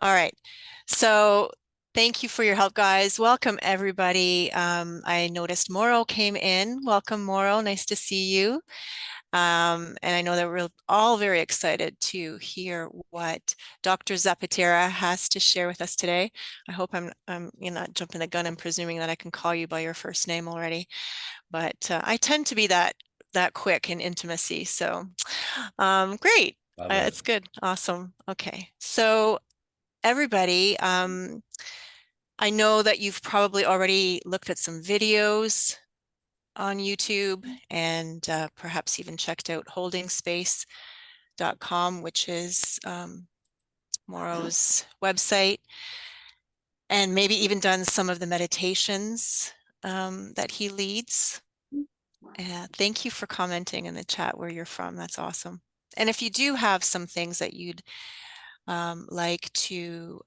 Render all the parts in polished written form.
All right. So thank you for your help, guys. Welcome, everybody. I noticed Mauro came in. Welcome, Mauro. Nice to see you. And I know that we're all very excited to hear what Dr. Zappaterra has to share with us today. I hope you're not jumping the gun and presuming that I can call you by your first name already, but I tend to be that quick in intimacy. So great. Love it. It's good. Awesome. Okay. So everybody, I know that you've probably already looked at some videos on YouTube and perhaps even checked out holdingspace.com, which is Mauro's website, and maybe even done some of the meditations that he leads. Thank you for commenting in the chat where you're from. That's awesome. And if you do have some things that you'd like to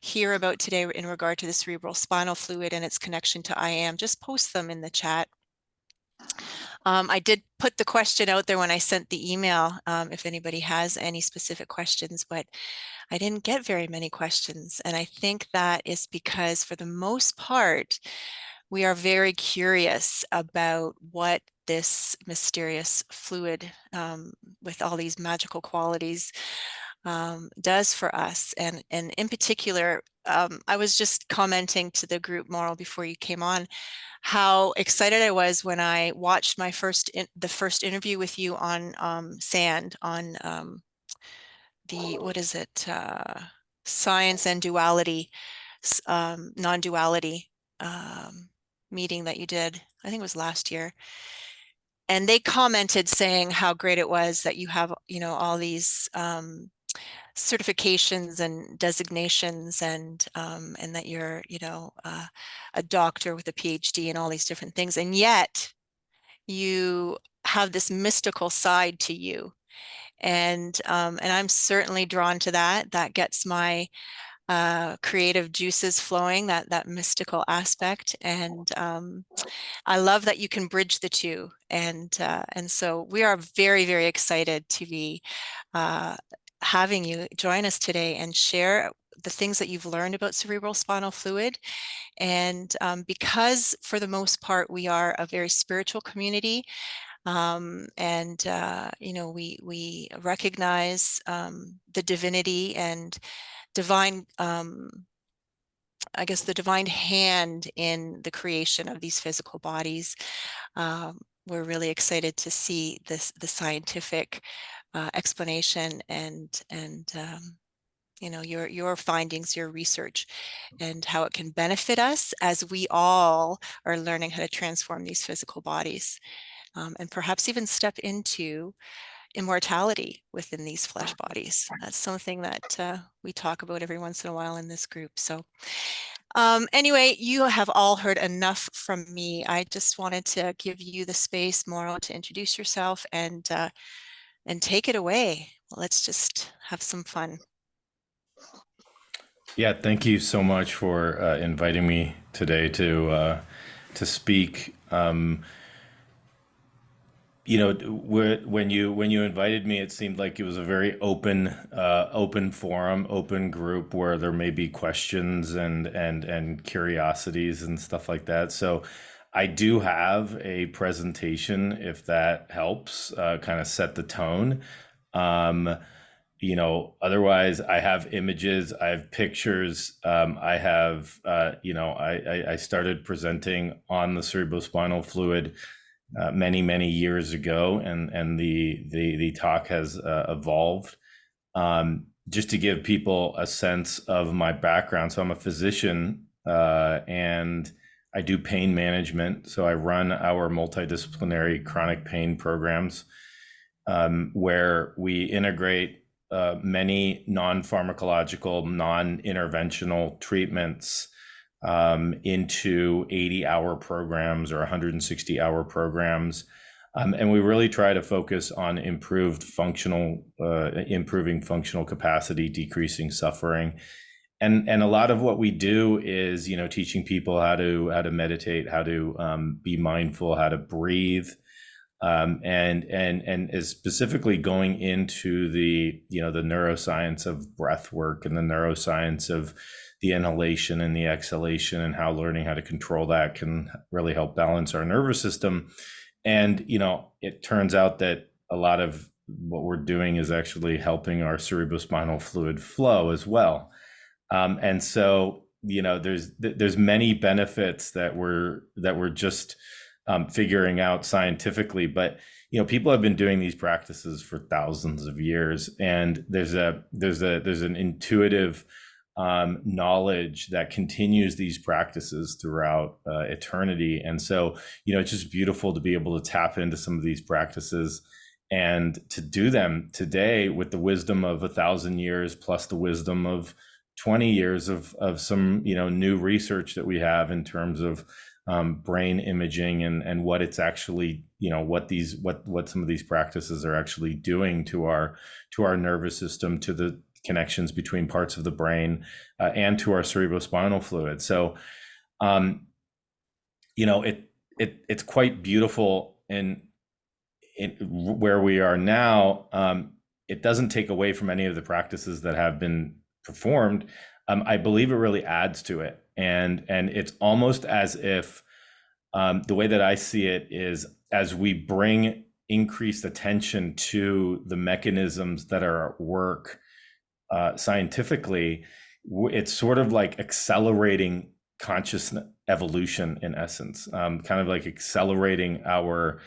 hear about today in regard to the cerebral spinal fluid and its connection to IAM, just post them in the chat. I did put the question out there when I sent the email, if anybody has any specific questions, but I didn't get very many questions. And I think that is because for the most part, we are very curious about what this mysterious fluid with all these magical qualities does for us. And in particular, I was just commenting to the group, Mauro, before you came on, how excited I was when I watched the first interview with you on SAND, on what is it, science and duality, non-duality meeting that you did. I think it was last year. And they commented saying how great it was that you have, all these certifications and designations, and that you're, a doctor with a PhD and all these different things, and yet you have this mystical side to you, and I'm certainly drawn to that. That gets my creative juices flowing, that mystical aspect, and I love that you can bridge the two, and so we are very, very excited to be having you join us today and share the things that you've learned about cerebral spinal fluid. And because for the most part, we are a very spiritual community, and we recognize the divinity and divine, I guess, the divine hand in the creation of these physical bodies. We're really excited to see the scientific explanation and your findings, your research, and how it can benefit us as we all are learning how to transform these physical bodies, and perhaps even step into immortality within these flesh bodies. That's something that we talk about every once in a while in this group. So anyway, you have all heard enough from me. I just wanted to give you the space, Mauro, to introduce yourself and take it away. Let's just have some fun. Yeah, thank you so much for inviting me today to speak. When you invited me, it seemed like it was a very open forum, open group where there may be questions and curiosities and stuff like that. So I do have a presentation if that helps kind of set the tone. Um, Otherwise I have images, I have pictures, I have, I started presenting on the cerebrospinal fluid many years ago, and the talk has evolved. Just to give people a sense of my background, so I'm a physician, and I do pain management. So I run our multidisciplinary chronic pain programs, where we integrate many non-pharmacological, non-interventional treatments into 80-hour programs or 160-hour programs. And we really try to focus on improving functional capacity, decreasing suffering. And a lot of what we do is, teaching people how to meditate, how to be mindful, how to breathe, and is specifically going into the the neuroscience of breath work and the neuroscience of the inhalation and the exhalation, and how learning how to control that can really help balance our nervous system. And it turns out that a lot of what we're doing is actually helping our cerebrospinal fluid flow as well. And so there's many benefits that we're just figuring out scientifically. But people have been doing these practices for thousands of years, and there's an intuitive knowledge that continues these practices throughout eternity. And so it's just beautiful to be able to tap into some of these practices and to do them today with the wisdom of 1,000 years plus the wisdom of 20 years of some new research that we have in terms of brain imaging and what it's actually what some of these practices are actually doing to our nervous system, to the connections between parts of the brain, and to our cerebrospinal fluid. So it's quite beautiful in where we are now. It doesn't take away from any of the practices that have been performed. I believe it really adds to it, and it's almost as if the way that I see it is, as we bring increased attention to the mechanisms that are at work scientifically, it's sort of like accelerating consciousness evolution in essence, kind of like accelerating our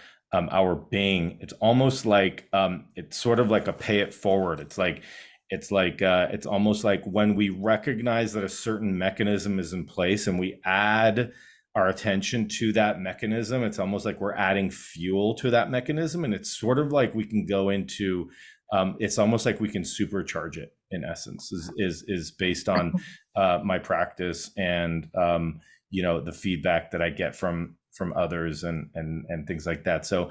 being. It's almost like it's sort of like a pay it forward. It's almost like when we recognize that a certain mechanism is in place and we add our attention to that mechanism, it's almost like we're adding fuel to that mechanism, and it's sort of like we can go into it's almost like we can supercharge it in essence, is based on my practice and the feedback that I get from others and things like that. So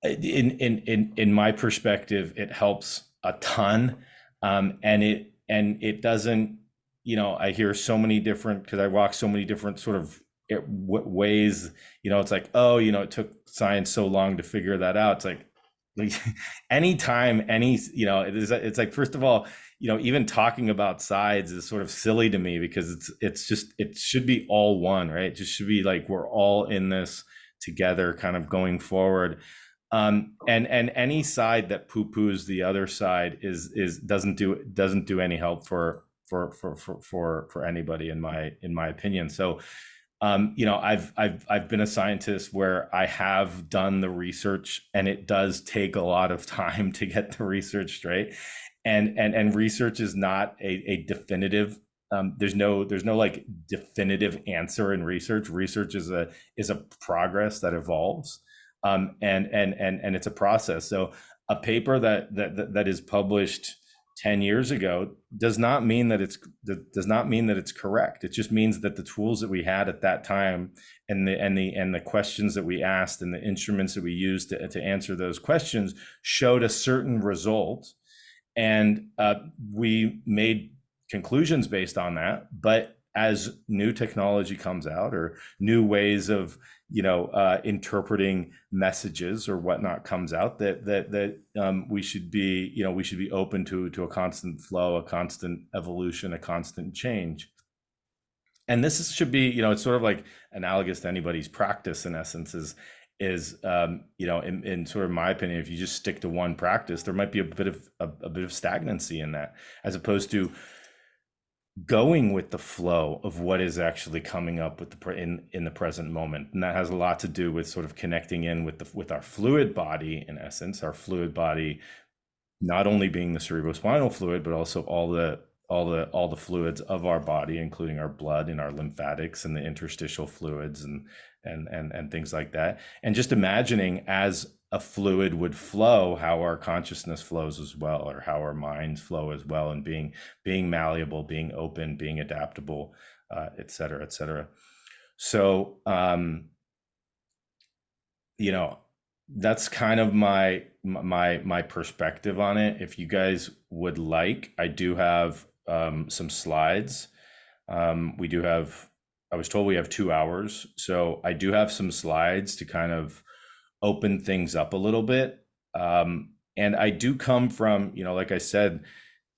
in my perspective, it helps a ton. And it doesn't, I hear so many different, because I walk so many different sort of ways, it's like, oh, it took science so long to figure that out. It's like anytime, it's like, first of all, even talking about sides is sort of silly to me, because it should be all one, right? It just should be like, we're all in this together kind of going forward. And any side that poo-poos the other side doesn't do any help for anybody, in my opinion. So I've been a scientist where I have done the research, and it does take a lot of time to get the research straight, and research is not a definitive. There's no like definitive answer in research. Research is a progress that evolves. And it's a process. So a paper that is published 10 years ago does not mean that it's correct. It just means that the tools that we had at that time, and the questions that we asked, and the instruments that we used to answer those questions, showed a certain result, and we made conclusions based on that. But as new technology comes out, or new ways of interpreting messages or whatnot comes out, that we should be open to a constant flow, a constant evolution, a constant change. And this should be, it's sort of like analogous to anybody's practice in essence, is in sort of my opinion, if you just stick to one practice, there might be a bit of stagnancy in that, as opposed to going with the flow of what is actually coming up with in the present moment. And that has a lot to do with sort of connecting in with our fluid body, in essence, our fluid body not only being the cerebrospinal fluid, but also all the fluids of our body, including our blood and our lymphatics and the interstitial fluids and things like that. And just imagining, as a fluid would flow, how our consciousness flows as well, or how our minds flow as well, and being malleable, being open, being adaptable, et cetera, et cetera. So, that's kind of my perspective on it. If you guys would like, I do have some slides. I was told we have 2 hours, so I do have some slides to kind of open things up a little bit. And I do come from, like I said,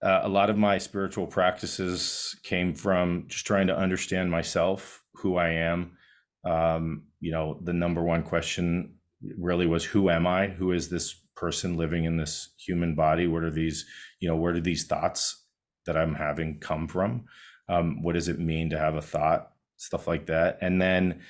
a lot of my spiritual practices came from just trying to understand myself, who I am. The number one question really was, who am I? Who is this person living in this human body? What are these, where do these thoughts that I'm having come from? What does it mean to have a thought? Stuff like that. And then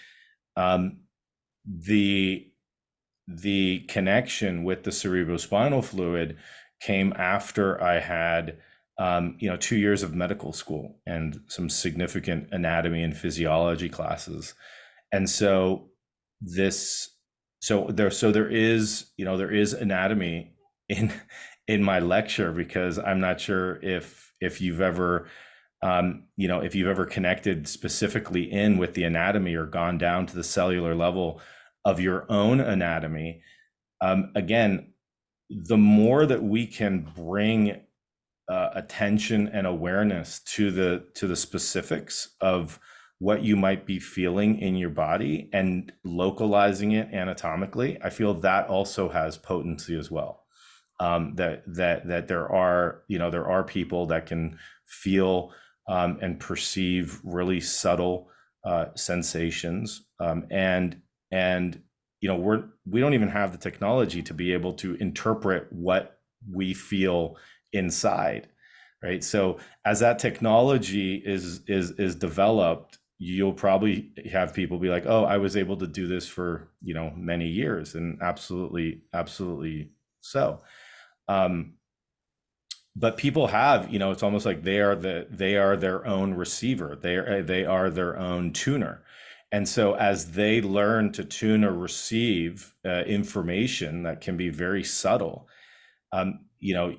the connection with the cerebrospinal fluid came after I had 2 years of medical school and some significant anatomy and physiology classes. And so there is anatomy in my lecture, because I'm not sure if you've ever if you've ever connected specifically in with the anatomy or gone down to the cellular level of your own anatomy. Again, the more that we can bring attention and awareness to the specifics of what you might be feeling in your body and localizing it anatomically, I feel that also has potency as well. That there are people that can feel and perceive really subtle sensations, and we don't even have the technology to be able to interpret what we feel inside, right? So as that technology is developed, you'll probably have people be like, oh, I was able to do this for many years, and absolutely so. But people have, it's almost like they are their own receiver. They are their own tuner. And so as they learn to tune or receive information that can be very subtle, you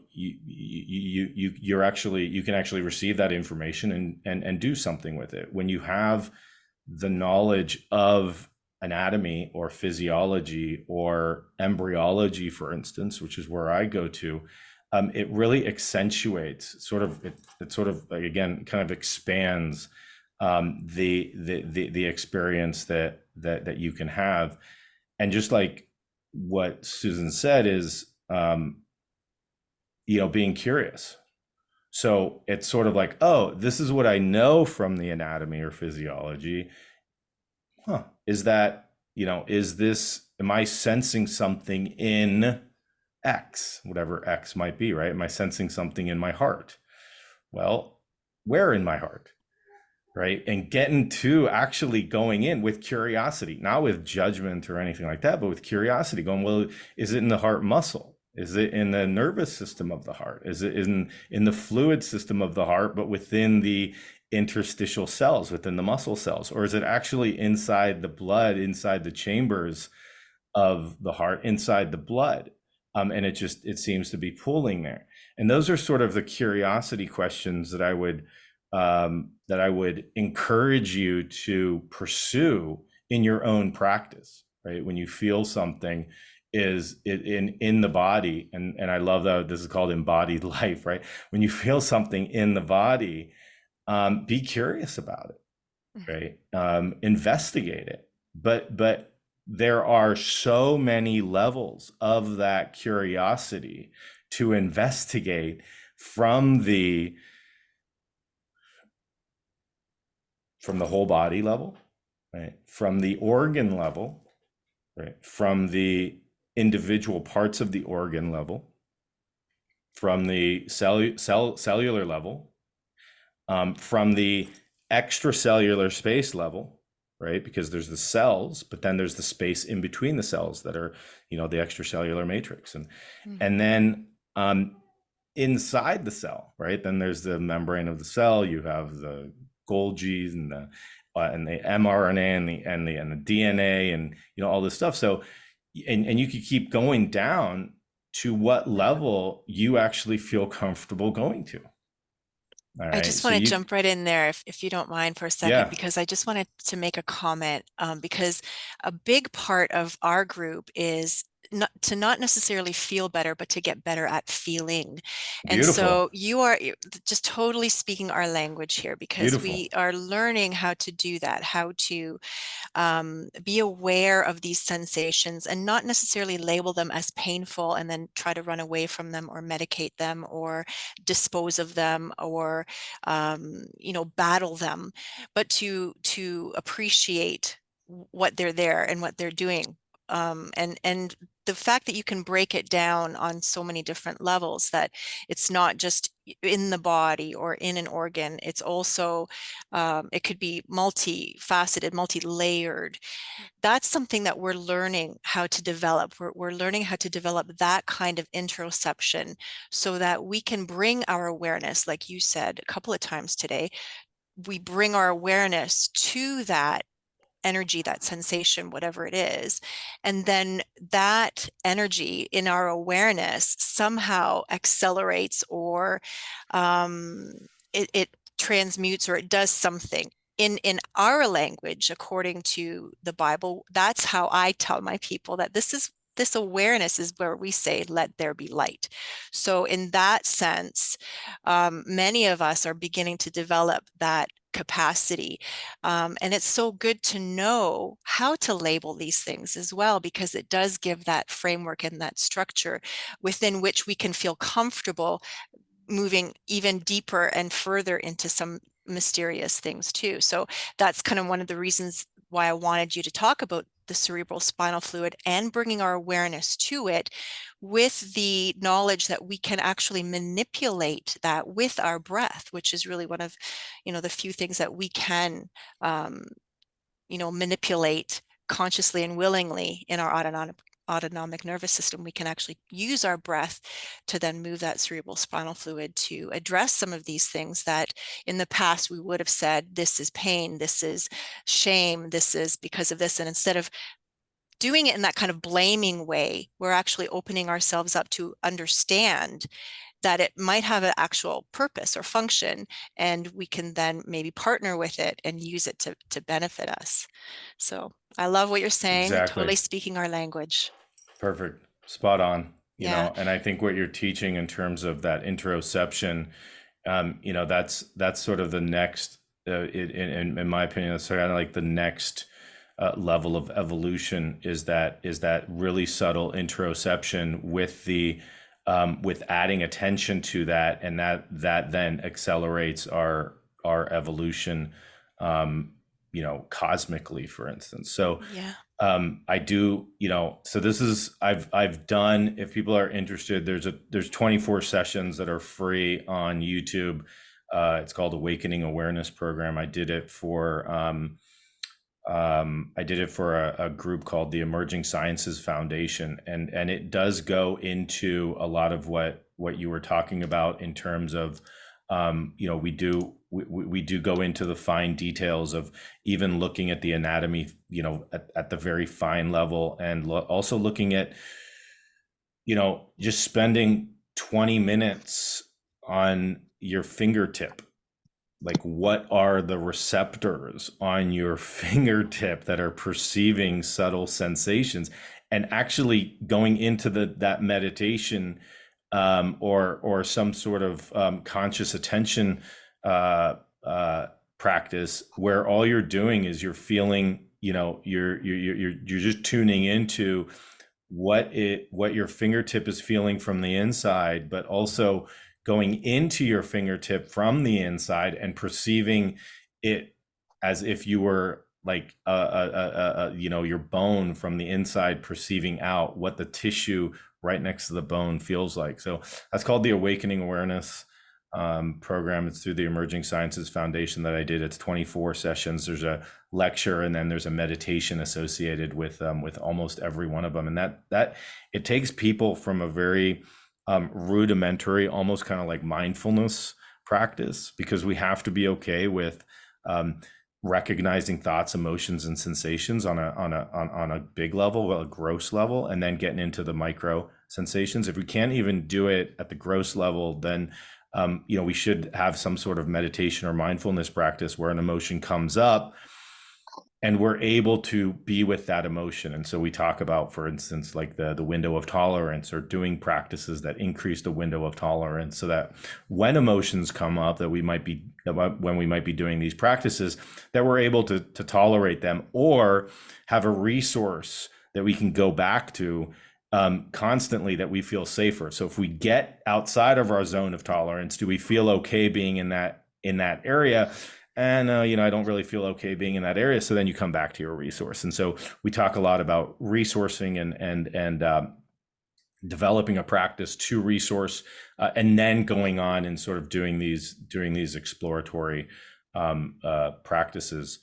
can actually receive that information and do something with it. When you have the knowledge of anatomy or physiology or embryology, for instance, which is where I go to, it really accentuates it sort of again kind of expands the experience that you can have. And just like what Susan said is being curious. So it's sort of like, oh, this is what I know from the anatomy or physiology. Is that, am I sensing something in X, whatever X might be, right? Am I sensing something in my heart? Well, where in my heart? Right? And getting to actually going in with curiosity, not with judgment or anything like that, but with curiosity, going, well, is it in the heart muscle? Is it in the nervous system of the heart? Is it in the fluid system of the heart, but within the interstitial cells, within the muscle cells? Or is it actually inside the blood, inside the chambers of the heart, inside the blood? And it seems to be pooling there. And those are sort of the curiosity questions that I would encourage you to pursue in your own practice, right? When you feel something is in the body, and I love that this is called embodied life, right? When you feel something in the body, be curious about it, right? Investigate it. But there are so many levels of that curiosity to investigate, from the whole body level, right? From the organ level, right? From the individual parts of the organ level, from the cellular level, from the extracellular space level, right? Because there's the cells, but then there's the space in between the cells that are, the extracellular matrix. And then inside the cell, right? Then there's the membrane of the cell. You have the Golgi and the mRNA and the DNA and all this stuff. So and you could keep going down to what level you actually feel comfortable going to. All I right. just So want to jump right in there if you don't mind for a second, yeah. because I just wanted to make a comment, because a big part of our group is to not necessarily feel better, but to get better at feeling. And Beautiful. so you are just totally speaking our language here, because Beautiful. we are learning how to do that, how to be aware of these sensations and not necessarily label them as painful and then try to run away from them or medicate them or dispose of them or battle them, but to appreciate what they're there and what they're doing. And the fact that you can break it down on so many different levels, that it's not just in the body or in an organ, it's also it could be multifaceted, multi-layered. That's something that we're learning how to develop. We're learning how to develop that kind of interoception so that we can bring our awareness, like you said a couple of times today, we bring our awareness to that energy, that sensation, whatever it is. And then that energy in our awareness somehow accelerates or it transmutes, or it does something. In our language, according to the Bible, that's how I tell my people that this awareness is where we say, let there be light. So in that sense, many of us are beginning to develop that capacity. And it's so good to know how to label these things as well, because it does give that framework and that structure within which we can feel comfortable moving even deeper and further into some mysterious things too. So that's kind of one of the reasons why I wanted you to talk about the cerebral spinal fluid and bringing our awareness to it, with the knowledge that we can actually manipulate that with our breath, which is really one of, the few things that we can, manipulate consciously and willingly in our autonomic nervous system. We can actually use our breath to then move that cerebral spinal fluid to address some of these things that in the past we would have said, this is pain, this is shame, this is because of this. And instead of doing it in that kind of blaming way, we're actually opening ourselves up to understand that it might have an actual purpose or function, and we can then maybe partner with it and use it to benefit us. So I love what you're saying, Exactly. totally speaking our language. Perfect. Spot on. Yeah. And I think what you're teaching in terms of that interoception, that's sort of the next, in my opinion, that's sort of like the next level of evolution, is that really subtle interoception with the with adding attention to that, and that then accelerates our evolution, cosmically, for instance. So Yeah. I do, so this is, I've done, if people are interested, there's 24 sessions that are free on YouTube. It's called Awakening Awareness Program. I did it for a group called the Emerging Sciences Foundation, and it does go into a lot of what you were talking about in terms of, we do go into the fine details of even looking at the anatomy, at the very fine level, and also looking at, just spending 20 minutes on your fingertip. Like, what are the receptors on your fingertip that are perceiving subtle sensations, and actually going into that meditation, or some sort of conscious attention practice, where all you're doing is you're feeling, you're just tuning into what your fingertip is feeling from the inside, but also going into your fingertip from the inside and perceiving it as if you were like your bone from the inside, perceiving out what the tissue right next to the bone feels like. So that's called the Awakening Awareness program. It's through the Emerging Sciences Foundation that I did. It's 24 sessions. There's a lecture, and then there's a meditation associated with almost every one of them. And that it takes people from a very rudimentary, almost kind of like mindfulness practice, because we have to be okay with recognizing thoughts, emotions, and sensations on a big level, a gross level, and then getting into the micro sensations. If we can't even do it at the gross level, then we should have some sort of meditation or mindfulness practice where an emotion comes up. and we're able to be with that emotion. And so we talk about, for instance, like the window of tolerance, or doing practices that increase the window of tolerance, so that when emotions come up, that we might be when we might be doing these practices, that we're able to tolerate them, or have a resource that we can go back to constantly, that we feel safer. So if we get outside of our zone of tolerance, do we feel okay being in that area? And I don't really feel okay being in that area. So then you come back to your resource. And so we talk a lot about resourcing and developing a practice to resource, and then going on and sort of doing these exploratory practices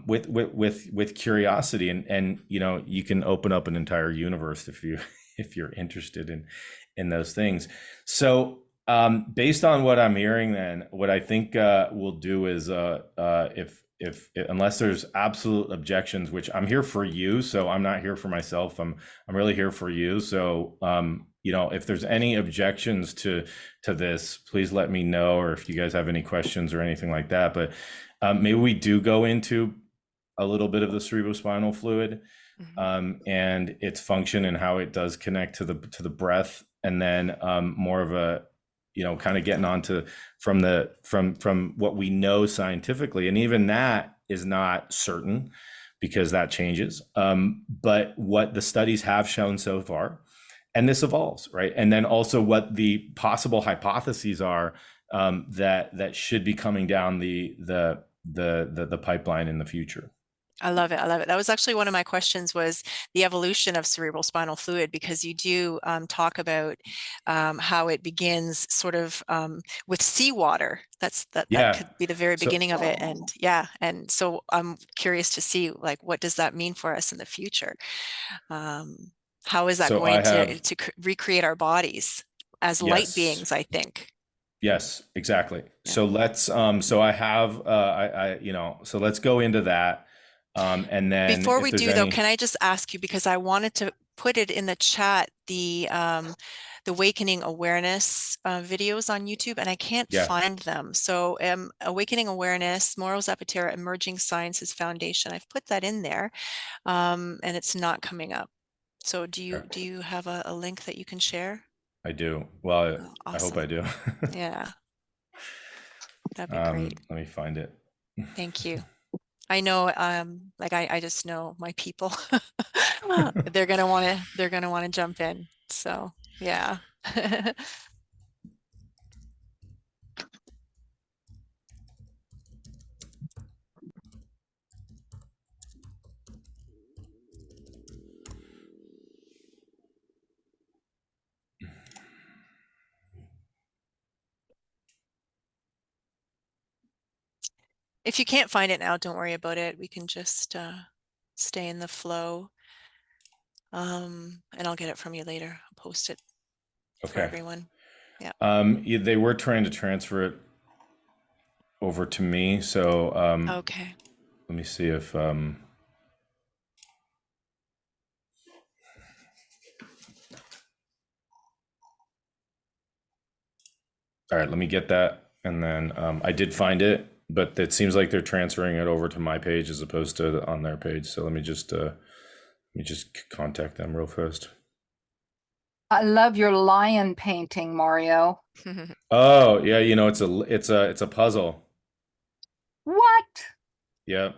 with curiosity, and you can open up an entire universe if you're interested in those things. So based on what I'm hearing, then what I think we'll do is, if unless there's absolute objections, which I'm here for you, so I'm not here for myself. I'm really here for you. So if there's any objections to this, please let me know, or if you guys have any questions or anything like that. But maybe we do go into a little bit of the cerebrospinal fluid, and its function and how it does connect to the breath, and then more of a kind of getting onto from what we know scientifically, and even that is not certain, because that changes. But what the studies have shown so far, and this evolves, right? And then also what the possible hypotheses are, that should be coming down the pipeline in the future. I love it. I love it. That was actually one of my questions, was the evolution of cerebral spinal fluid, because you do talk about how it begins sort of with seawater. That Yeah. could be the very So beginning of it. And yeah, and so I'm curious to see, like, what does that mean for us in the future? How is that so I going have to recreate our bodies as light yes. beings, I think. Yes, exactly. Yeah. So let's so I have so let's go into that. And then Before if we there's do though, any. can I just ask you, because I wanted to put it in the chat, the Awakening Awareness videos on YouTube, and I can't Yeah, find them. So Awakening Awareness, Mauro Zappaterra, Emerging Sciences Foundation. I've put that in there, and it's not coming up. So okay, do you have a link that you can share? I do. Well, Oh, I hope I awesome. do. Yeah, that'd be great. Let me find it. Thank you. I know, like I just know my people. They're gonna want to jump in. So yeah. If you can't find it now, don't worry about it. We can just stay in the flow. And I'll get it from you later. I'll post it for Okay. everyone. Yeah. They were trying to transfer it over to me, so Okay. let me see if all right, let me get that, and then I did find it, but it seems like they're transferring it over to my page as opposed to on their page. So let me just contact them real fast. I love your lion painting, Mario. Oh yeah, it's a puzzle. What? Yep.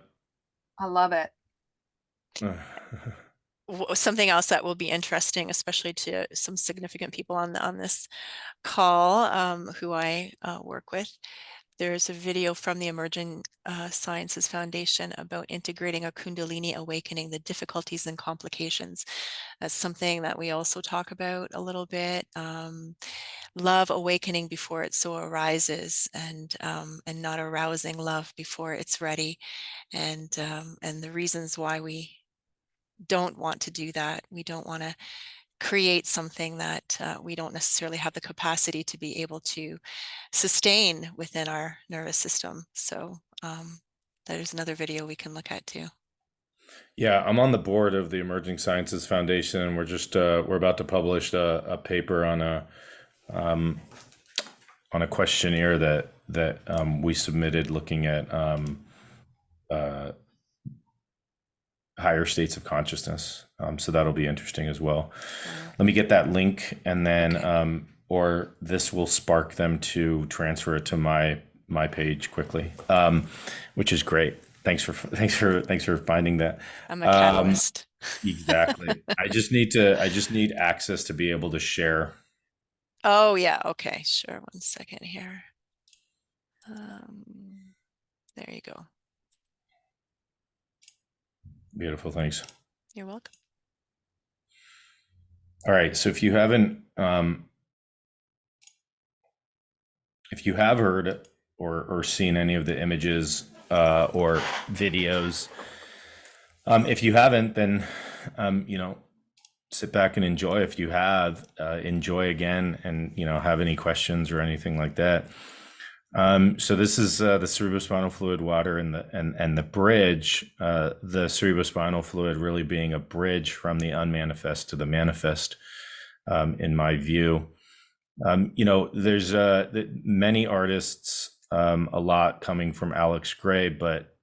I love it. Something else that will be interesting, especially to some significant people on this call, who I work with. There's a video from the Emerging Sciences Foundation about integrating a Kundalini awakening, the difficulties and complications. That's something that we also talk about a little bit. Love awakening before it so arises, and not arousing love before it's ready, and the reasons why we don't want to do that. We don't want to create something that we don't necessarily have the capacity to be able to sustain within our nervous system. So there's another video we can look at too. Yeah, I'm on the board of the Emerging Sciences Foundation, and we're about to publish a paper on a questionnaire that we submitted, looking at higher states of consciousness. So that'll be interesting as well. Wow. Let me get that link, and then Okay. or this will spark them to transfer it to my page quickly, which is great. Thanks for finding that. I'm a Um, catalyst. exactly. I just need access to be able to share. Oh, yeah. Okay. Sure. One second here. There you go. Beautiful. Thanks. You're welcome. All right. So if you have heard or seen any of the images or videos, if you haven't, then sit back and enjoy. If you have, enjoy again, and have any questions or anything like that. So this is the cerebrospinal fluid water and the bridge. The cerebrospinal fluid really being a bridge from the unmanifest to the manifest, in my view. There's many artists, a lot coming from Alex Gray, but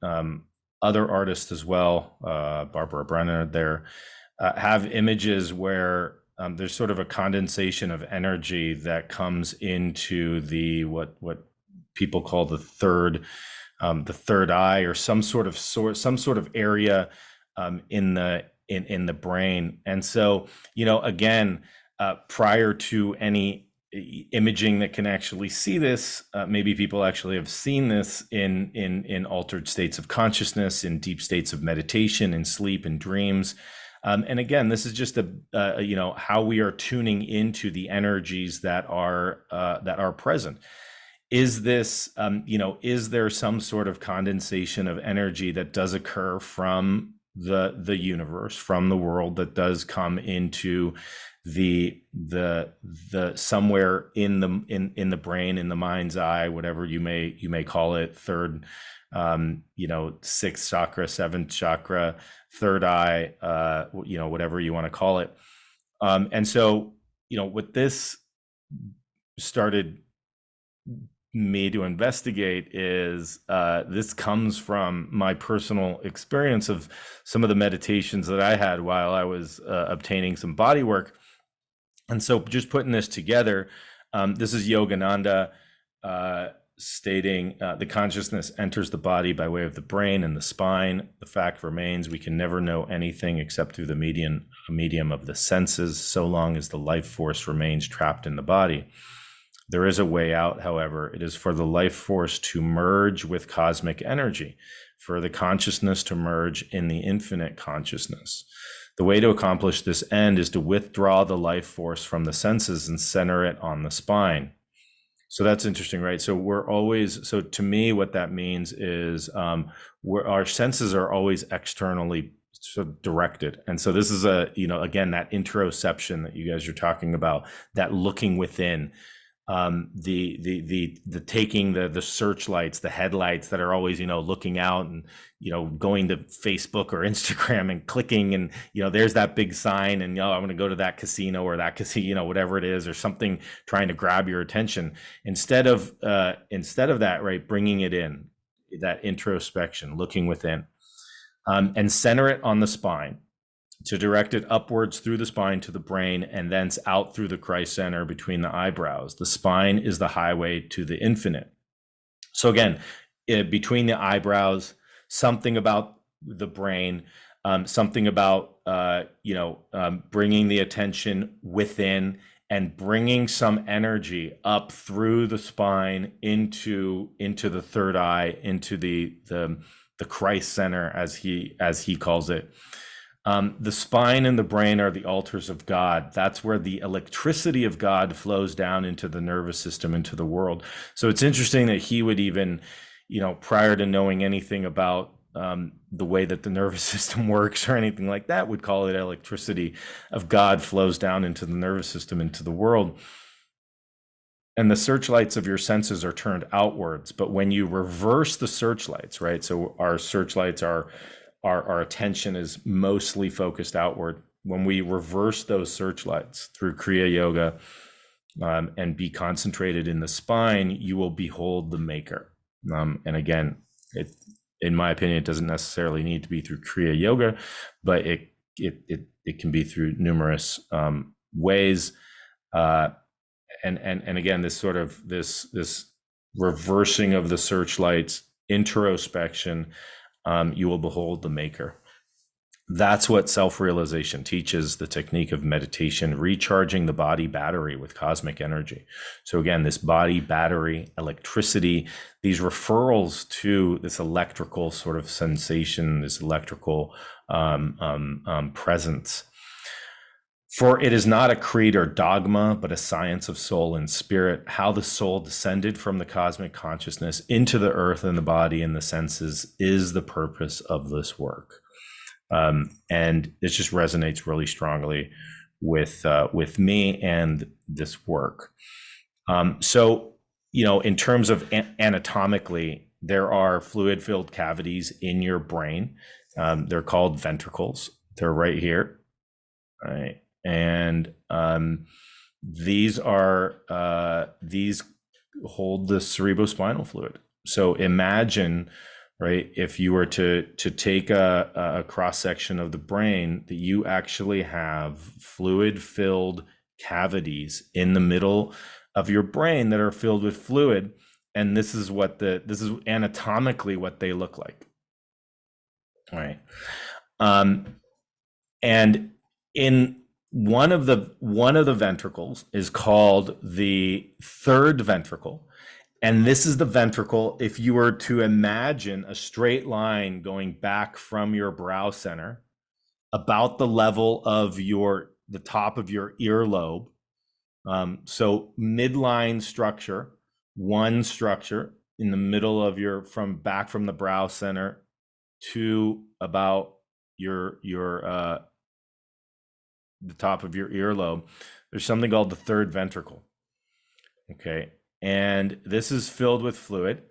other artists as well, Barbara Brenner, there have images where there's sort of a condensation of energy that comes into the what people call the third eye, or some sort of area in the brain. And so, again, prior to any imaging that can actually see this, maybe people actually have seen this in altered states of consciousness, in deep states of meditation, in sleep and dreams. And again, this is just how we are tuning into the energies that are present. Is this, is there some sort of condensation of energy that does occur from the universe, from the world, that does come into the somewhere in the brain, in the mind's eye, whatever you may call it, third, sixth chakra, seventh chakra, third eye, whatever you want to call it. And so, what this started me to investigate is, this comes from my personal experience of some of the meditations that I had while I was obtaining some body work. And so just putting this together, this is Yogananda stating, the consciousness enters the body by way of the brain and the spine. The fact remains, we can never know anything except through the medium of the senses, so long as the life force remains trapped in the body. There is a way out, however. It is for the life force to merge with cosmic energy, for the consciousness to merge in the infinite consciousness. The way to accomplish this end is to withdraw the life force from the senses and center it on the spine. So that's interesting, right? So to me, what that means is, our senses are always externally sort of directed. And so this is again, that interoception that you guys are talking about, that looking within. The taking the searchlights, the headlights that are always looking out and going to Facebook or Instagram and clicking, and there's that big sign, and I'm going to go to that casino or that casino, whatever it is, or something trying to grab your attention. Instead of that, right, bringing it in, that introspection, looking within, and center it on the spine, to direct it upwards through the spine to the brain, and thence out through the Christ center between the eyebrows. The spine is the highway to the infinite. So again, between the eyebrows, something about the brain, something about bringing the attention within and bringing some energy up through the spine into the third eye, into the Christ center, as he calls it. The spine and the brain are the altars of God. That's where the electricity of God flows down into the nervous system, into the world. So it's interesting that he would even, prior to knowing anything about the way that the nervous system works or anything like that, would call it electricity of God flows down into the nervous system, into the world. And the searchlights of your senses are turned outwards. But when you reverse the searchlights, right? So our searchlights are, our attention is mostly focused outward. When we reverse those searchlights through Kriya Yoga, and be concentrated in the spine, you will behold the maker. And again, in my opinion, it doesn't necessarily need to be through Kriya Yoga, but it can be through numerous ways. And again, this sort of this reversing of the searchlights, introspection, you will behold the maker. That's what self-realization teaches, the technique of meditation, recharging the body battery with cosmic energy. So again, this body battery, electricity, these referrals to this electrical sort of sensation, this electrical presence. For it is not a creed or dogma, but a science of soul and spirit, how the soul descended from the cosmic consciousness into the earth and the body and the senses is the purpose of this work. And this just resonates really strongly with me and this work. So, in terms of anatomically, there are fluid-filled cavities in your brain. They're called ventricles. They're right here. All right. And these hold the cerebrospinal fluid. So imagine, right, if you were to take a cross section of the brain, that you actually have fluid-filled cavities in the middle of your brain that are filled with fluid, and this is anatomically what they look like. All right. And in one of the ventricles is called the third ventricle. And this is the ventricle, if you were to imagine a straight line going back from your brow center, about the level of the top of your earlobe. So midline structure, one structure in the middle of back from the brow center to about the top of your earlobe, there's something called the third ventricle. Okay. And this is filled with fluid.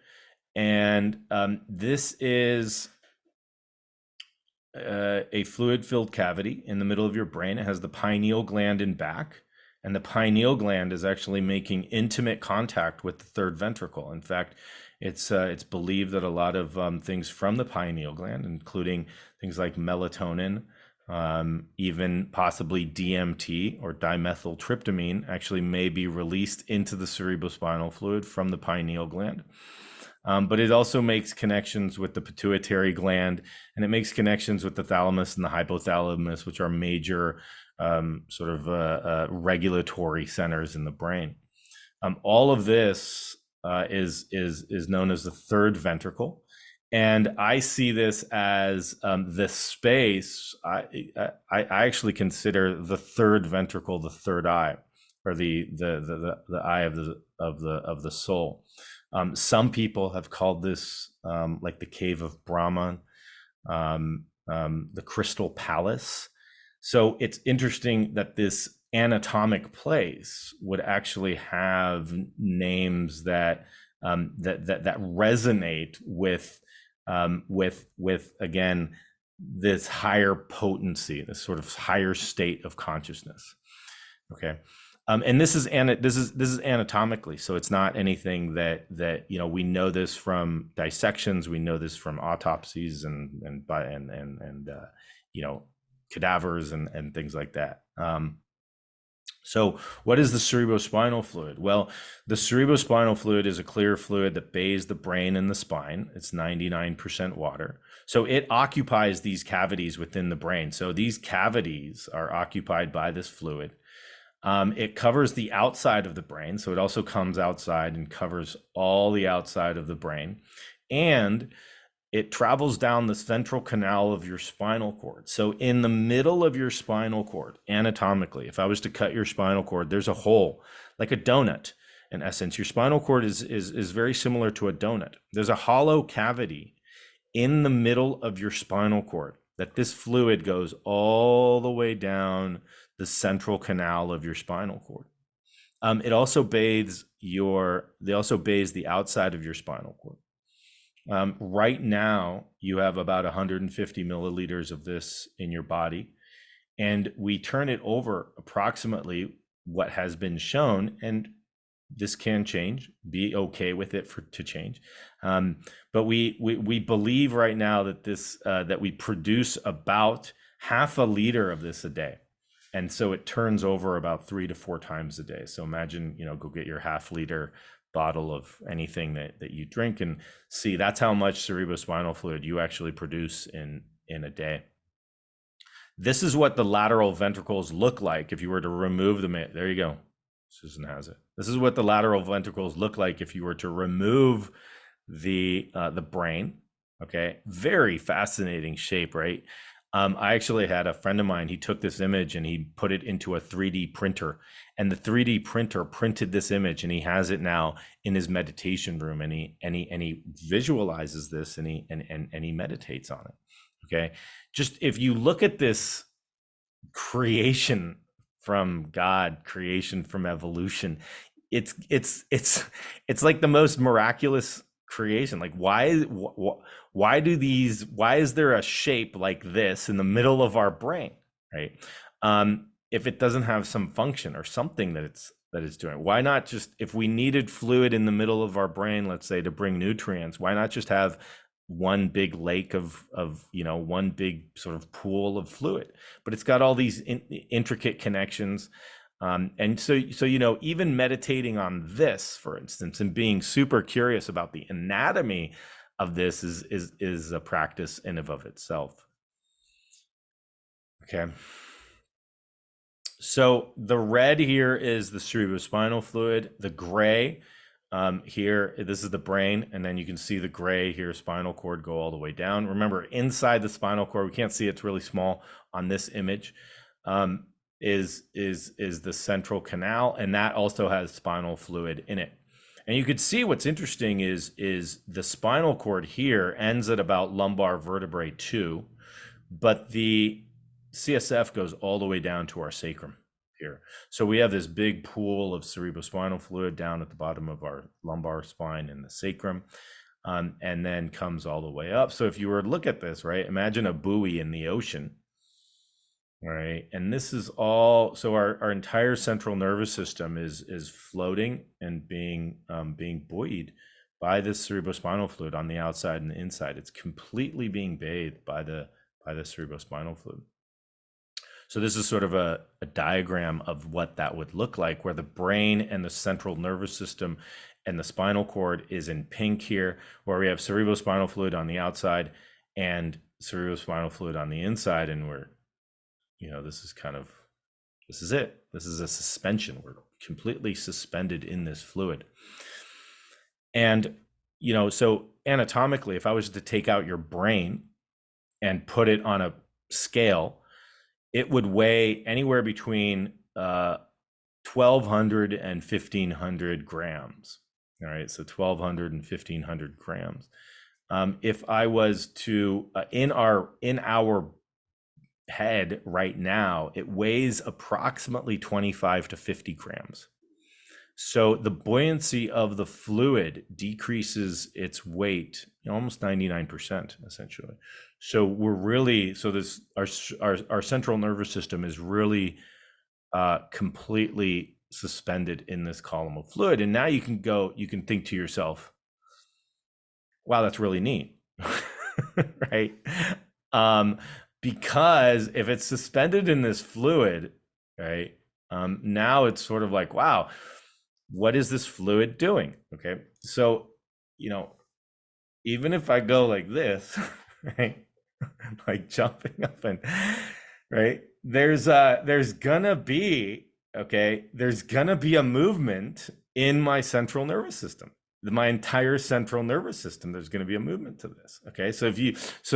And this is a fluid-filled cavity in the middle of your brain. It has the pineal gland in back. And the pineal gland is actually making intimate contact with the third ventricle. In fact, it's believed that a lot of things from the pineal gland, including things like melatonin, even possibly DMT or dimethyltryptamine, actually may be released into the cerebrospinal fluid from the pineal gland. But it also makes connections with the pituitary gland, and it makes connections with the thalamus and the hypothalamus, which are major regulatory centers in the brain. All of this is known as the third ventricle. And I see this as the space. I actually consider the third ventricle the third eye, or the eye of the soul. Some people have called this like the cave of Brahman, the crystal palace. So it's interesting that this anatomic place would actually have names that resonate with again this higher potency, this sort of higher state of consciousness. Okay. And this is anatomically, so it's not anything that we know this from dissections, we know this from autopsies and cadavers and things like that. So what is the cerebrospinal fluid? Well, the cerebrospinal fluid is a clear fluid that bathes the brain and the spine. It's 99% water. So it occupies these cavities within the brain. So these cavities are occupied by this fluid. It covers the outside of the brain. So it also comes outside and covers all the outside of the brain. And it travels down the central canal of your spinal cord. So in the middle of your spinal cord, anatomically, if I was to cut your spinal cord, there's a hole, like a donut. In essence, your spinal cord is very similar to a donut. There's a hollow cavity in the middle of your spinal cord that this fluid goes all the way down the central canal of your spinal cord. It also bathes the outside of your spinal cord. Right now, you have about 150 milliliters of this in your body, and we turn it over approximately what has been shown. And this can change. Be okay with it to change. But we believe right now that that we produce about half a liter of this a day. And so it turns over about 3 to 4 times a day. So imagine, go get your half-liter bottle of anything that you drink and see that's how much cerebrospinal fluid you actually produce in a day. This is what the lateral ventricles look like if you were to remove them. There you go. Susan has it. This is what the lateral ventricles look like if you were to remove the brain. Okay, very fascinating shape, right? I actually had a friend of mine, he took this image and he put it into a 3D printer, and the 3D printer printed this image, and he has it now in his meditation room, and he visualizes this, and he meditates on it. Okay, just if you look at this creation from God, creation from evolution, it's like the most miraculous creation. Like, why is there a shape like this in the middle of our brain, right? If it doesn't have some function or something that it's doing, why not just, if we needed fluid in the middle of our brain, let's say, to bring nutrients, why not just have one big lake of one big sort of pool of fluid? But it's got all these intricate connections. And so even meditating on this, for instance, and being super curious about the anatomy of this is a practice in and of itself. Okay. So the red here is the cerebrospinal fluid. The gray here, this is the brain, and then you can see the gray here, spinal cord, go all the way down. Remember, inside the spinal cord, we can't see, it's really small on this image, is the central canal, and that also has spinal fluid in it. And you could see what's interesting is the spinal cord here ends at about lumbar vertebrae 2, but the CSF goes all the way down to our sacrum here. So we have this big pool of cerebrospinal fluid down at the bottom of our lumbar spine in the sacrum, and then comes all the way up. So if you were to look at this, right, imagine a buoy in the ocean. Right, and this is all, so our entire central nervous system is floating and being buoyed by this cerebrospinal fluid on the outside and the inside. It's completely being bathed by the cerebrospinal fluid. So this is sort of a diagram of what that would look like, where the brain and the central nervous system and the spinal cord is in pink here, where we have cerebrospinal fluid on the outside and cerebrospinal fluid on the inside, and we're this is it. This is a suspension. We're completely suspended in this fluid. And, so anatomically, if I was to take out your brain and put it on a scale, it would weigh anywhere between 1,200 and 1,500 grams. All right, so 1,200 and 1,500 grams. If I was to, in our head right now, it weighs approximately 25 to 50 grams. So the buoyancy of the fluid decreases its weight almost 99%, essentially. So we're really, this our central nervous system is really completely suspended in this column of fluid. And now you can think to yourself, wow, that's really neat. Right? Because if it's suspended in this fluid, right, now it's sort of like, wow, what is this fluid doing? Okay, so, even if I go like this, right, like jumping up and, right, there's gonna be a movement in my central nervous system. My entire central nervous system, there's going to be a movement to this. Okay, so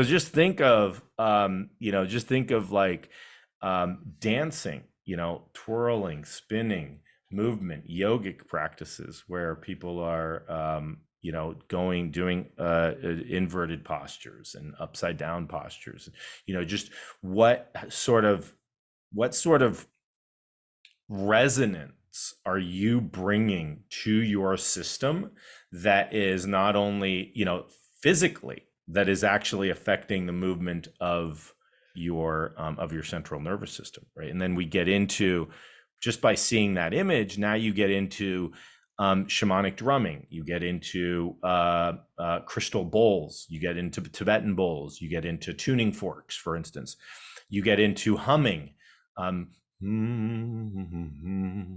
just think of like dancing, twirling, spinning, movement, yogic practices where people are doing inverted postures and upside down postures. Just what sort of resonance are you bringing to your system that is not only, physically, that is actually affecting the movement of your central nervous system, right? And then we get into, just by seeing that image, now you get into shamanic drumming, you get into crystal bowls, you get into Tibetan bowls, you get into tuning forks, for instance, you get into humming,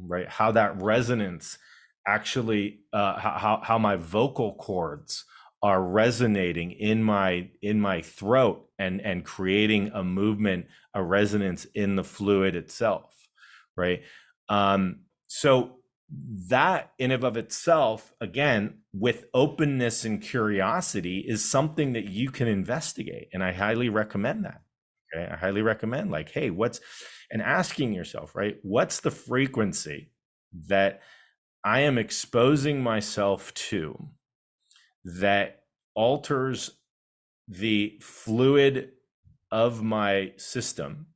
right? How that resonance actually, how my vocal cords are resonating in my throat and creating a movement, a resonance in the fluid itself, right? So that in and of itself, again, with openness and curiosity, is something that you can investigate, and I highly recommend that. Okay, I highly recommend, like, hey, and asking yourself, right, what's the frequency that I am exposing myself to that alters the fluid of my system,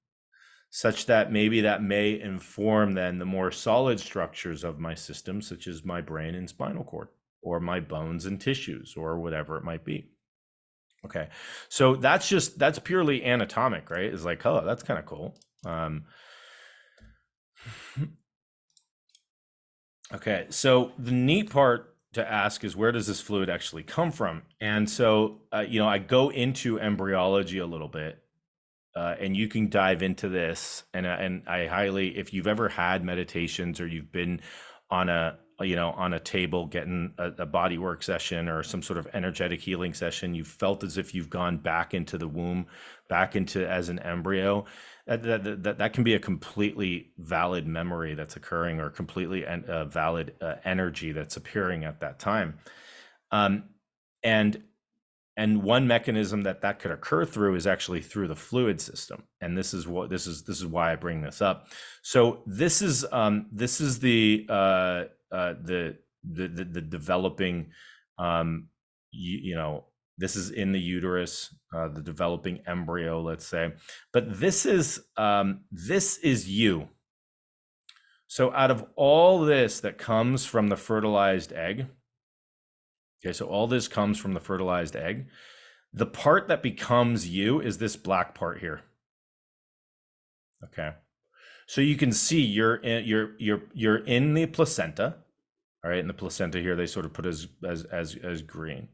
such that maybe that may inform then the more solid structures of my system, such as my brain and spinal cord, or my bones and tissues, or whatever it might be. Okay, so that's purely anatomic, right? It's like, oh, that's kind of cool. Okay, so the neat part to ask is, where does this fluid actually come from? And so, I go into embryology a little bit, and you can dive into this. And I highly, if you've ever had meditations, or you've been on a table getting a body work session or some sort of energetic healing session, you felt as if you've gone back into the womb, back into as an embryo. That can be a completely valid memory that's occurring, or completely valid energy that's appearing at that time. And one mechanism that could occur through is actually through the fluid system. And this is why I bring this up. So this is the developing, this is in the uterus, the developing embryo, let's say. But this is you. So out of all this that comes from the fertilized egg, okay, so all this comes from the fertilized egg, the part that becomes you is this black part here. Okay, so you can see you're in the placenta. All right, and the placenta here, they sort of put as green.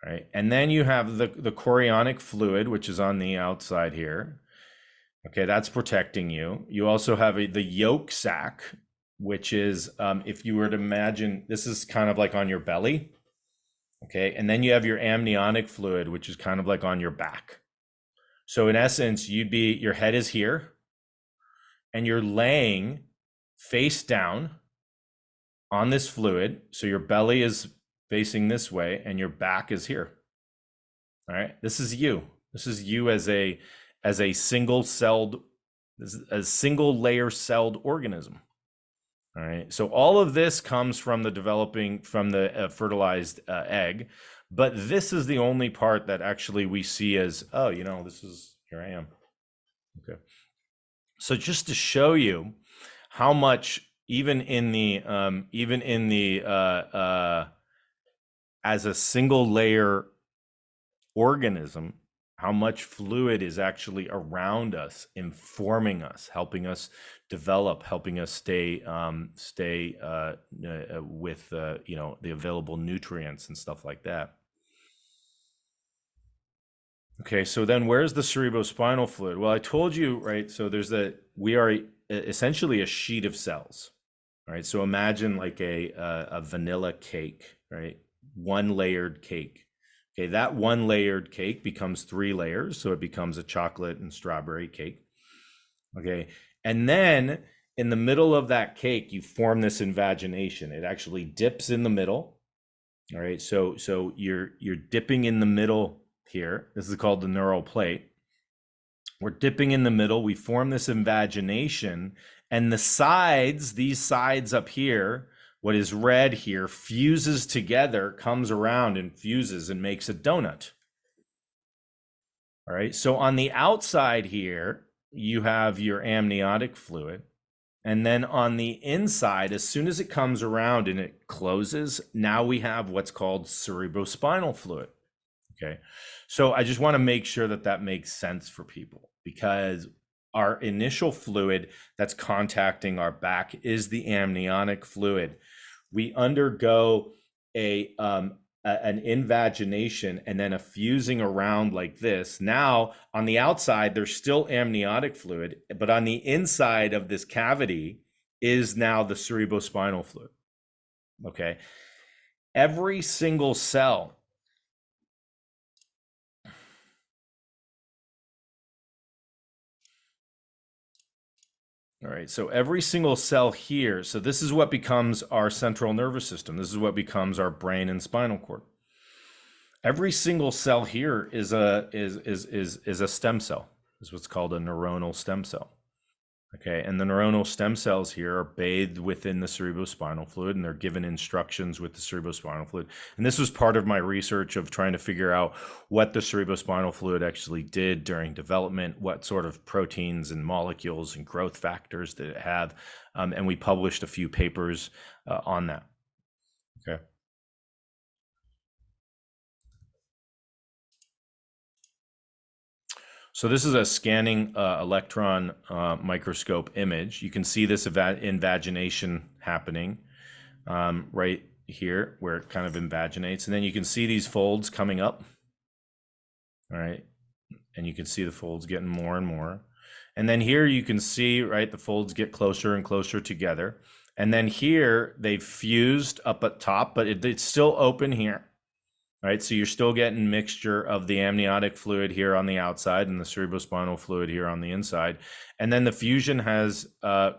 All right, and then you have the chorionic fluid, which is on the outside here. Okay, that's protecting you. You also have the yolk sac, which is, if you were to imagine, this is kind of like on your belly. Okay, and then you have your amniotic fluid, which is kind of like on your back. So in essence, your head is here, and you're laying face down on this fluid. So your belly is facing this way, and your back is here. All right, this is you. This is you as a single layer celled organism. All right, so all of this comes from the fertilized egg, but this is the only part that actually we see as, oh, here I am. Okay, so just to show you how much, even in the as a single layer organism, how much fluid is actually around us, informing us, helping us develop, helping us stay with the available nutrients and stuff like that. Okay, so then where's the cerebrospinal fluid? Well, I told you, right? So we are essentially a sheet of cells. All right, so imagine like a vanilla cake, right? One layered cake. Okay, that one layered cake becomes 3 layers, so it becomes a chocolate and strawberry cake. Okay, and then in the middle of that cake, you form this invagination. It actually dips in the middle. All right, so you're dipping in the middle here. This is called the neural plate. We're dipping in the middle. We form this invagination, and the sides, these sides up here, what is red here, fuses together, comes around and fuses and makes a donut. All right, so on the outside here, you have your amniotic fluid. And then on the inside, as soon as it comes around and it closes, now we have what's called cerebrospinal fluid. Okay, so I just want to make sure that makes sense for people, because our initial fluid that's contacting our back is the amniotic fluid. we undergo an invagination and then a fusing around like this. Now, on the outside, there's still amniotic fluid, but on the inside of this cavity is now the cerebrospinal fluid. Okay. Every single cell. All right, so every single cell here, so this is what becomes our central nervous system. This is what becomes our brain and spinal cord. Every single cell here is a stem cell. Is what's called a neuronal stem cell. Okay, and the neuronal stem cells here are bathed within the cerebrospinal fluid, and they're given instructions with the cerebrospinal fluid. And this was part of my research of trying to figure out what the cerebrospinal fluid actually did during development, what sort of proteins and molecules and growth factors did it have, and we published a few papers on that. Okay. So this is a scanning electron microscope image. You can see this invagination happening right here where it kind of invaginates. And then you can see these folds coming up. All right. And you can see the folds getting more and more. And then here you can see, right, the folds get closer and closer together. And then here they've fused up at top, but it's still open here. Right, so you're still getting mixture of the amniotic fluid here on the outside and the cerebrospinal fluid here on the inside, and then the fusion has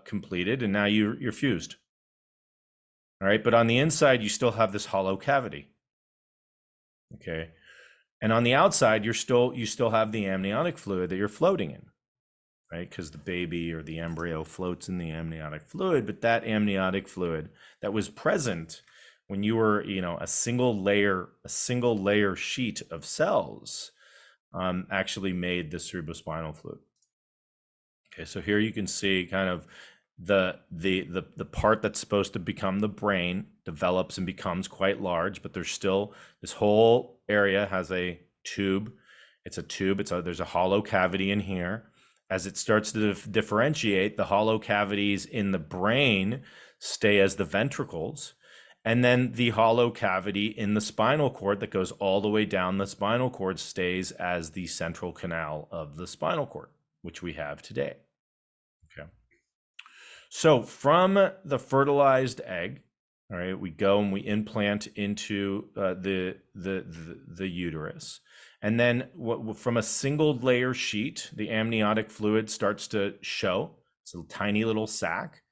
completed, and now you're fused. All right, but on the inside you still have this hollow cavity. Okay, and on the outside you still have the amniotic fluid that you're floating in, right? Because the baby or the embryo floats in the amniotic fluid, but that amniotic fluid that was present when you were, a single layer sheet of cells actually made the cerebrospinal fluid. Okay, so here you can see kind of the part that's supposed to become the brain develops and becomes quite large, but there's still this whole area has a tube. It's a tube. There's a hollow cavity in here. As it starts to differentiate, the hollow cavities in the brain stay as the ventricles. And then the hollow cavity in the spinal cord that goes all the way down the spinal cord stays as the central canal of the spinal cord, which we have today. Okay. So from the fertilized egg, all right, we go and we implant into the uterus. And then from a single layer sheet, the amniotic fluid starts to show. It's a tiny little sac.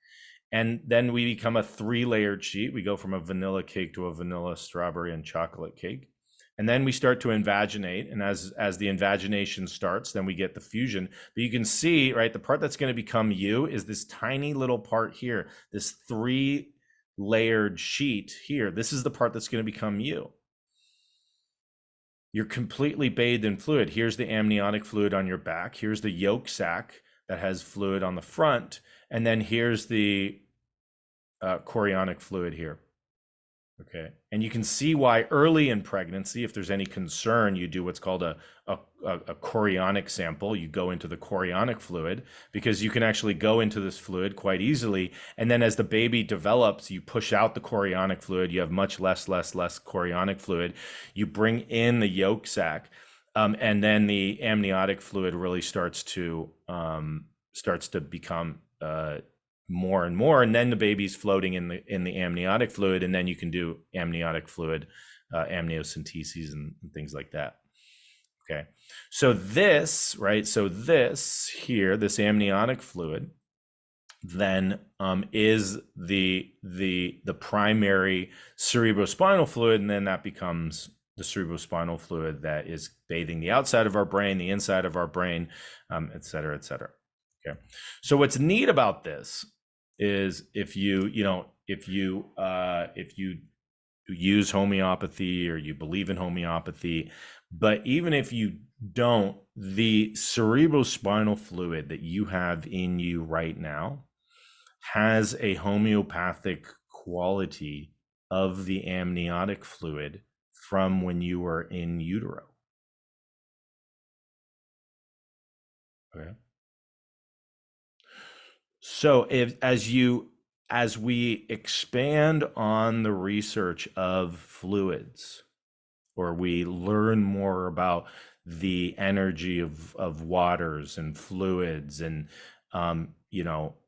And then we become a 3-layered sheet. We go from a vanilla cake to a vanilla, strawberry, and chocolate cake. And then we start to invaginate. And as the invagination starts, then we get the fusion. But you can see, right, the part that's going to become you is this tiny little part here, this 3-layered sheet here. This is the part that's going to become you. You're completely bathed in fluid. Here's the amniotic fluid on your back. Here's the yolk sac that has fluid on the front. And then here's the chorionic fluid here. Okay, and you can see why early in pregnancy, if there's any concern, you do what's called a chorionic sample. You go into the chorionic fluid because you can actually go into this fluid quite easily. And then as the baby develops, you push out the chorionic fluid. You have much less chorionic fluid. You bring in the yolk sac, and then the amniotic fluid really starts to become more and more, and then the baby's floating in the amniotic fluid, and then you can do amniotic fluid amniocentesis and things like that. Okay, so this here, this amniotic fluid, then is the primary cerebrospinal fluid, and then that becomes the cerebrospinal fluid that is bathing the outside of our brain, the inside of our brain, et cetera, et cetera. Okay, so what's neat about this is if you use homeopathy or you believe in homeopathy, but even if you don't, the cerebrospinal fluid that you have in you right now has a homeopathic quality of the amniotic fluid from when you were in utero. Okay. So as you as we expand on the research of fluids, or we learn more about the energy of waters and fluids and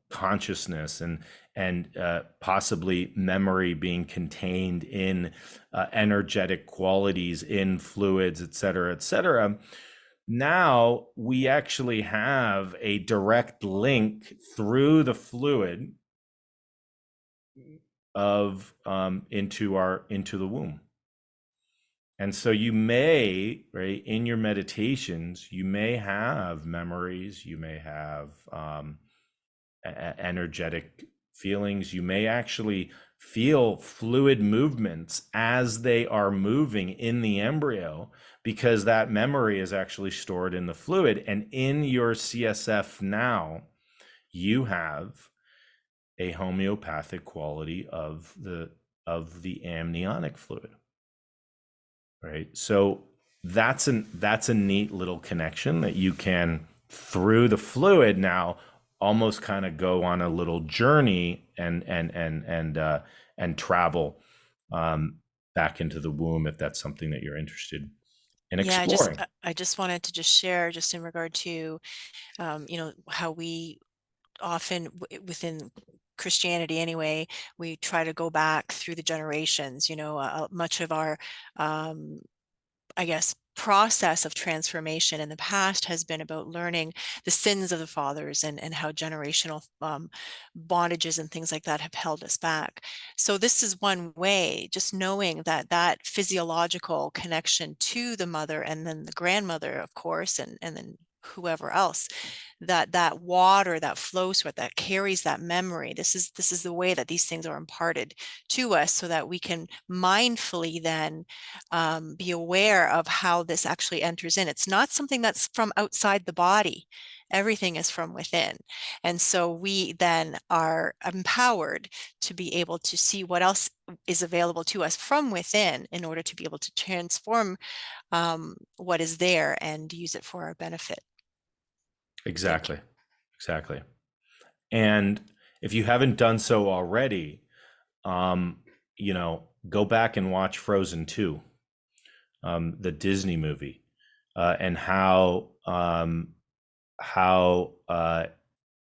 consciousness and possibly memory being contained in energetic qualities in fluids, et cetera, et cetera. Now we actually have a direct link through the fluid of into the womb. And so you may, right, in your meditations, you may have memories, you may have energetic feelings, you may actually feel fluid movements as they are moving in the embryo, because that memory is actually stored in the fluid. And in your CSF now, you have a homeopathic quality of the amniotic fluid. Right. So that's a neat little connection that you can, through the fluid now, almost kind of go on a little journey and travel back into the womb, if that's something that you're interested in Yeah, exploring. I just wanted to just share, just in regard to how we often within Christianity anyway, we try to go back through the generations. Much of our I guess, process of transformation in the past has been about learning the sins of the fathers, and how generational bondages and things like that have held us back. So this is one way, just knowing that that physiological connection to the mother, and then the grandmother, of course, and then whoever else, that water that flows through it, that carries that memory. This is the way that these things are imparted to us, so that we can mindfully then be aware of how this actually enters in. It's not something that's from outside the body. Everything is from within. And so we then are empowered to be able to see what else is available to us from within, in order to be able to transform what is there and use it for our benefit. Thank you. Exactly. And if you haven't done so already, go back and watch Frozen 2, the Disney movie, and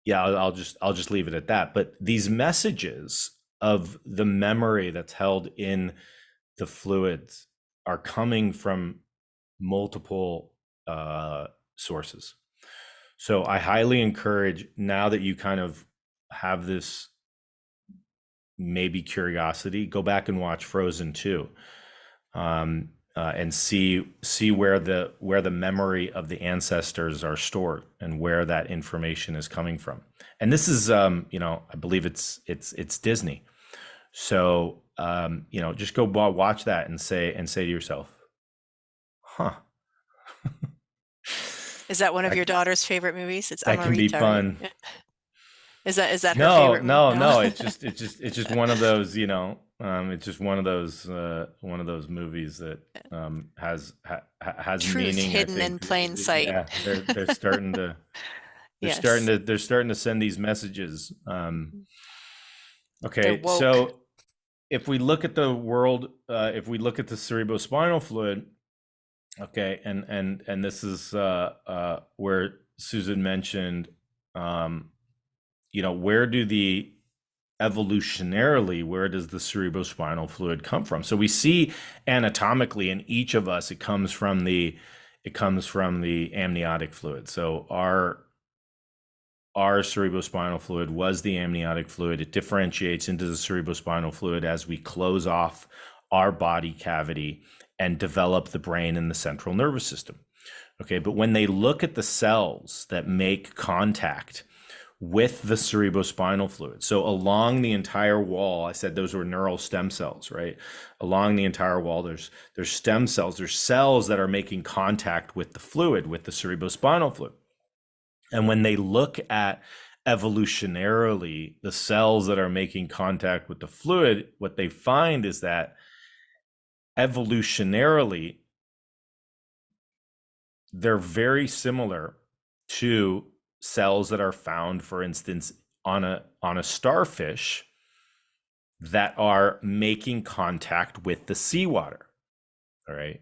yeah, I'll just leave it at that. But these messages of the memory that's held in the fluids are coming from multiple sources. So I highly encourage, now that you kind of have this maybe curiosity, go back and watch Frozen 2, and see where the memory of the ancestors are stored, and where that information is coming from. And this is, I believe it's Disney. So just go watch that and say to yourself, "Huh." Is that one of that, your daughter's favorite movies? I'm that a can be retard, right? fun. Yeah. Is that her No, favorite movie? no, No. no. It's just one of those, it's just one of those movies that has Truth meaning, I hidden think. in plain sight. Yeah, they're starting to Yes, send these messages. they're Okay, woke. so if we look at the world, if we look at the cerebrospinal fluid, okay, and this is where Susan mentioned, where do the evolutionarily, where does the cerebrospinal fluid come from? So we see anatomically in each of us, it comes from the amniotic fluid. So our cerebrospinal fluid was the amniotic fluid. It differentiates into the cerebrospinal fluid as we close off our body cavity and develop the brain and the central nervous system. Okay, but when they look at the cells that make contact with the cerebrospinal fluid, so along the entire wall, I said those were neural stem cells, right? Along the entire wall, there's stem cells, there's cells that are making contact with the fluid, with the cerebrospinal fluid. And when they look at evolutionarily the cells that are making contact with the fluid, what they find is that evolutionarily, they're very similar to cells that are found, for instance, on a starfish that are making contact with the seawater. All right.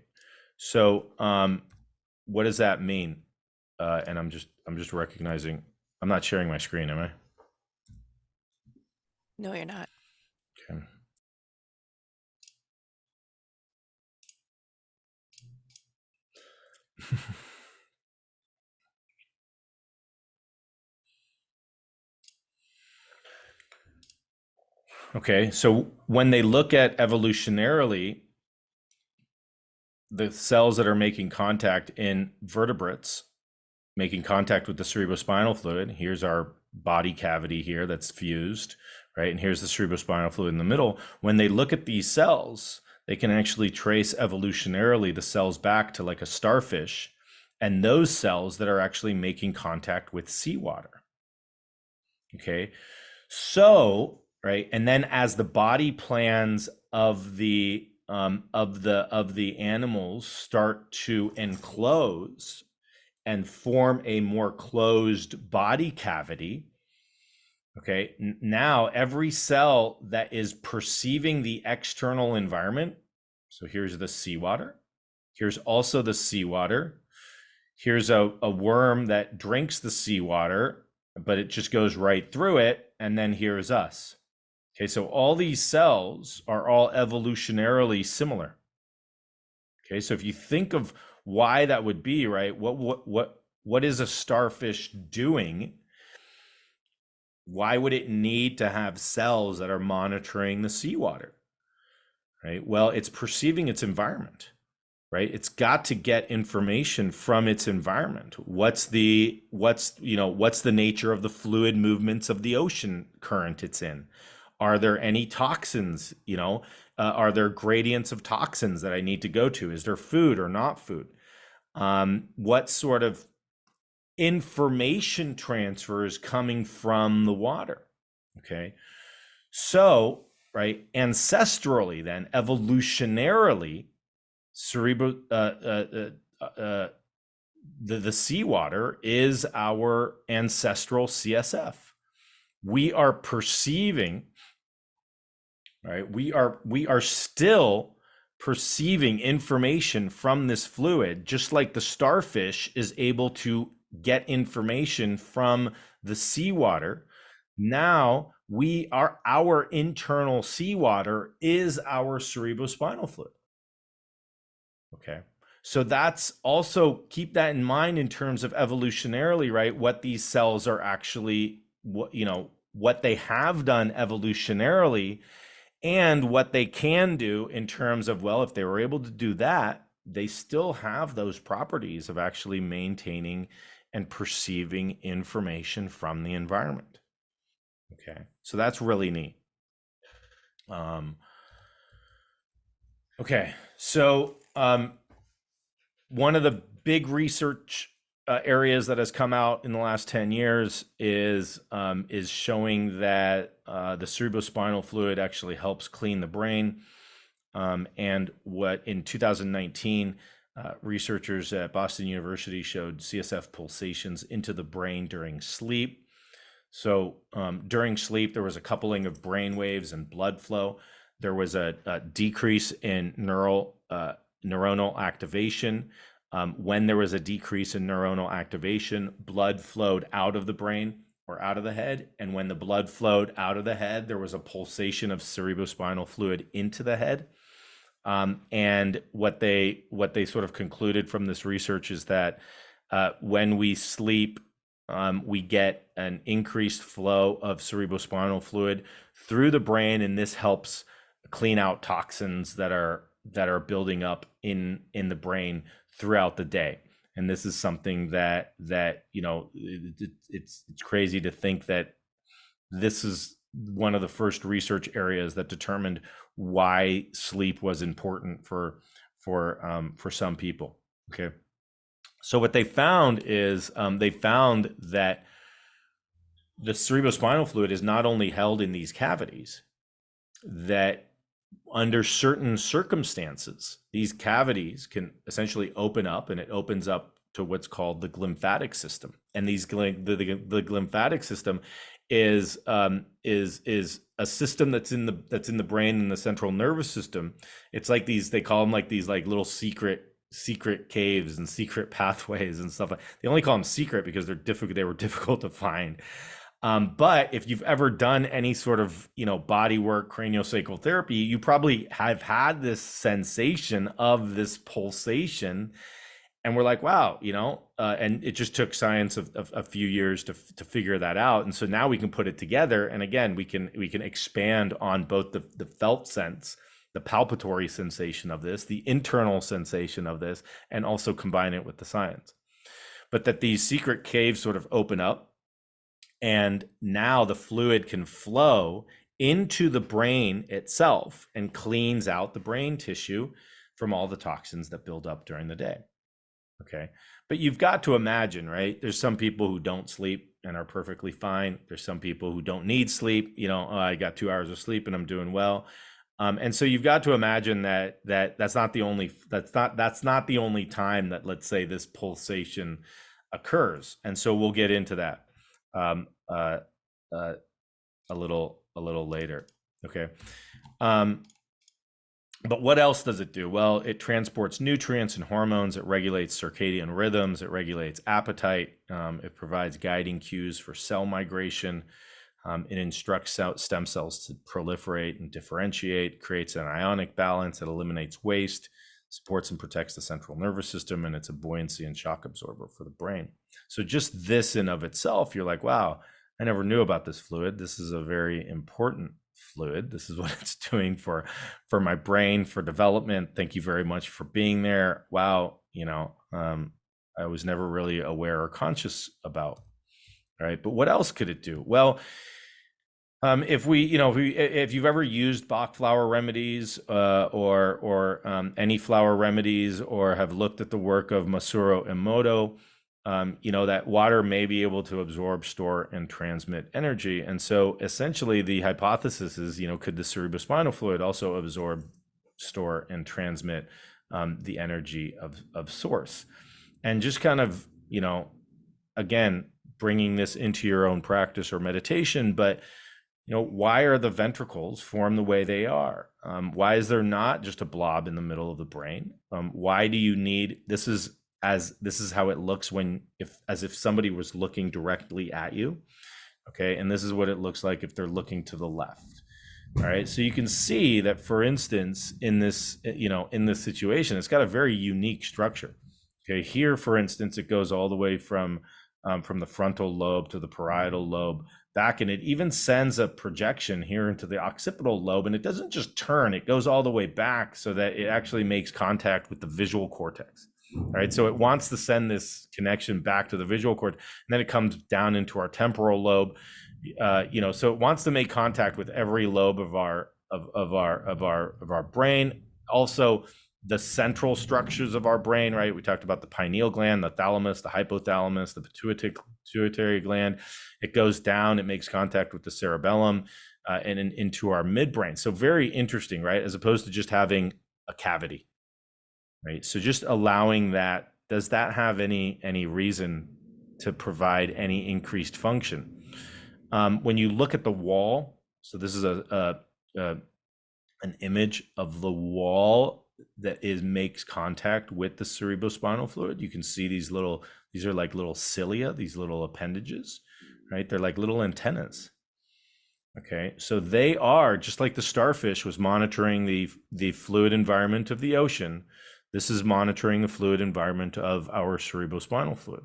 So what does that mean? And I'm just recognizing I'm not sharing my screen, am I? No, you're not. Okay. Okay, so when they look at evolutionarily, the cells that are making contact in vertebrates, making contact with the cerebrospinal fluid, here's our body cavity here that's fused, right? And here's the cerebrospinal fluid in the middle. When they look at these cells, they can actually trace evolutionarily the cells back to like a starfish and those cells that are actually making contact with seawater. Okay, so right, and then as the body plans of the animals start to enclose and form a more closed body cavity, okay, now every cell that is perceiving the external environment, so here's the seawater, here's also the seawater, here's a worm that drinks the seawater, but it just goes right through it, and then here's us. Okay, so all these cells are all evolutionarily similar. Okay, so if you think of why that would be, right? What is a starfish doing? Why would it need to have cells that are monitoring the seawater? Right? Well, it's perceiving its environment. Right? It's got to get information from its environment. What's the nature of the fluid movements of the ocean current it's in? Are there any toxins? Are there gradients of toxins that I need to go to? Is there food or not food? What sort of information transfer is coming from the water? Okay, so right, ancestrally, then evolutionarily, the seawater is our ancestral CSF. We are perceiving, right? We are still perceiving information from this fluid, just like the starfish is able to get information from the seawater. Now our internal seawater is our cerebrospinal fluid. Okay. So that's also, keep that in mind in terms of evolutionarily, right? What these cells are actually, what they have done evolutionarily and what they can do in terms of, well, if they were able to do that, they still have those properties of actually maintaining and perceiving information from the environment. Okay. So that's really neat. Okay. So, one of the big research areas that has come out in the last 10 years is showing that the cerebrospinal fluid actually helps clean the brain. And what in 2019, researchers at Boston University showed CSF pulsations into the brain during sleep. So during sleep, there was a coupling of brain waves and blood flow. There was a decrease in neuronal activation. When there was a decrease in neuronal activation, blood flowed out of the brain or out of the head. And when the blood flowed out of the head, there was a pulsation of cerebrospinal fluid into the head. And what they sort of concluded from this research is that when we sleep, we get an increased flow of cerebrospinal fluid through the brain, and this helps clean out toxins that are building up in the brain throughout the day. And this is something that it's crazy to think that this is one of the first research areas that determined why sleep was important for some people. Okay. So what they found is they found that the cerebrospinal fluid is not only held in these cavities, that under certain circumstances, these cavities can essentially open up, and it opens up to what's called the glymphatic system. And the glymphatic system is a system that's in the brain and the central nervous system. It's like these, they call them like these like little secret caves and secret pathways and stuff. They only call them secret because they were difficult to find. But if you've ever done any sort of, body work, craniosacral therapy, you probably have had this sensation of this pulsation. And we're like, wow, and it just took science of a few years to figure that out. And so now we can put it together. And again, we can expand on both the felt sense, the palpatory sensation of this, the internal sensation of this, and also combine it with the science. But that these secret caves sort of open up, and now the fluid can flow into the brain itself and cleans out the brain tissue from all the toxins that build up during the day. Okay. But you've got to imagine, right? There's some people who don't sleep and are perfectly fine. There's some people who don't need sleep. I got 2 hours of sleep and I'm doing well. And so you've got to imagine that's not the only time that, let's say, this pulsation occurs. And so we'll get into that a little later. Okay. But what else does it do? Well, it transports nutrients and hormones. It regulates circadian rhythms. It regulates appetite. It provides guiding cues for cell migration. It instructs stem cells to proliferate and differentiate, creates an ionic balance. It eliminates waste, supports and protects the central nervous system, and it's a buoyancy and shock absorber for the brain. So just this in of itself, you're like, wow, I never knew about this fluid. This is a very important fluid. This is what it's doing for my brain, for development. Thank you very much for being there. Wow, I was never really aware or conscious about. All right, but what else could it do? Well, if you've ever used Bach flower remedies or any flower remedies, or have looked at the work of Masaru Emoto, that water may be able to absorb, store, and transmit energy. And so essentially the hypothesis is, could the cerebrospinal fluid also absorb, store, and transmit the energy of source? And just kind of, again, bringing this into your own practice or meditation, but why are the ventricles formed the way they are? Why is there not just a blob in the middle of the brain? Why do you need, this is how it looks as if somebody was looking directly at you. Okay. And this is what it looks like if they're looking to the left. All right. So you can see that, for instance, in this situation, it's got a very unique structure. Okay. Here, for instance, it goes all the way from the frontal lobe to the parietal lobe back, and it even sends a projection here into the occipital lobe, and it doesn't just turn, it goes all the way back so that it actually makes contact with the visual cortex. All right, so it wants to send this connection back to the visual cortex, and then it comes down into our temporal lobe. So it wants to make contact with every lobe of our brain. Also, the central structures of our brain, right? We talked about the pineal gland, the thalamus, the hypothalamus, the pituitary gland. It goes down, it makes contact with the cerebellum and into our midbrain. So very interesting, right? As opposed to just having a cavity, right? So just allowing that, does that have any reason to provide any increased function? When you look at the wall, so this is an image of the wall that makes contact with the cerebrospinal fluid. You can see these are like little cilia, these little appendages, right? They're like little antennas. Okay, so they are just like the starfish was monitoring the fluid environment of the ocean. This is monitoring the fluid environment of our cerebrospinal fluid.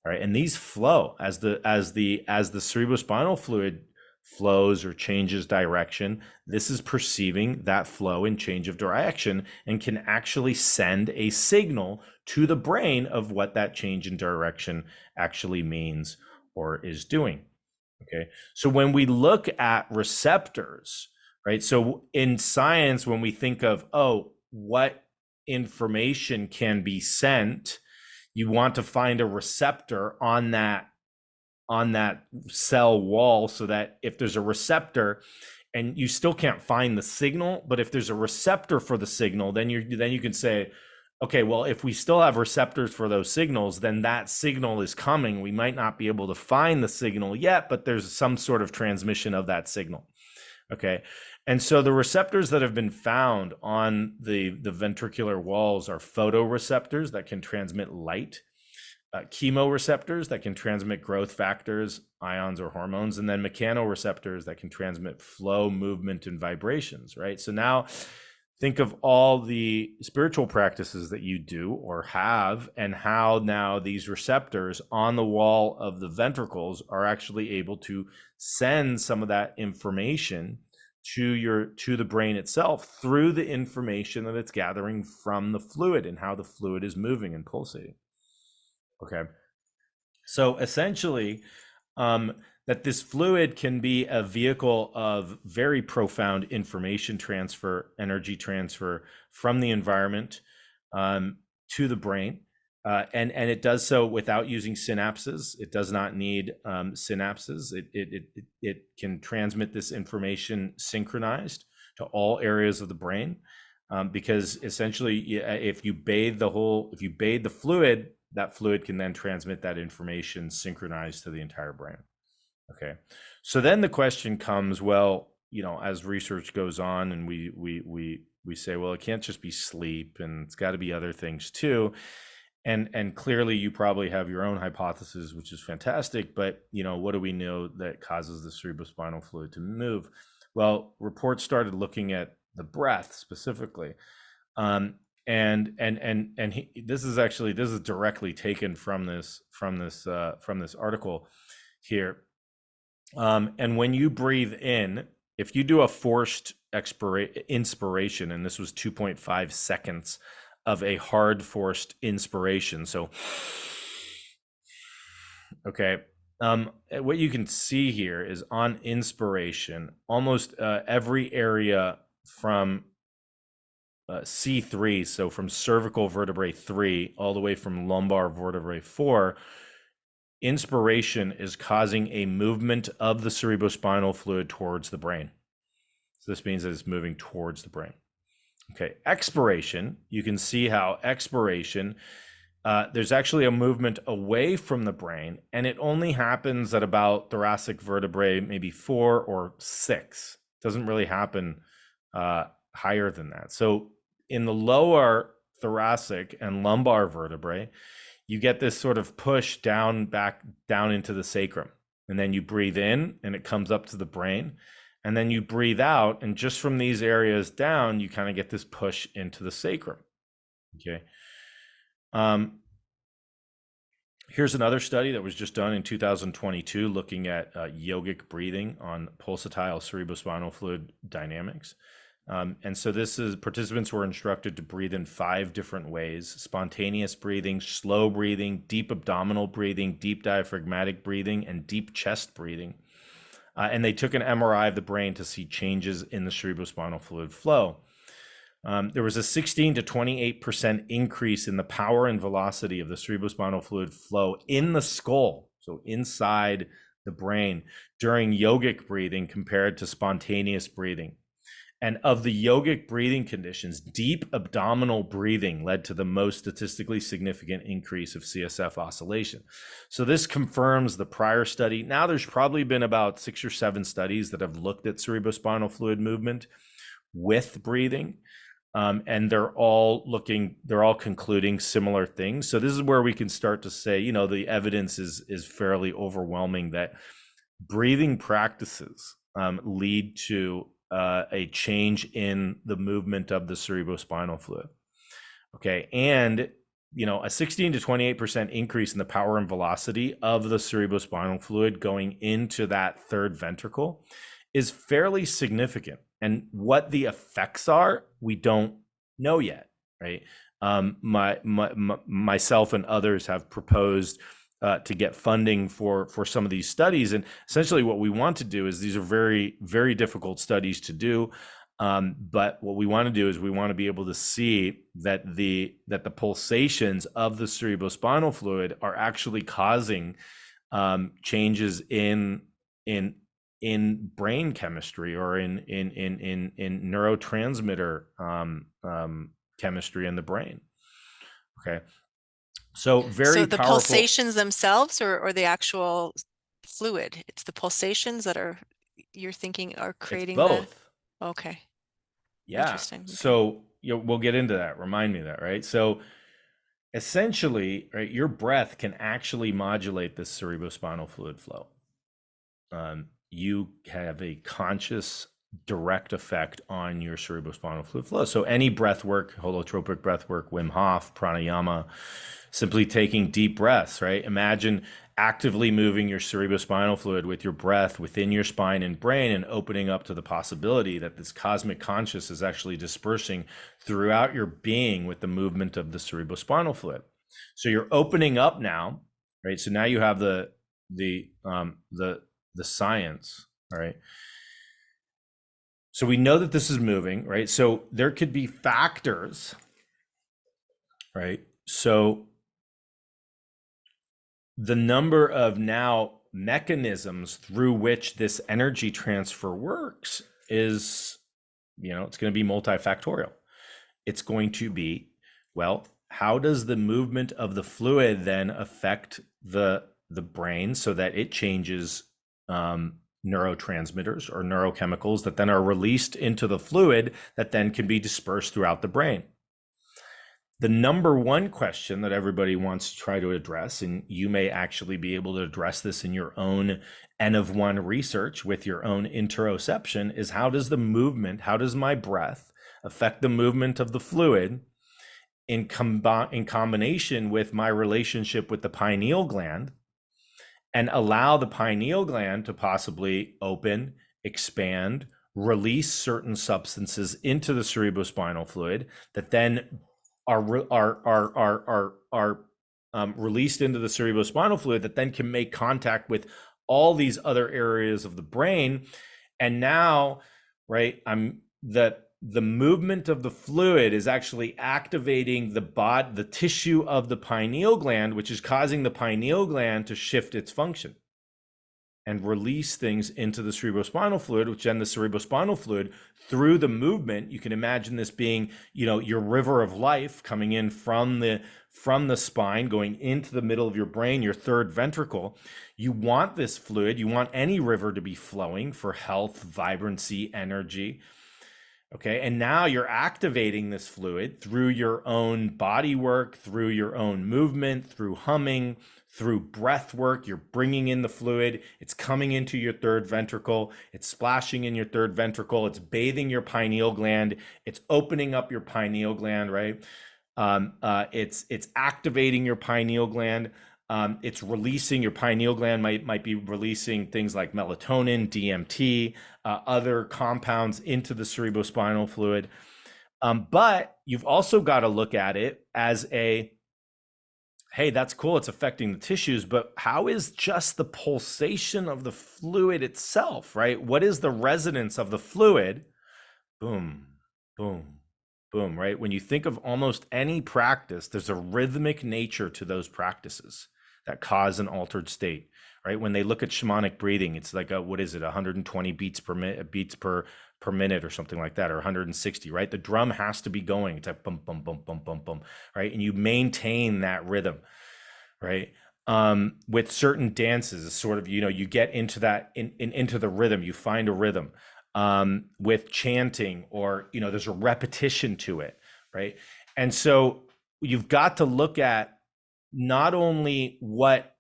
All right, and these flow as the cerebrospinal fluid flows or changes direction. This is perceiving that flow and change of direction and can actually send a signal to the brain of what that change in direction actually means or is doing. Okay, so when we look at receptors, right? So in science, when we think of, what information can be sent, you want to find a receptor on that cell wall, so that if there's a receptor and you still can't find the signal, but if there's a receptor for the signal, then you can say, okay, well, if we still have receptors for those signals, then that signal is coming. We might not be able to find the signal yet, but there's some sort of transmission of that signal. Okay. And so the receptors that have been found on the ventricular walls are photoreceptors that can transmit light, chemoreceptors that can transmit growth factors, ions, or hormones, and then mechanoreceptors that can transmit flow, movement, and vibrations, right? So now think of all the spiritual practices that you do or have, and how now these receptors on the wall of the ventricles are actually able to send some of that information to the brain itself through the information that it's gathering from the fluid and how the fluid is moving and pulsating. Okay. So essentially, that this fluid can be a vehicle of very profound information transfer, energy transfer from the environment to the brain. And it does so without using synapses. It does not need synapses. It can transmit this information synchronized to all areas of the brain. Because essentially, if you bathe the fluid, that fluid can then transmit that information synchronized to the entire brain. Okay. So then the question comes, well, as research goes on and we say, well, it can't just be sleep and it's got to be other things too. And clearly you probably have your own hypothesis, which is fantastic, but what do we know that causes the cerebrospinal fluid to move? Well, reports started looking at the breath specifically. This is directly taken from this article here. And when you breathe in, if you do a forced inspiration, and this was 2.5 seconds of a hard forced inspiration. So, okay. What you can see here is on inspiration, almost every area from C3, so from cervical vertebrae 3 all the way from lumbar vertebrae 4, inspiration is causing a movement of the cerebrospinal fluid towards the brain. So this means that it's moving towards the brain. Okay, expiration, you can see how expiration, there's actually a movement away from the brain, and it only happens at about thoracic vertebrae, maybe 4 or 6. It doesn't really happen higher than that. So in the lower thoracic and lumbar vertebrae, you get this sort of push back down into the sacrum. And then you breathe in and it comes up to the brain. And then you breathe out, and just from these areas down, you kind of get this push into the sacrum. Okay. Here's another study that was just done in 2022 looking at yogic breathing on pulsatile cerebrospinal fluid dynamics. And so participants were instructed to breathe in 5 different ways: spontaneous breathing, slow breathing, deep abdominal breathing, deep diaphragmatic breathing, and deep chest breathing. And they took an MRI of the brain to see changes in the cerebrospinal fluid flow. There was a 16 to 28% increase in the power and velocity of the cerebrospinal fluid flow in the skull, so inside the brain, during yogic breathing compared to spontaneous breathing. And of the yogic breathing conditions, deep abdominal breathing led to the most statistically significant increase of CSF oscillation. So this confirms the prior study. Now there's probably been about 6 or 7 studies that have looked at cerebrospinal fluid movement with breathing. And they're all concluding similar things. So this is where we can start to say, the evidence is fairly overwhelming that breathing practices lead to a change in the movement of the cerebrospinal fluid. Okay. And, a 16 to 28% increase in the power and velocity of the cerebrospinal fluid going into that third ventricle is fairly significant. And what the effects are, we don't know yet, right? Myself and others have proposed to get funding for some of these studies. And essentially what we want to do is, these are very, very difficult studies to do. But what we want to do is we want to be able to see that the pulsations of the cerebrospinal fluid are actually causing changes in brain chemistry or in neurotransmitter chemistry in the brain. Okay. So So the powerful. pulsations themselves or the actual fluid? It's the pulsations that are you're thinking are It's creating the, both. okay, Yeah. interesting. Okay. So we'll get into that. Remind me of that, right? So essentially, right, your breath can actually modulate the cerebrospinal fluid flow. You have a conscious direct effect on your cerebrospinal fluid flow. So any breath work, holotropic breath work, Wim Hof, pranayama, simply taking deep breaths, right? Imagine actively moving your cerebrospinal fluid with your breath within your spine and brain and opening up to the possibility that this cosmic conscious is actually dispersing throughout your being with the movement of the cerebrospinal fluid. So you're opening up now, right? So now you have the science, right? So we know that this is moving, right? So there could be factors, right? So the number of now mechanisms through which this energy transfer works is, it's going to be multifactorial. It's going to be, well, how does the movement of the fluid then affect the brain so that it changes neurotransmitters or neurochemicals that then are released into the fluid that then can be dispersed throughout the brain? The number one question that everybody wants to try to address, and you may actually be able to address this in your own N of one research with your own interoception, is how does my breath affect the movement of the fluid in combination with my relationship with the pineal gland, and allow the pineal gland to possibly open, expand, release certain substances into the cerebrospinal fluid that then are released into the cerebrospinal fluid that then can make contact with all these other areas of the brain. And now, right, the movement of the fluid is actually activating the tissue of the pineal gland, which is causing the pineal gland to shift its function and release things into the cerebrospinal fluid, which then the cerebrospinal fluid, through the movement, you can imagine this being, your river of life coming in from the spine, going into the middle of your brain, your third ventricle. You want this fluid, you want any river to be flowing for health, vibrancy, energy. Okay, and now you're activating this fluid through your own body work, through your own movement, through humming, through breath work. You're bringing in the fluid. It's coming into your third ventricle. It's splashing in your third ventricle. It's bathing your pineal gland. It's opening up your pineal gland, right? It's activating your pineal gland. It's releasing, your pineal gland might be releasing things like melatonin, DMT, other compounds into the cerebrospinal fluid. But you've also got to look at it as hey, that's cool, it's affecting the tissues, but how is just the pulsation of the fluid itself, right? What is the resonance of the fluid? Boom, boom, boom, right? When you think of almost any practice, there's a rhythmic nature to those practices that cause an altered state, right? When they look at shamanic breathing, it's like 120 beats per minute or something like that, or 160, right? The drum has to be going. It's like bum, bum, bum, bum, bum, bum, right? And you maintain that rhythm, right? With certain dances, it's sort of, you get into that, into the rhythm, you find a rhythm. With chanting, or, there's a repetition to it, right? And so you've got to look at not only what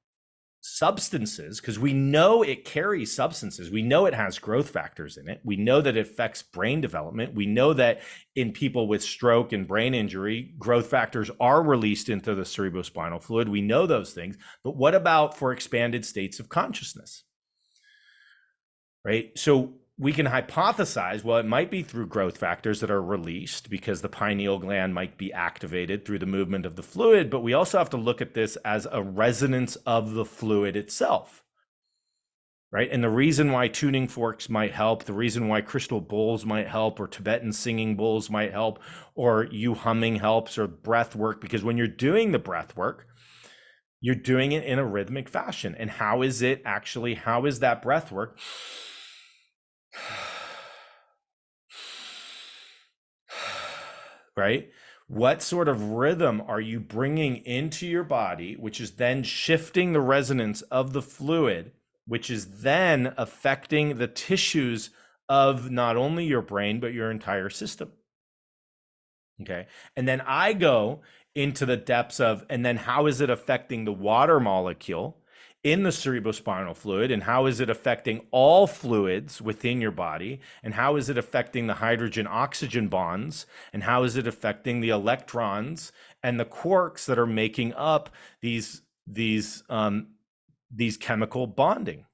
substances, because we know it carries substances. We know it has growth factors in it. We know that it affects brain development. We know that in people with stroke and brain injury, growth factors are released into the cerebrospinal fluid. We know those things. But what about for expanded states of consciousness? Right? So we can hypothesize, well, it might be through growth factors that are released because the pineal gland might be activated through the movement of the fluid, but we also have to look at this as a resonance of the fluid itself, right? And the reason why tuning forks might help, the reason why crystal bowls might help, or Tibetan singing bowls might help, or you humming helps, or breath work, because when you're doing the breath work, you're doing it in a rhythmic fashion. And how is that breath work? Right? What sort of rhythm are you bringing into your body, which is then shifting the resonance of the fluid which is then affecting the tissues of not only your brain, but your entire system. Okay. And then I go into the depths of, and then how is it affecting the water molecule in the cerebrospinal fluid? And how is it affecting all fluids within your body? And how is it affecting the hydrogen oxygen bonds? And how is it affecting the electrons and the quarks that are making up these chemical bonding?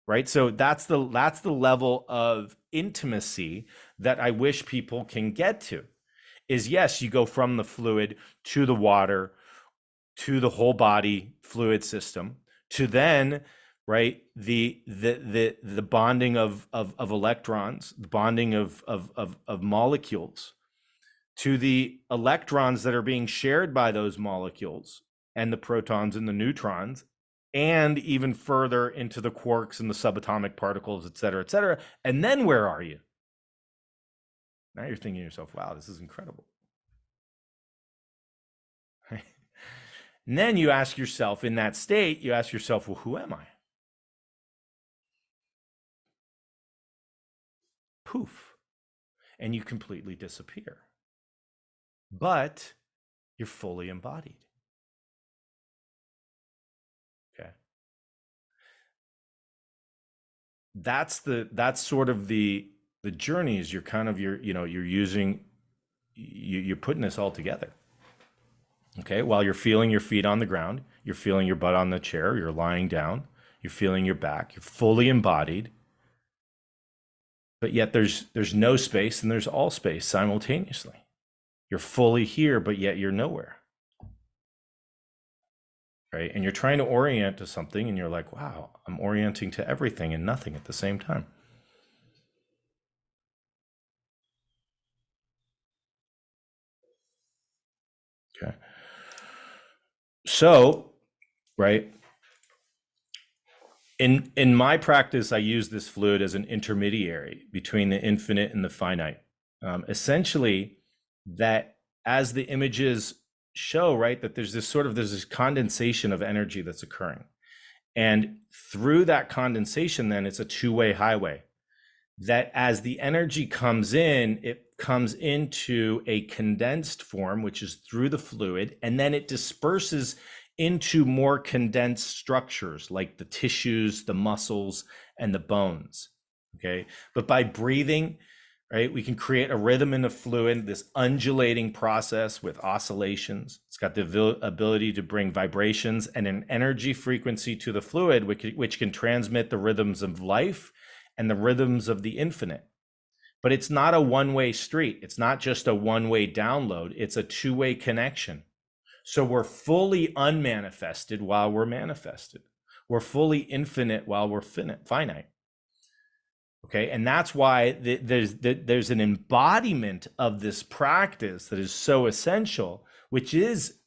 Right. So that's the level of intimacy that I wish people can get to. Is yes, you go from the fluid to the water to the whole body fluid system to then, right, the bonding of electrons, the bonding of molecules, to the electrons that are being shared by those molecules and the protons and the neutrons, and even further into the quarks and the subatomic particles, et cetera, et cetera. And then where are you? Now you're thinking to yourself, wow, this is incredible. And then you ask yourself, in that state, you ask yourself, well, who am I? Poof. And you completely disappear. But you're fully embodied. Okay. That's sort of the journey. Is you're kind of you're putting this all together. Okay, while you're feeling your feet on the ground, you're feeling your butt on the chair, you're lying down, you're feeling your back, you're fully embodied. But yet there's no space and there's all space simultaneously. You're fully here, but yet you're nowhere. Right? And you're trying to orient to something and you're like, wow, I'm orienting to everything and nothing at the same time. Okay. So, right, in my practice, I use this fluid as an intermediary between the infinite and the finite. Essentially, that as the images show, right, that there's this condensation of energy that's occurring. And through that condensation, then it's a two-way highway. That as the energy comes in, it comes into a condensed form, which is through the fluid, and then it disperses into more condensed structures like the tissues, the muscles, and the bones. Okay. But by breathing, right, we can create a rhythm in the fluid, this undulating process with oscillations. It's got the ability to bring vibrations and an energy frequency to the fluid, which can transmit the rhythms of life and the rhythms of the infinite. But it's not a one-way street. It's not just a one-way download. It's a two-way connection. So we're fully unmanifested while we're manifested. We're fully infinite while we're finite. Okay, and that's why there's an embodiment of this practice that is so essential, which is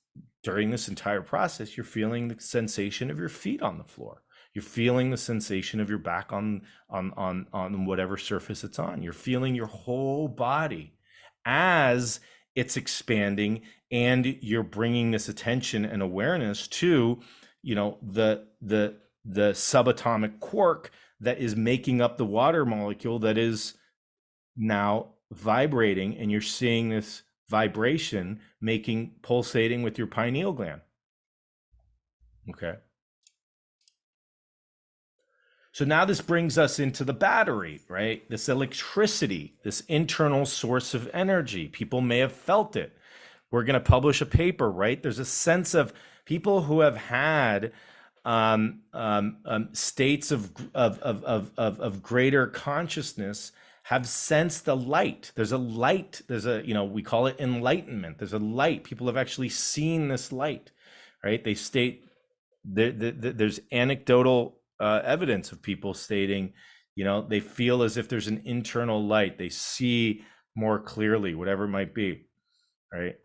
during this entire process, you're feeling the sensation of your feet on the floor. You're feeling the sensation of your back on whatever surface it's on. You're feeling your whole body as it's expanding, and you're bringing this attention and awareness to, the subatomic quark that is making up the water molecule that is now vibrating, and you're seeing this vibration pulsating with your pineal gland. Okay. So now this brings us into the battery, right? This electricity, this internal source of energy. People may have felt it. We're going to publish a paper, right? There's a sense of people who have had states of greater consciousness have sensed the light. There's a light. We call it enlightenment. There's a light. People have actually seen this light, right? They state there's anecdotal evidence of people stating, they feel as if there's an internal light. They see more clearly, whatever it might be, right?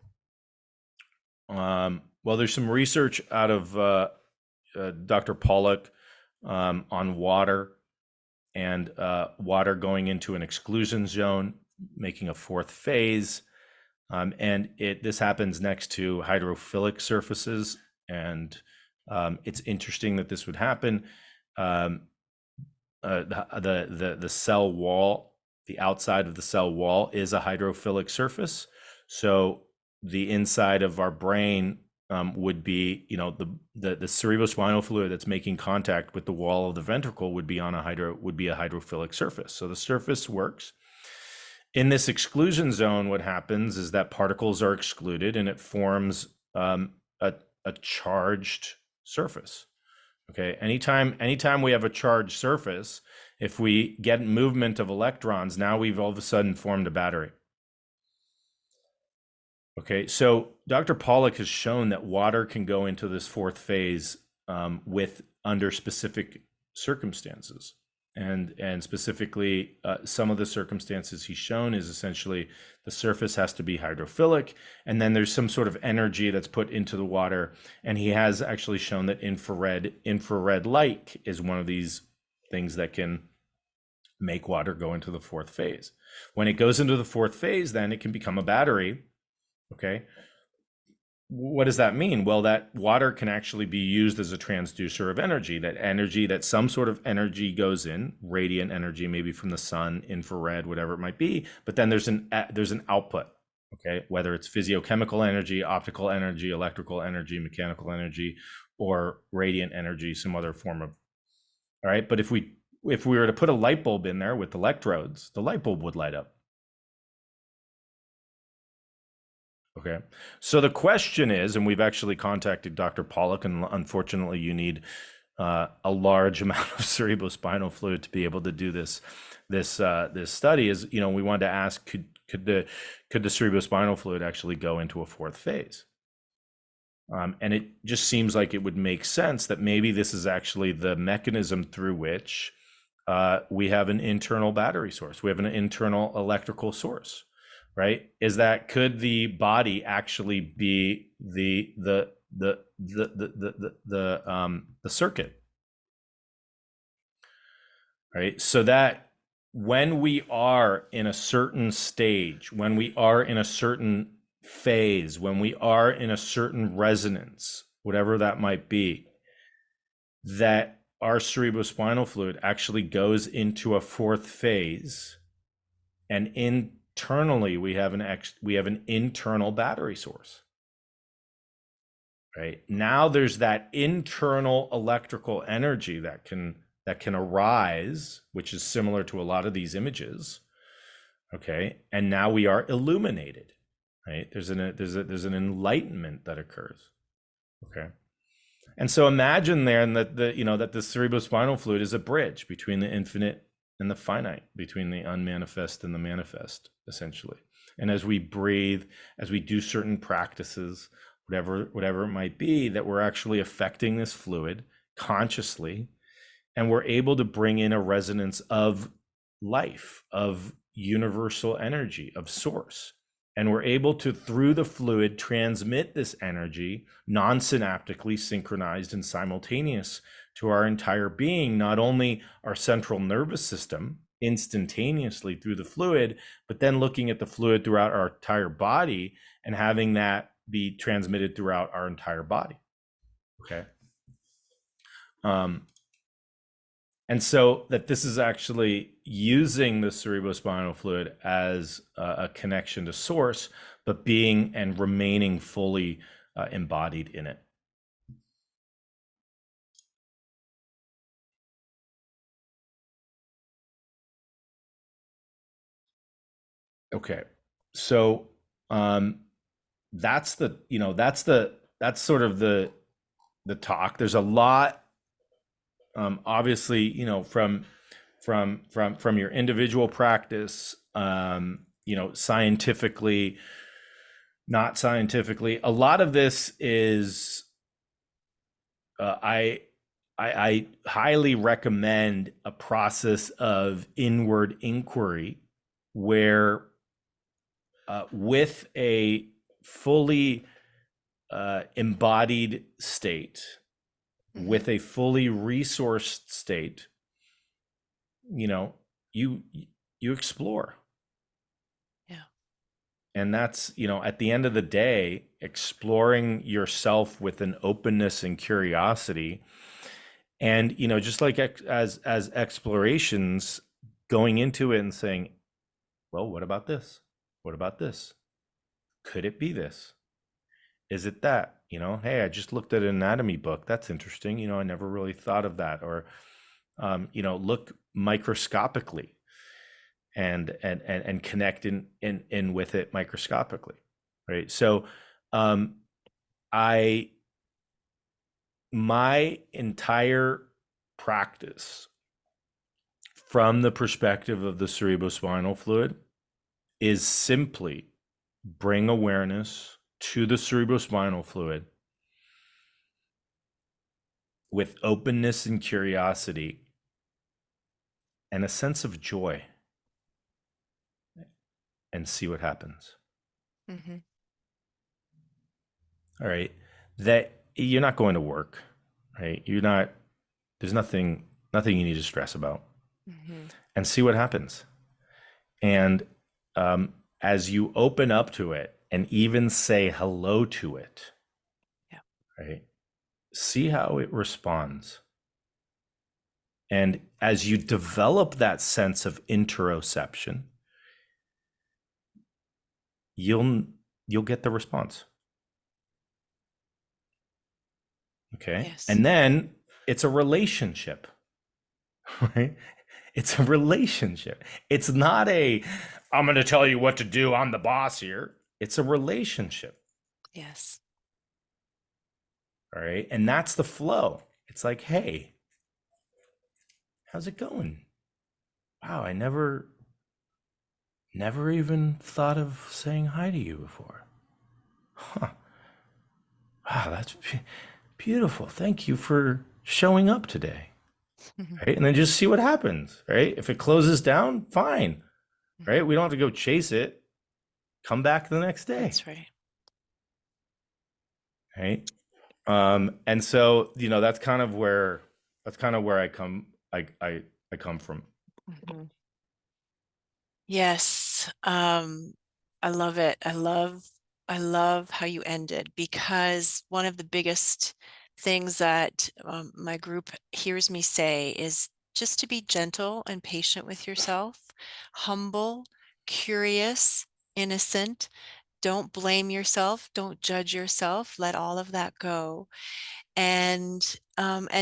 Well, there's some research out of Dr. Pollock on water and water going into an exclusion zone, making a fourth phase. And this happens next to hydrophilic surfaces. And it's interesting that this would happen. um, the cell wall, the outside of the cell wall is a hydrophilic surface. So the inside of our brain would be, the cerebrospinal fluid that's making contact with the wall of the ventricle would be a hydrophilic surface. So the surface works. In this exclusion zone, what happens is that particles are excluded and it forms a charged surface. Okay, anytime we have a charged surface, if we get movement of electrons, now we've all of a sudden formed a battery. Okay, so Dr. Pollack has shown that water can go into this fourth phase under specific circumstances. And specifically, some of the circumstances he's shown is essentially the surface has to be hydrophilic, and then there's some sort of energy that's put into the water. And he has actually shown that infrared light is one of these things that can make water go into the fourth phase. When it goes into the fourth phase, then it can become a battery. Okay. What does that mean? Well, that water can actually be used as a transducer of energy, that some sort of energy goes in, radiant energy, maybe from the sun, infrared, whatever it might be, but then there's an output, okay? Whether it's physiochemical energy, optical energy, electrical energy, mechanical energy, or radiant energy, some other form of, all right? But if we were to put a light bulb in there with electrodes, the light bulb would light up. Okay, so the question is, and we've actually contacted Dr. Pollack, and unfortunately you need a large amount of cerebrospinal fluid to be able to do this study, is, we wanted to ask, could the cerebrospinal fluid actually go into a fourth phase? And it just seems like it would make sense that maybe this is actually the mechanism through which we have an internal battery source. We have an internal electrical source. Right? Could the body actually be the circuit? Right? So that when we are in a certain stage, when we are in a certain phase, when we are in a certain resonance, whatever that might be, that our cerebrospinal fluid actually goes into a fourth phase, and internally we have an internal battery source. Right? Now there's that internal electrical energy that can arise, which is similar to a lot of these images. Okay, and now we are illuminated. Right? There's an enlightenment that occurs. Okay, and so imagine then that the cerebrospinal fluid is a bridge between the infinite and the finite, between the unmanifest and the manifest, essentially. And as we breathe, as we do certain practices, whatever it might be, that we're actually affecting this fluid consciously, and we're able to bring in a resonance of life, of universal energy, of source. And we're able to, through the fluid, transmit this energy non-synaptically synchronized and simultaneous to our entire being, not only our central nervous system instantaneously through the fluid, but then looking at the fluid throughout our entire body and having that be transmitted throughout our entire body. Okay. And so that this is actually using the cerebrospinal fluid as a connection to source, but being and remaining fully embodied in it. Okay, so that's sort of the talk. There's a lot, obviously, from your individual practice, scientifically, not scientifically. A lot of this is, I highly recommend a process of inward inquiry where, with a fully embodied state, with a fully resourced state, you explore. Yeah. And that's, at the end of the day, exploring yourself with an openness and curiosity And, just like as explorations, going into it and saying, well, what about this? What about this? Could it be this? Is it that? Hey, I just looked at an anatomy book. That's interesting. I never really thought of that. Or, look microscopically and connect in with it microscopically. Right. So, I my entire practice from the perspective of the cerebrospinal fluid is simply bring awareness to the cerebrospinal fluid with openness and curiosity and a sense of joy, and see what happens. Mm-hmm. All right. That you're not going to work, right? There's nothing you need to stress about, Mm-hmm. and see what happens. And as you open up to it and even say hello to it, Yeah. right? See how it responds. And as you develop that sense of interoception, you'll get the response. Okay. Yes. And then it's a relationship, right? It's a relationship. It's not I'm going to tell you what to do. I'm the boss here. It's a relationship. Yes. All right. And that's the flow. It's like, hey, how's it going? Wow, I never even thought of saying hi to you before. Huh. Wow, that's beautiful. Thank you for showing up today. Right? And then just see what happens, right? If it closes down, fine. Right? We don't have to go chase it. Come back the next day. That's right. Right? And so, that's kind of where I come from. Mm-hmm. Yes. I love it. I love how you ended, because one of the biggest things that my group hears me say is just to be gentle and patient with yourself, humble, curious, innocent. Don't blame yourself. Don't judge yourself. Let all of that go. And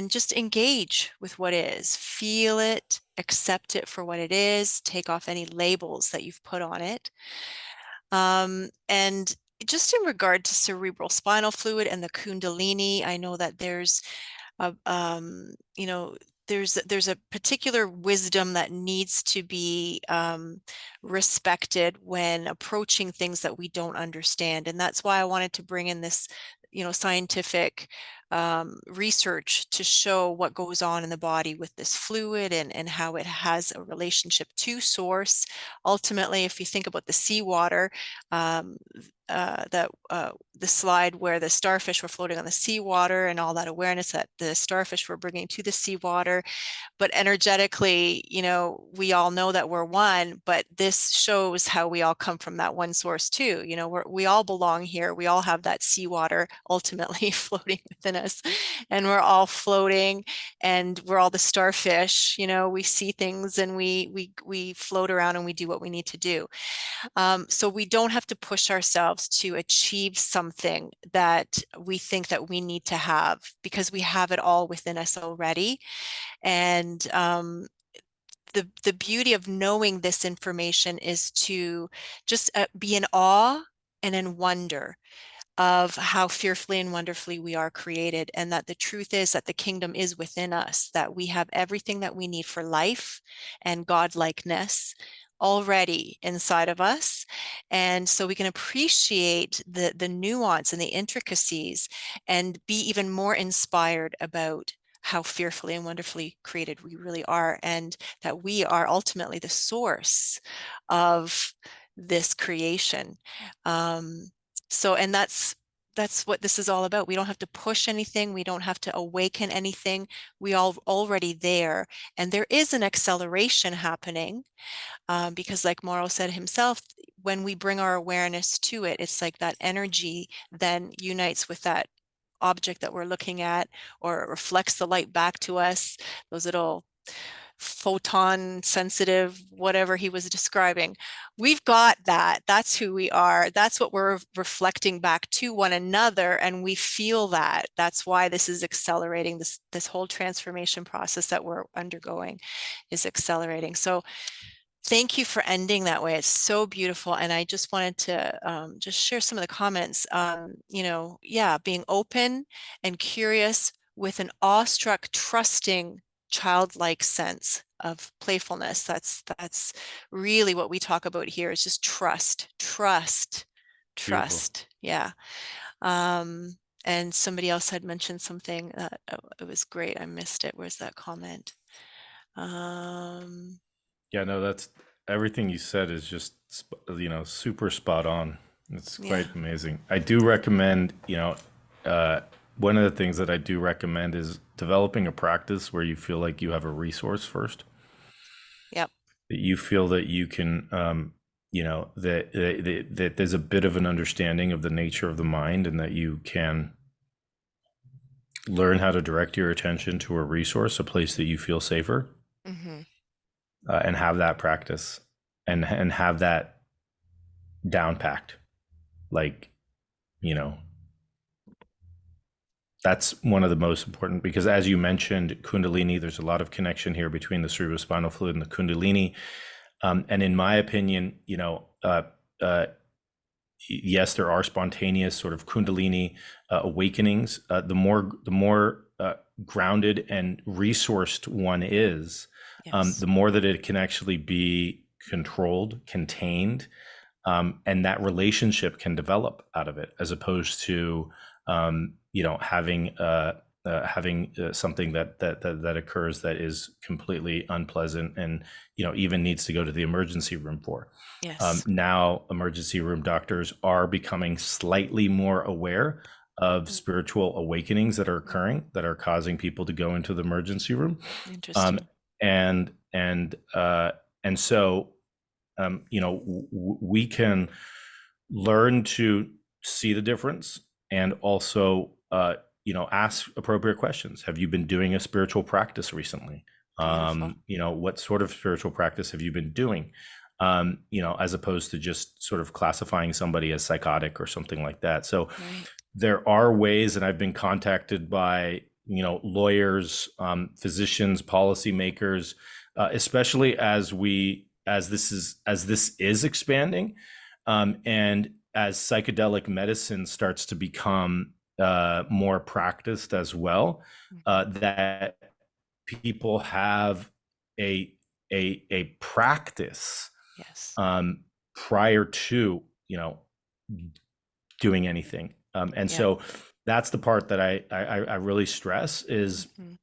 just engage with what is. Feel it, accept it for what it is, take off any labels that you've put on it. And just in regard to cerebral spinal fluid and the Kundalini, I know that there's you know, there's a particular wisdom that needs to be respected when approaching things that we don't understand. And that's why I wanted to bring in this, scientific research to show what goes on in the body with this fluid, and how it has a relationship to source. Ultimately, if you think about the seawater, um, the slide where the starfish were floating on the seawater, and all that awareness that the starfish were bringing to the seawater. But energetically, we all know that we're one, but this shows how we all come from that one source too. We all belong here. We all have that seawater ultimately floating within us, and we're all floating, and we're all the starfish. We see things, and we float around, and we do what we need to do. So we don't have to push ourselves to achieve something that we think that we need to have, because we have it all within us already. And the beauty of knowing this information is to just be in awe and in wonder of how fearfully and wonderfully we are created, and that the truth is that the kingdom is within us, that we have everything that we need for life and godlikeness already inside of us. And so we can appreciate the nuance and the intricacies, and be even more inspired about how fearfully and wonderfully created we really are, and that we are ultimately the source of this creation. And that's what this is all about. We don't have to push anything. We don't have to awaken anything. We all already there. And there is an acceleration happening, because like Mauro said himself, when we bring our awareness to it, it's like that energy then unites with that object that we're looking at, or it reflects the light back to us, those little photon sensitive, whatever he was describing. We've got that. That's who we are. That's what we're reflecting back to one another. And we feel that. That's why this is accelerating. This whole transformation process that we're undergoing is accelerating. So thank you for ending that way. It's so beautiful. And I just wanted to just share some of the comments. Yeah, being open and curious with an awestruck, trusting, childlike sense of playfulness. That's really what we talk about here, is just trust, trust, Beautiful. trust. Yeah. And somebody else had mentioned something that it was great. I missed it. Where's that comment? Yeah, no, that's everything you said is just, super spot on. It's Yeah. quite amazing. I do recommend, one of the things that I do recommend is developing a practice where you feel like you have a resource first, Yep. that you feel that you can, that there's a bit of an understanding of the nature of the mind, and that you can learn how to direct your attention to a resource, a place that you feel safer, Mm-hmm. and have that practice, and have that down packed. Like, you know, that's one of the most important, because as you mentioned, Kundalini, there's a lot of connection here between the cerebrospinal fluid and the Kundalini. And in my opinion, yes, there are spontaneous sort of Kundalini awakenings. The more grounded and resourced one is, Yes. the more that it can actually be controlled, contained, and that relationship can develop out of it, as opposed to having something that occurs that is completely unpleasant, and even needs to go to the emergency room for. Yes. Now, emergency room doctors are becoming slightly more aware of Mm. spiritual awakenings that are occurring, that are causing people to go into the emergency room. Um, Interesting. and and uh, and so we can learn to see the difference, and also ask appropriate questions. Have you been doing a spiritual practice recently? Beautiful. What sort of spiritual practice have you been doing? As opposed to just sort of classifying somebody as psychotic or something like that. So Right. there are ways, and I've been contacted by lawyers, physicians, policymakers, especially as this is expanding, and as psychedelic medicine starts to become more practiced as well, Mhm. that people have a a practice Yes. prior to doing anything. And Yep. so that's the part that I really stress is, Mm-hmm.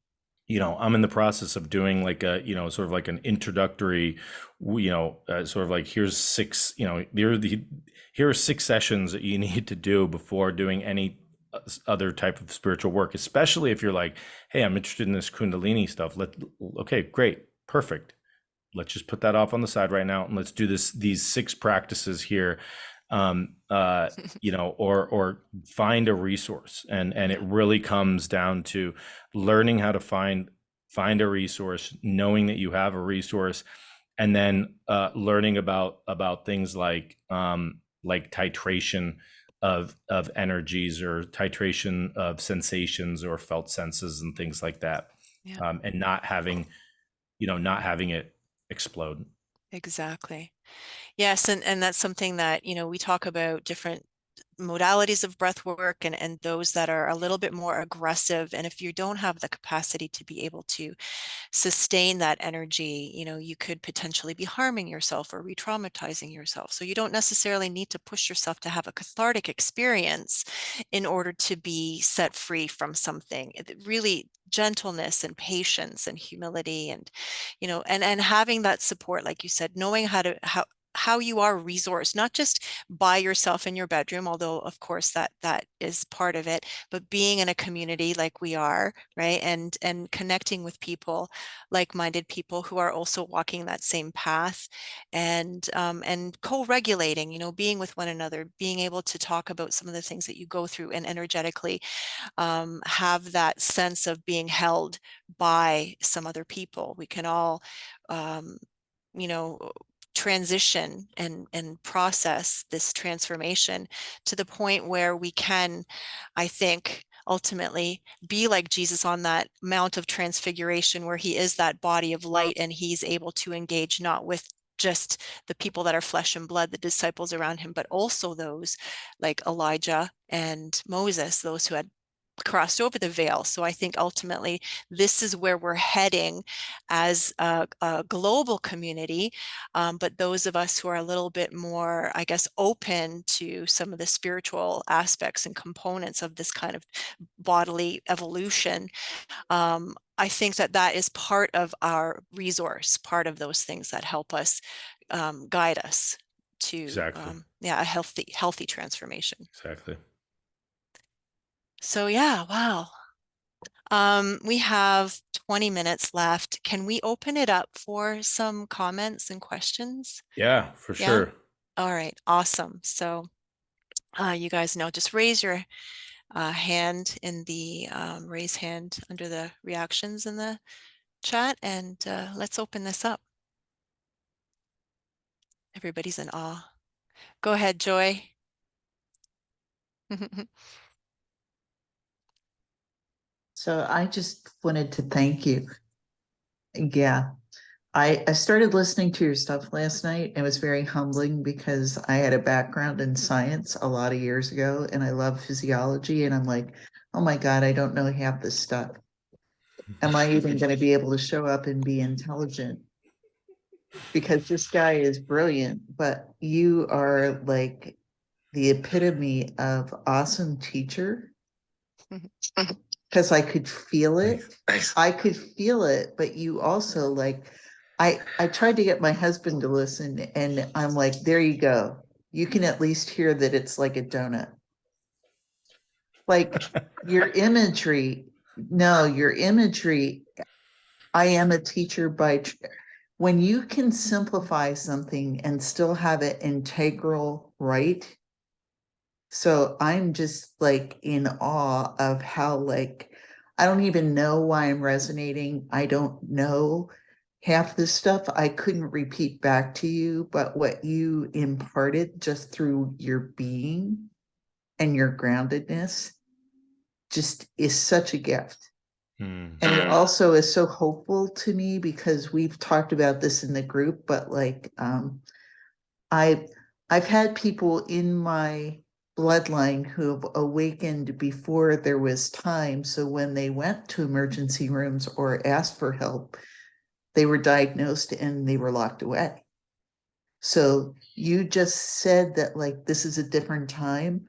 I'm in the process of doing like a, sort of like an introductory, sort of like, here's six, here are 6 sessions that you need to do before doing any other type of spiritual work, especially if you're like, hey, I'm interested in this Kundalini stuff. Okay, great, perfect. Let's just put that off on the side right now, and let's do these 6 practices here. Or find a resource, and it Yeah. really comes down to learning how to find a resource, knowing that you have a resource, and then learning about things like titration of energies, or titration of sensations or felt senses and things like that, Yeah. and not having it explode. Exactly. Yes, and that's something that, we talk about different modalities of breath work, and those that are a little bit more aggressive. And if you don't have the capacity to be able to sustain that energy, you could potentially be harming yourself or re-traumatizing yourself. So you don't necessarily need to push yourself to have a cathartic experience in order to be set free from something. Really, gentleness and patience and humility, and and having that support, like you said, knowing how how you are resourced, not just by yourself in your bedroom, although of course that is part of it, but being in a community like we are, right? And connecting with people, like-minded people who are also walking that same path, and co-regulating, being with one another, being able to talk about some of the things that you go through and energetically have that sense of being held by some other people. We can all, um, you know, transition and process this transformation to the point where we can, I think, ultimately be like Jesus on that Mount of Transfiguration, where he is that body of light and he's able to engage not with just the people that are flesh and blood, the disciples around him, but also those like Elijah and Moses, those who had crossed over the veil. So I think ultimately this is where we're heading as a global community. But those of us who are a little bit more, I guess, open to some of the spiritual aspects and components of this kind of bodily evolution, I think that is part of our resource, part of those things that help us guide us to Exactly. yeah, a healthy transformation. Exactly. So yeah, wow. We have 20 minutes left. Can we open it up for some comments and questions? Yeah, for Yeah. sure. All right. Awesome. So you guys know, just raise your hand in the raise hand under the reactions in the chat, and let's open this up. Everybody's in awe. Go ahead, Joy. So I just wanted to thank you. Yeah. I started listening to your stuff last night. It was very humbling because I had a background in science a lot of years ago and I love physiology. And I'm like, oh my God, I don't know half this stuff. Am I even going to be able to show up and be intelligent? Because this guy is brilliant, but you are like the epitome of awesome teacher. Because I could feel it. I could feel it, but you also like I tried to get my husband to listen and I'm like, there you go. You can at least hear that it's like a donut. Like your imagery, no, your imagery, I am a teacher when you can simplify something and still have it integral right. So I'm just like in awe of how like I don't even know why I'm resonating. I don't know half the stuff I couldn't repeat back to you, but what you imparted just through your being and your groundedness just is such a gift. And it also is so hopeful to me because we've talked about this in the group, but like I've I've had people in my bloodline who have awakened before there was time. So when they went to emergency rooms or asked for help, they were diagnosed and they were locked away. So you just said that like this is a different time,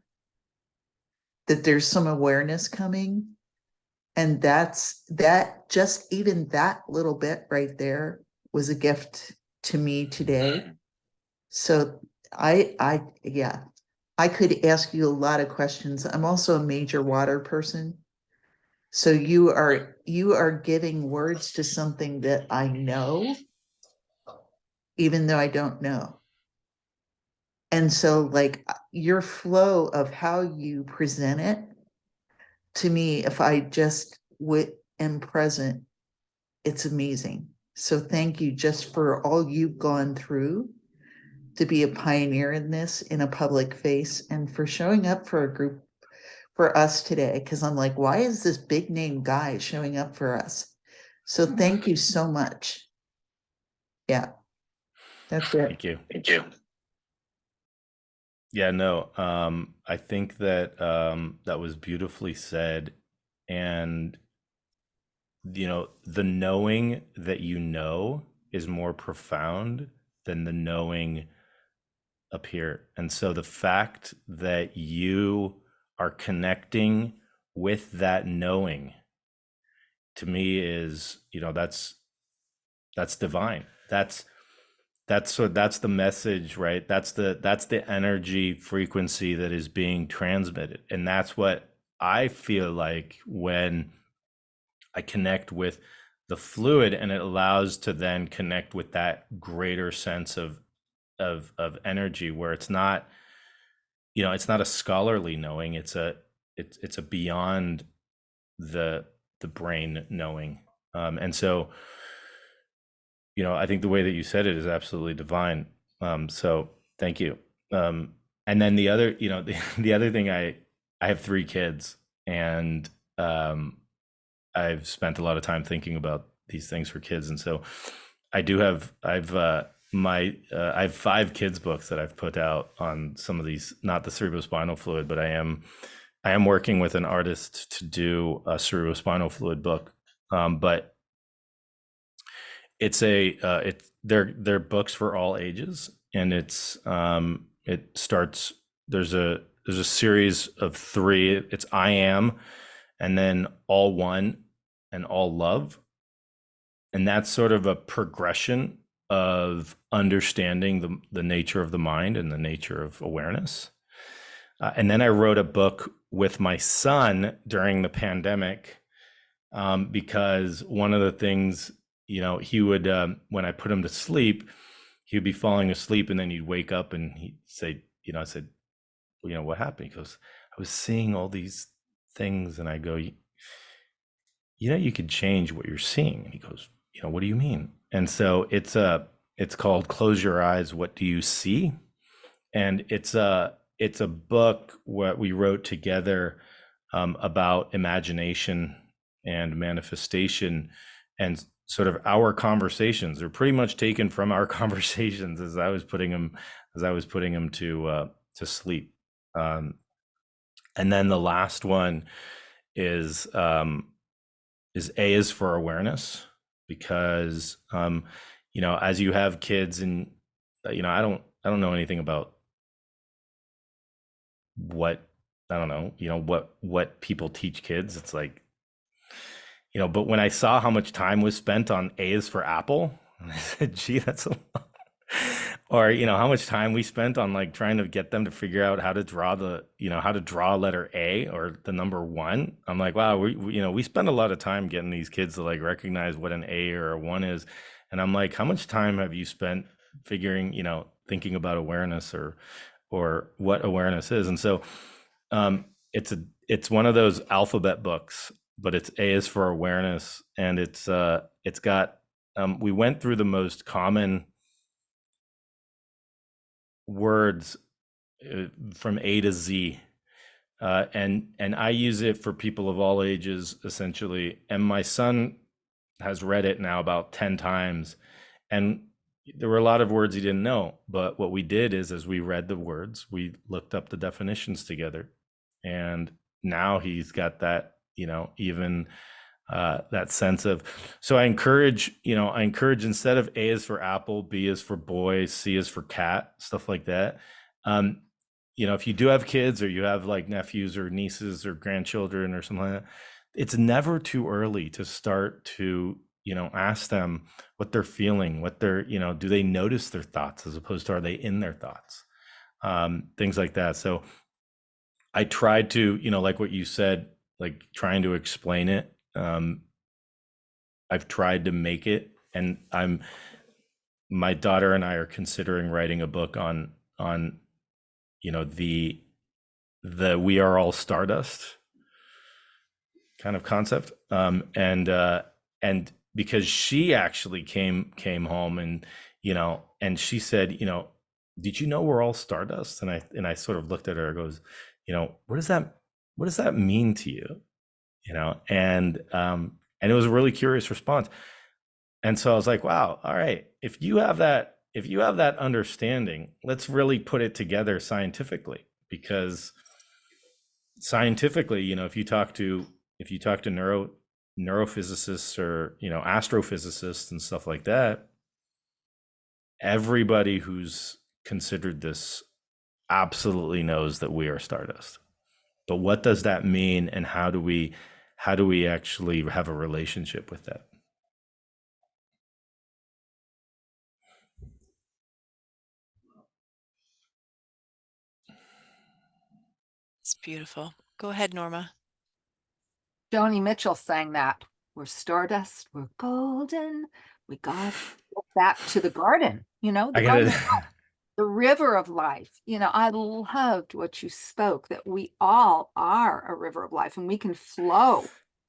that there's some awareness coming. And that just even that little bit right there was a gift to me today. So yeah, I could ask you a lot of questions. I'm also a major water person. So you are giving words to something that I know, even though I don't know. And so like your flow of how you present it to me, if I just am present, it's amazing. So thank you just for all you've gone through to be a pioneer in this in a public face and for showing up for a group for us today. Cause I'm like, why is this big name guy showing up for us? So thank you so much. Yeah, that's it. Thank you. Thank you. Yeah, no, I think that that was beautifully said. And, the knowing that you know is more profound than the knowing up here. And so the fact that you are connecting with that knowing to me is, that's divine. that's the message, right? That's the energy frequency that is being transmitted. And that's what I feel like when I connect with the fluid, and it allows to then connect with that greater sense of energy, where it's not, it's not a scholarly knowing, it's a beyond the brain knowing. And so, I think the way that you said it is absolutely divine. So thank you. And then the other, the other thing, I have 3 kids, and I've spent a lot of time thinking about these things for kids. And so I have 5 kids books that I've put out on some of these, not the cerebrospinal fluid, but I am working with an artist to do a cerebrospinal fluid book. But it's they're books for all ages, and it starts, there's a series of 3. It's I am, and then all one, and all love. And that's sort of a progression of understanding the nature of the mind and the nature of awareness. And then I wrote a book with my son during the pandemic, because one of the things, he would, when I put him to sleep, he would be falling asleep, and then he'd wake up and he'd say, I said, well, what happened? He goes, I was seeing all these things. And I go, you could change what you're seeing. And he goes, what do you mean? And so it's called Close Your Eyes, What Do You See? And it's a book what we wrote together, about imagination and manifestation, and sort of our conversations are pretty much taken from our conversations as I was putting them to sleep. And then the last one is A is for awareness, because as you have kids, and I don't know anything about what, I don't know, what people teach kids. It's like, but when I saw how much time was spent on A is for apple, I said, gee, that's a lot. Or, how much time we spent on like trying to get them to figure out how to draw letter A or the number 1. I'm like, wow, we spend a lot of time getting these kids to like recognize what an A or a 1 is. And I'm like, how much time have you spent figuring, thinking about awareness or what awareness is? And so, it's one of those alphabet books, but it's A is for awareness. And it's got, we went through the most common words, from A to Z, and I use it for people of all ages, essentially. And my son has read it now about 10 times, and there were a lot of words he didn't know. But what we did is, as we read the words, we looked up the definitions together, and now he's got that, even that sense of. So I encourage, instead of A is for apple, B is for boy, C is for cat, stuff like that. If you do have kids, or you have like nephews or nieces or grandchildren or something like that, it's never too early to start to, ask them what they're feeling, what they're, do they notice their thoughts, as opposed to are they in their thoughts, things like that. So I tried to, like what you said, like trying to explain it. I've tried to make it, and my daughter and I are considering writing a book on the we are all stardust kind of concept, and because she actually came home, and and she said, did you know we're all stardust? And I sort of looked at her and goes, what does that mean to you? And it was a really curious response. And so I was like, wow, all right, if you have that understanding, let's really put it together scientifically. Because scientifically, if you talk to neurophysicists or astrophysicists and stuff like that, everybody who's considered this absolutely knows that we are stardust. But what does that mean, and how do we actually have a relationship with that? Beautiful. Go ahead, Norma. Joni Mitchell sang that. We're stardust, we're golden. We got to get back to the garden, I the garden gotta. of the river of life. I loved what you spoke, that we all are a river of life and we can flow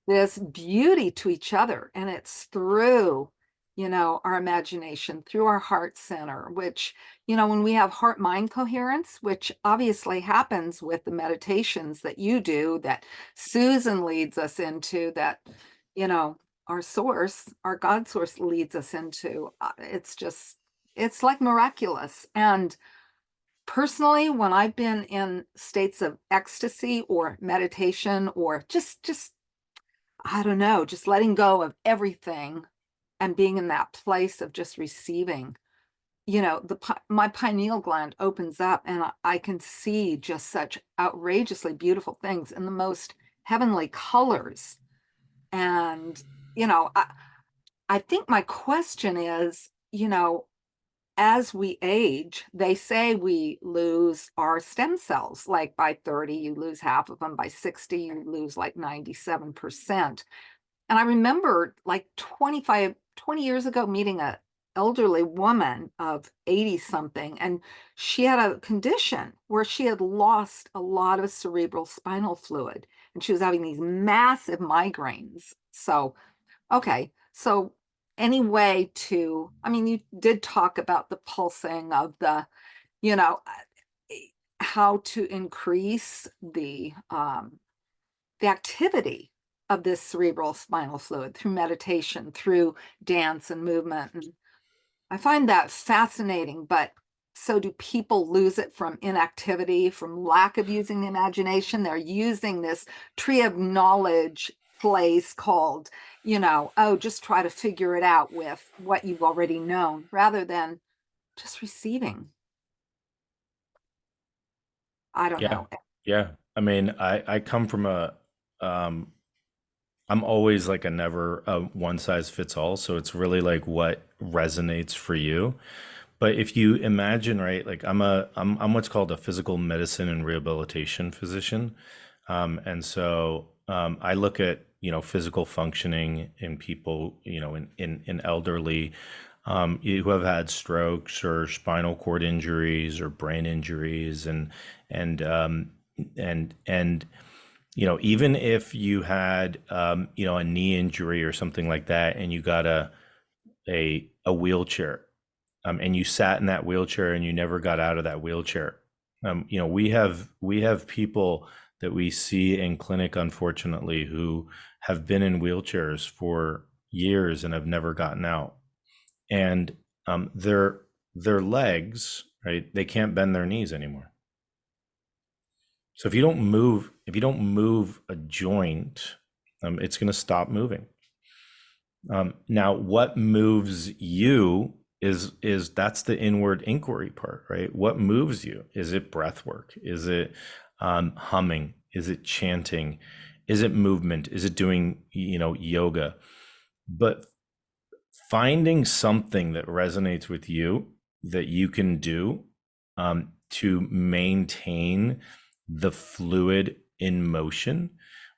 this beauty to each other. And it's through, our imagination, through our heart center, which, when we have heart mind coherence, which obviously happens with the meditations that you do, that Susan leads us into, that, our source, our God source leads us into, it's like miraculous. And personally, when I've been in states of ecstasy or meditation, or just I don't know, just letting go of everything and being in that place of just receiving, my pineal gland opens up and I can see just such outrageously beautiful things in the most heavenly colors. And, I think my question is, as we age, they say we lose our stem cells. Like by 30, you lose half of them. By 60, you lose like 97%. And I remember like 20 years ago meeting a elderly woman of 80 something, and she had a condition where she had lost a lot of cerebral spinal fluid and she was having these massive migraines. So, okay. So any way to, I mean, you did talk about the pulsing of you know, how to increase the activity of this cerebral spinal fluid through meditation, through dance and movement. And I find that fascinating, but so do people lose it from inactivity, from lack of using the imagination? They're using this tree of knowledge place called, just try to figure it out with what you've already known rather than just receiving. I don't Yeah, know. yeah. I mean, I come from um, I'm always like a never a one size fits all. So it's really like what resonates for you. But if you imagine, right, like I'm what's called a physical medicine and rehabilitation physician. I look at, physical functioning in people, in elderly who have had strokes or spinal cord injuries or brain injuries, and um, and even if you had a knee injury or something like that, and you got a wheelchair, and you sat in that wheelchair and you never got out of that wheelchair. We have people that we see in clinic, unfortunately, who have been in wheelchairs for years and have never gotten out. And their legs, right? They can't bend their knees anymore. So if you don't move a joint, it's going to stop moving. Now, what moves you is that's the inward inquiry part, right? What moves you? Is it breath work? Is it humming? Is it chanting? Is it movement? Is it doing yoga? But finding something that resonates with you that you can do to maintain the fluid in motion.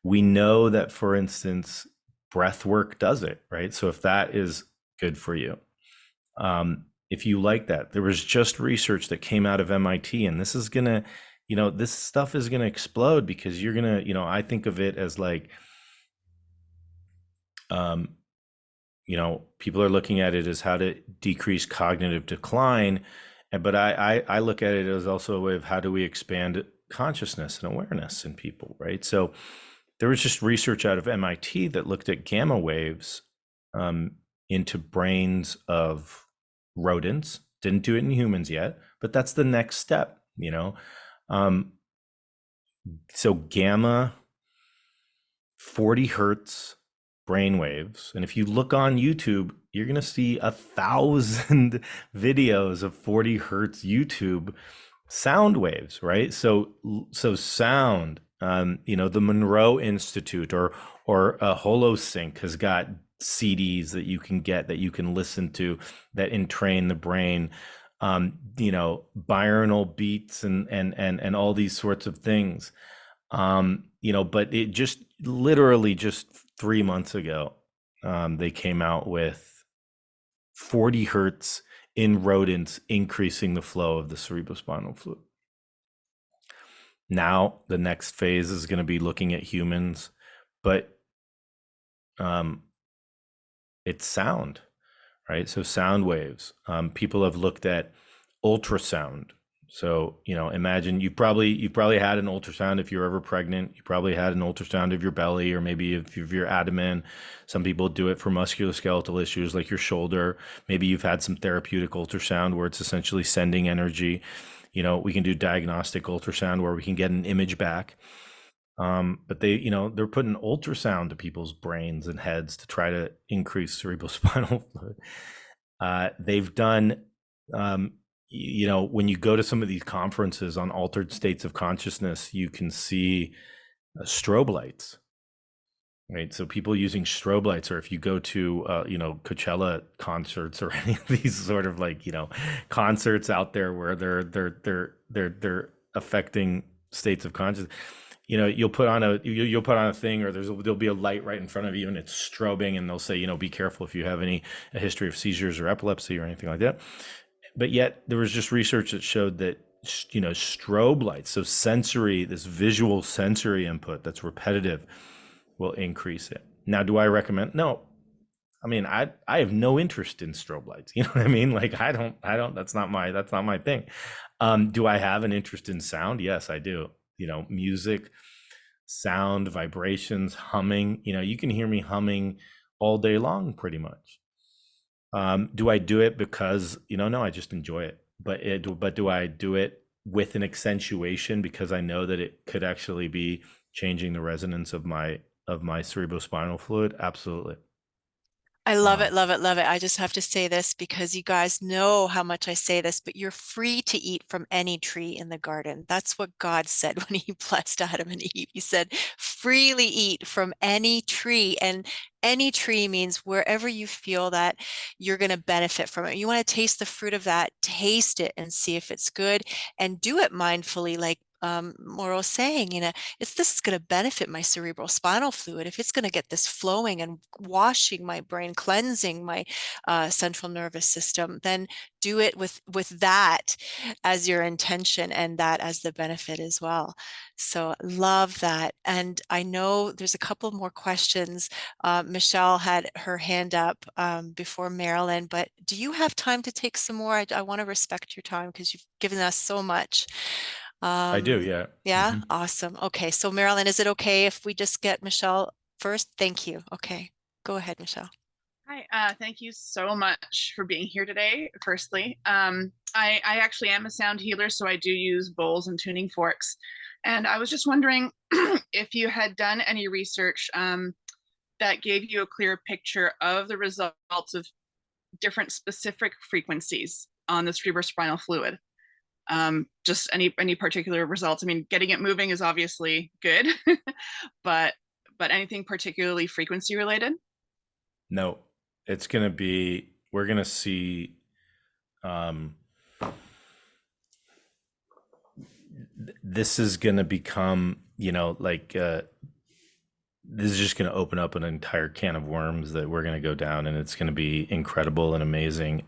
We know that, for instance, breath work does it, right? So if that is good for you, if you like that, there was just research that came out of MIT, and this is gonna, this stuff is gonna explode, because you're gonna, I think of it as like, um, people are looking at it as how to decrease cognitive decline, but I look at it as also a way of how do we expand consciousness and awareness in people, right? So there was just research out of MIT that looked at gamma waves into brains of rodents. Didn't do it in humans yet, but that's the next step, So gamma, 40 hertz brain waves. And if you look on YouTube, you're going to see 1,000 videos of 40 hertz YouTube sound waves, right? So sound, the Monroe Institute or HoloSync has got CDs that you can get, that you can listen to, that entrain the brain, binaural beats and all these sorts of things. But it just literally just 3 months ago, they came out with 40 hertz in rodents, increasing the flow of the cerebrospinal fluid. Now the next phase is going to be looking at humans, but it's sound, right? So sound waves. People have looked at ultrasound. So, imagine you've probably had an ultrasound if you're ever pregnant. You probably had an ultrasound of your belly, or maybe if you're abdomen. Some people do it for musculoskeletal issues like your shoulder. Maybe you've had some therapeutic ultrasound where it's essentially sending energy. We can do diagnostic ultrasound where we can get an image back. But they're putting ultrasound to people's brains and heads to try to increase cerebrospinal fluid. They've done, when you go to some of these conferences on altered states of consciousness, you can see strobe lights, right? So people using strobe lights, or if you go to, Coachella concerts or any of these sort of concerts out there where they're affecting states of consciousness. You'll put on a thing, or there'll be a light right in front of you and it's strobing, and they'll say, be careful if you have a history of seizures or epilepsy or anything like that. But yet there was just research that showed that, strobe lights, so this visual sensory input that's repetitive, will increase it. Now, do I recommend? No. I mean, I have no interest in strobe lights. You know what I mean? Like, I don't, that's not my thing. Do I have an interest in sound? Yes, I do. Music, sound, vibrations, humming. You can hear me humming all day long, pretty much. Do I do it because, no, I just enjoy it. But do I do it with an accentuation because I know that it could actually be changing the resonance of my cerebrospinal fluid? Absolutely. I love it, love it, love it. I just have to say this because you guys know how much I say this, but you're free to eat from any tree in the garden. That's what God said when he blessed Adam and Eve. He said, freely eat from any tree. And any tree means wherever you feel that you're going to benefit from it. You want to taste the fruit of that, taste it and see if it's good, and do it mindfully, like Mauro saying, if this is going to benefit my cerebral spinal fluid, if it's going to get this flowing and washing my brain, cleansing my central nervous system, then do it with that as your intention and that as the benefit as well. So love that. And I know there's a couple more questions. Michelle had her hand up before Marilyn, but do you have time to take some more? I want to respect your time because you've given us so much. I do, yeah. Yeah, Mm-hmm. awesome. Okay, so Marilyn, is it okay if we just get Michelle first? Thank you. Okay, go ahead, Michelle. Hi, thank you so much for being here today, firstly. I actually am a sound healer, so I do use bowls and tuning forks. And I was just wondering if you had done any research that gave you a clear picture of the results of different specific frequencies on the cerebrospinal fluid. Just any particular results. I mean, getting it moving is obviously good, but anything particularly frequency related? No, we're going to see, this is going to become, this is just going to open up an entire can of worms that we're going to go down, and it's going to be incredible and amazing.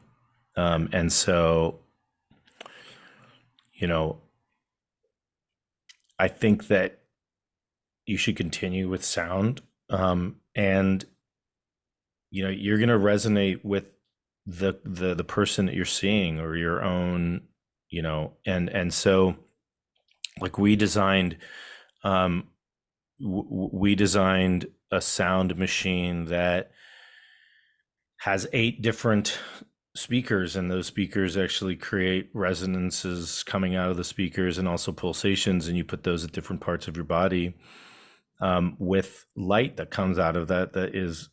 And so, I think that you should continue with sound, and you're going to resonate with the person that you're seeing, or your own, and so, like, we designed a sound machine that has 8 different speakers, and those speakers actually create resonances coming out of the speakers and also pulsations, and you put those at different parts of your body, with light that comes out of that is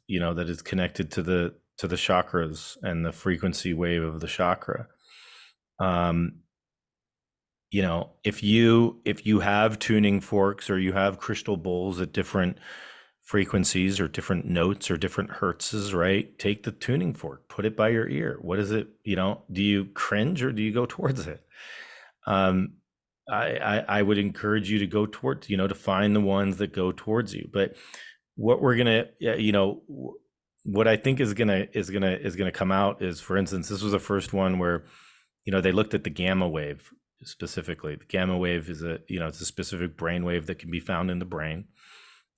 connected to the chakras and the frequency wave of the chakra. If you have tuning forks, or you have crystal bowls at different frequencies or different notes or different hertzes, right? Take the tuning fork, put it by your ear. What is it? Do you cringe or do you go towards it? I would encourage you to go towards, to find the ones that go towards you. But what we're gonna, what I think is gonna come out is, for instance, this was the first one where, they looked at the gamma wave specifically. The gamma wave is it's a specific brain wave that can be found in the brain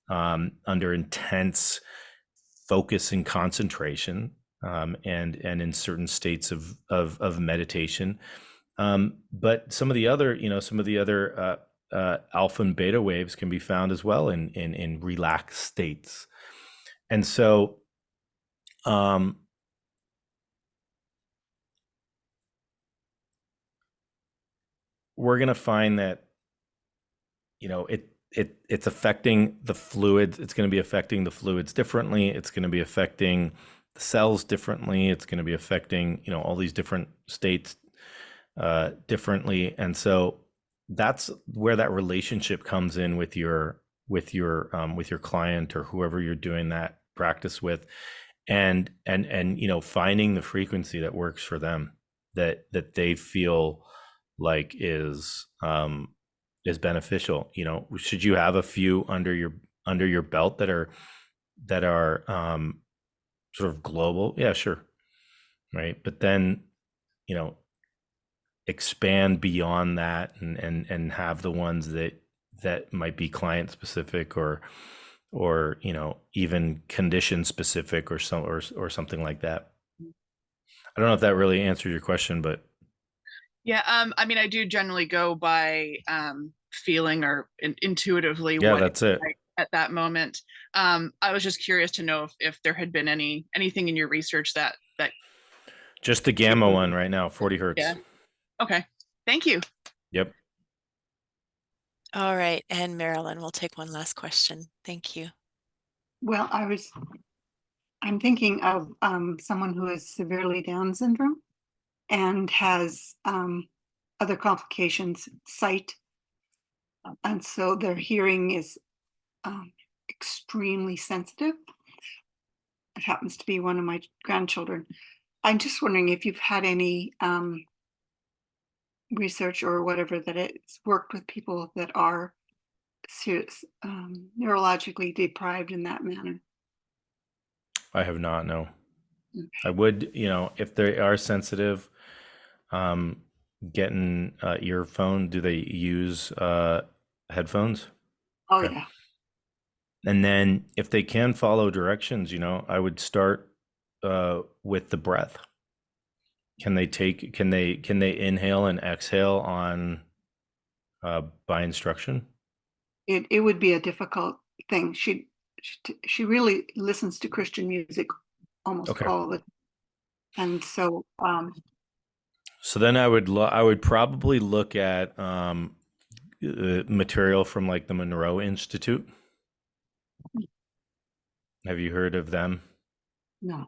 under intense focus and concentration, and in certain states of meditation. But some of the other, alpha and beta waves can be found as well in relaxed states. And so, we're going to find that, it's affecting the fluids. It's going to be affecting the fluids differently. It's going to be affecting the cells differently. It's going to be affecting, all these different states differently. And so that's where that relationship comes in with your client or whoever you're doing that practice with, and finding the frequency that works for them, that they feel like is beneficial. Should you have a few under your belt that are sort of global? Yeah, sure. Right. But then, expand beyond that and have the ones that might be client specific or even condition specific or something like that. I don't know if that really answered your question, but yeah, I mean, I do generally go by feeling or intuitively yeah, what that's it at that moment. I was just curious to know if there had been anything in your research that just the gamma one right now, 40 hertz. Yeah. Okay. Thank you. Yep. All right. And Marilyn, we'll take one last question. Thank you. Well, I'm thinking of someone who has severely Down syndrome and has other complications, sight. And so their hearing is extremely sensitive. It happens to be one of my grandchildren. I'm just wondering if you've had any research or whatever that it's worked with people that are serious, neurologically deprived in that manner. I have not, no. Okay. I would, if they are sensitive, getting earphone, do they use headphones? Oh, Okay. yeah. And then if they can follow directions, I would start with the breath. Can they inhale and exhale on by instruction? It would be a difficult thing. She really listens to Christian music almost Okay. all of it. And so So then I would probably look at material from like the Monroe Institute. Have you heard of them? no.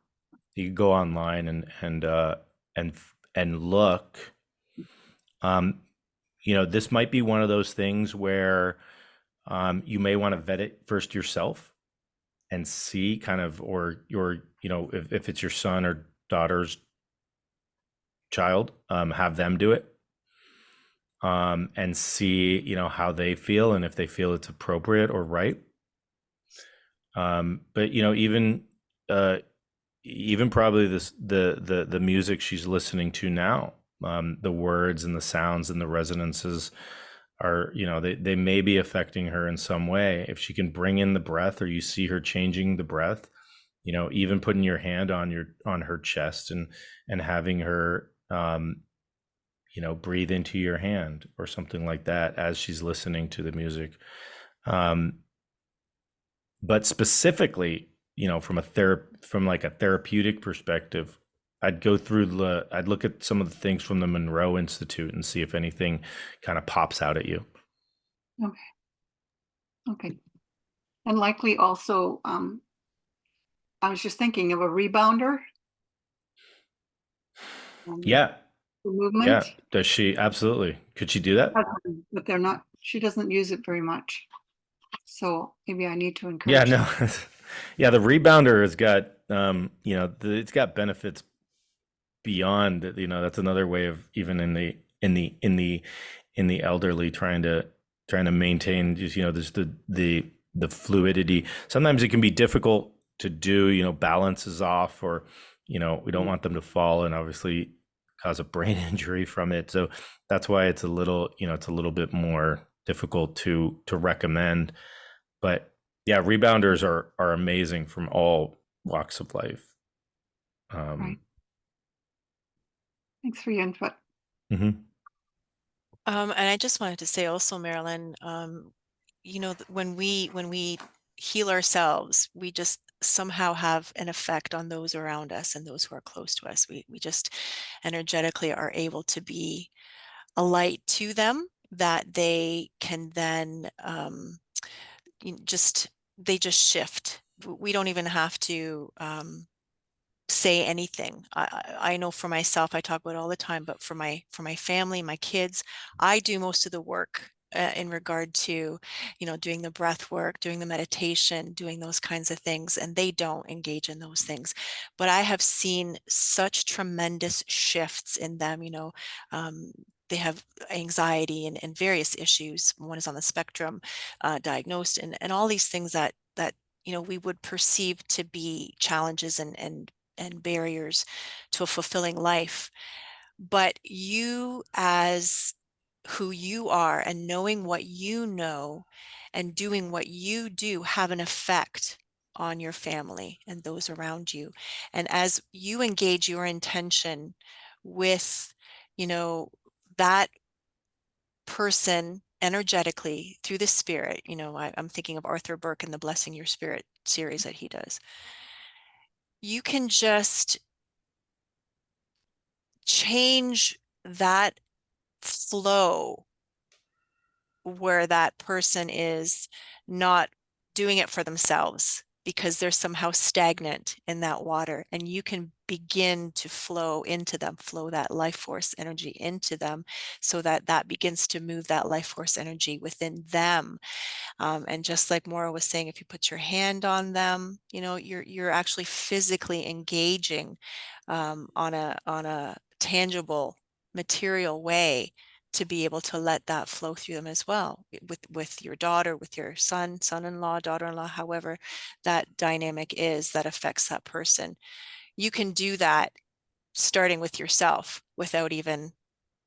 You can go online and look. This might be one of those things where you may want to vet it first yourself and see kind of, or if it's your son or daughter's child, have them do it, and see, how they feel and if they feel it's appropriate or right. But even probably the music she's listening to now, the words and the sounds and the resonances are, they may be affecting her in some way. If she can bring in the breath, or you see her changing the breath, even putting your hand on her chest and having her breathe into your hand or something like that as she's listening to the music. But specifically, from like a therapeutic perspective, I'd look at some of the things from the Monroe Institute and see if anything kind of pops out at you. Okay. And likely also, I was just thinking of a rebounder. Yeah. The movement. Yeah. Does she? Absolutely. Could she do that? But she doesn't use it very much. So maybe I need to encourage. Yeah, no. Yeah, the rebounder has got, it's got benefits beyond, that's another way of, even in the in the elderly, trying to maintain just, just the fluidity. Sometimes it can be difficult to do, balance is off, or, we don't want them to fall and obviously cause a brain injury from it. So that's why it's a little, it's a little bit more difficult to recommend. But yeah, rebounders are amazing from all walks of life. Right. Thanks for your input. Mhm. And I just wanted to say also, Marilyn, when we heal ourselves, we just somehow have an effect on those around us and those who are close to us. We just energetically are able to be a light to them that they can then they just shift. We don't even have to say anything. I know for myself, I talk about it all the time, but for my family, my kids, I do most of the work in regard to, doing the breath work, doing the meditation, doing those kinds of things, and they don't engage in those things. But I have seen such tremendous shifts in them. They have anxiety and various issues. One is on the spectrum, diagnosed, and all these things that we would perceive to be challenges and barriers to a fulfilling life. But you, as who you are, and knowing what you know and doing what you do, have an effect on your family and those around you. And as you engage your intention with, that person energetically through the spirit, I'm thinking of Arthur Burke and the Blessing Your Spirit series that he does, you can just change that flow where that person is not doing it for themselves because they're somehow stagnant in that water, and you can begin to flow into them, flow that life force energy into them, so that that begins to move that life force energy within them. And just like Maura was saying, if you put your hand on them, you're actually physically engaging on a tangible, material way to be able to let that flow through them as well, with your daughter, with your son-in-law, daughter-in-law, however that dynamic is that affects that person. You can do that starting with yourself without even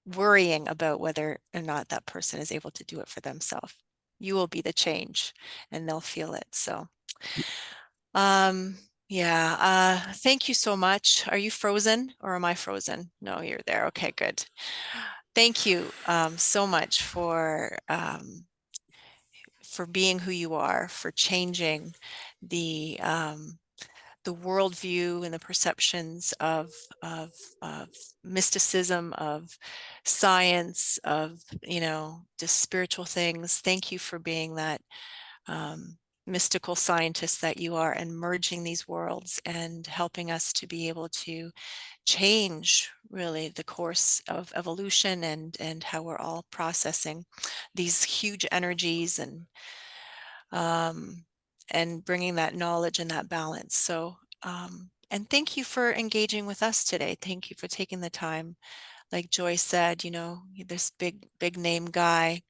worrying about whether or not that person is able to do it for themselves. You will be the change and they'll feel it. So yeah, thank you so much. Are you frozen or am I frozen? No, you're there. Okay, good. Thank you so much for being who you are, for changing the worldview and the perceptions of, of mysticism, of science, of just spiritual things. Thank you for being that mystical scientist that you are, and merging these worlds and helping us to be able to change really the course of evolution and how we're all processing these huge energies and bringing that knowledge and that balance. So and thank you for engaging with us today. Thank you for taking the time. Like Joy said, this big name guy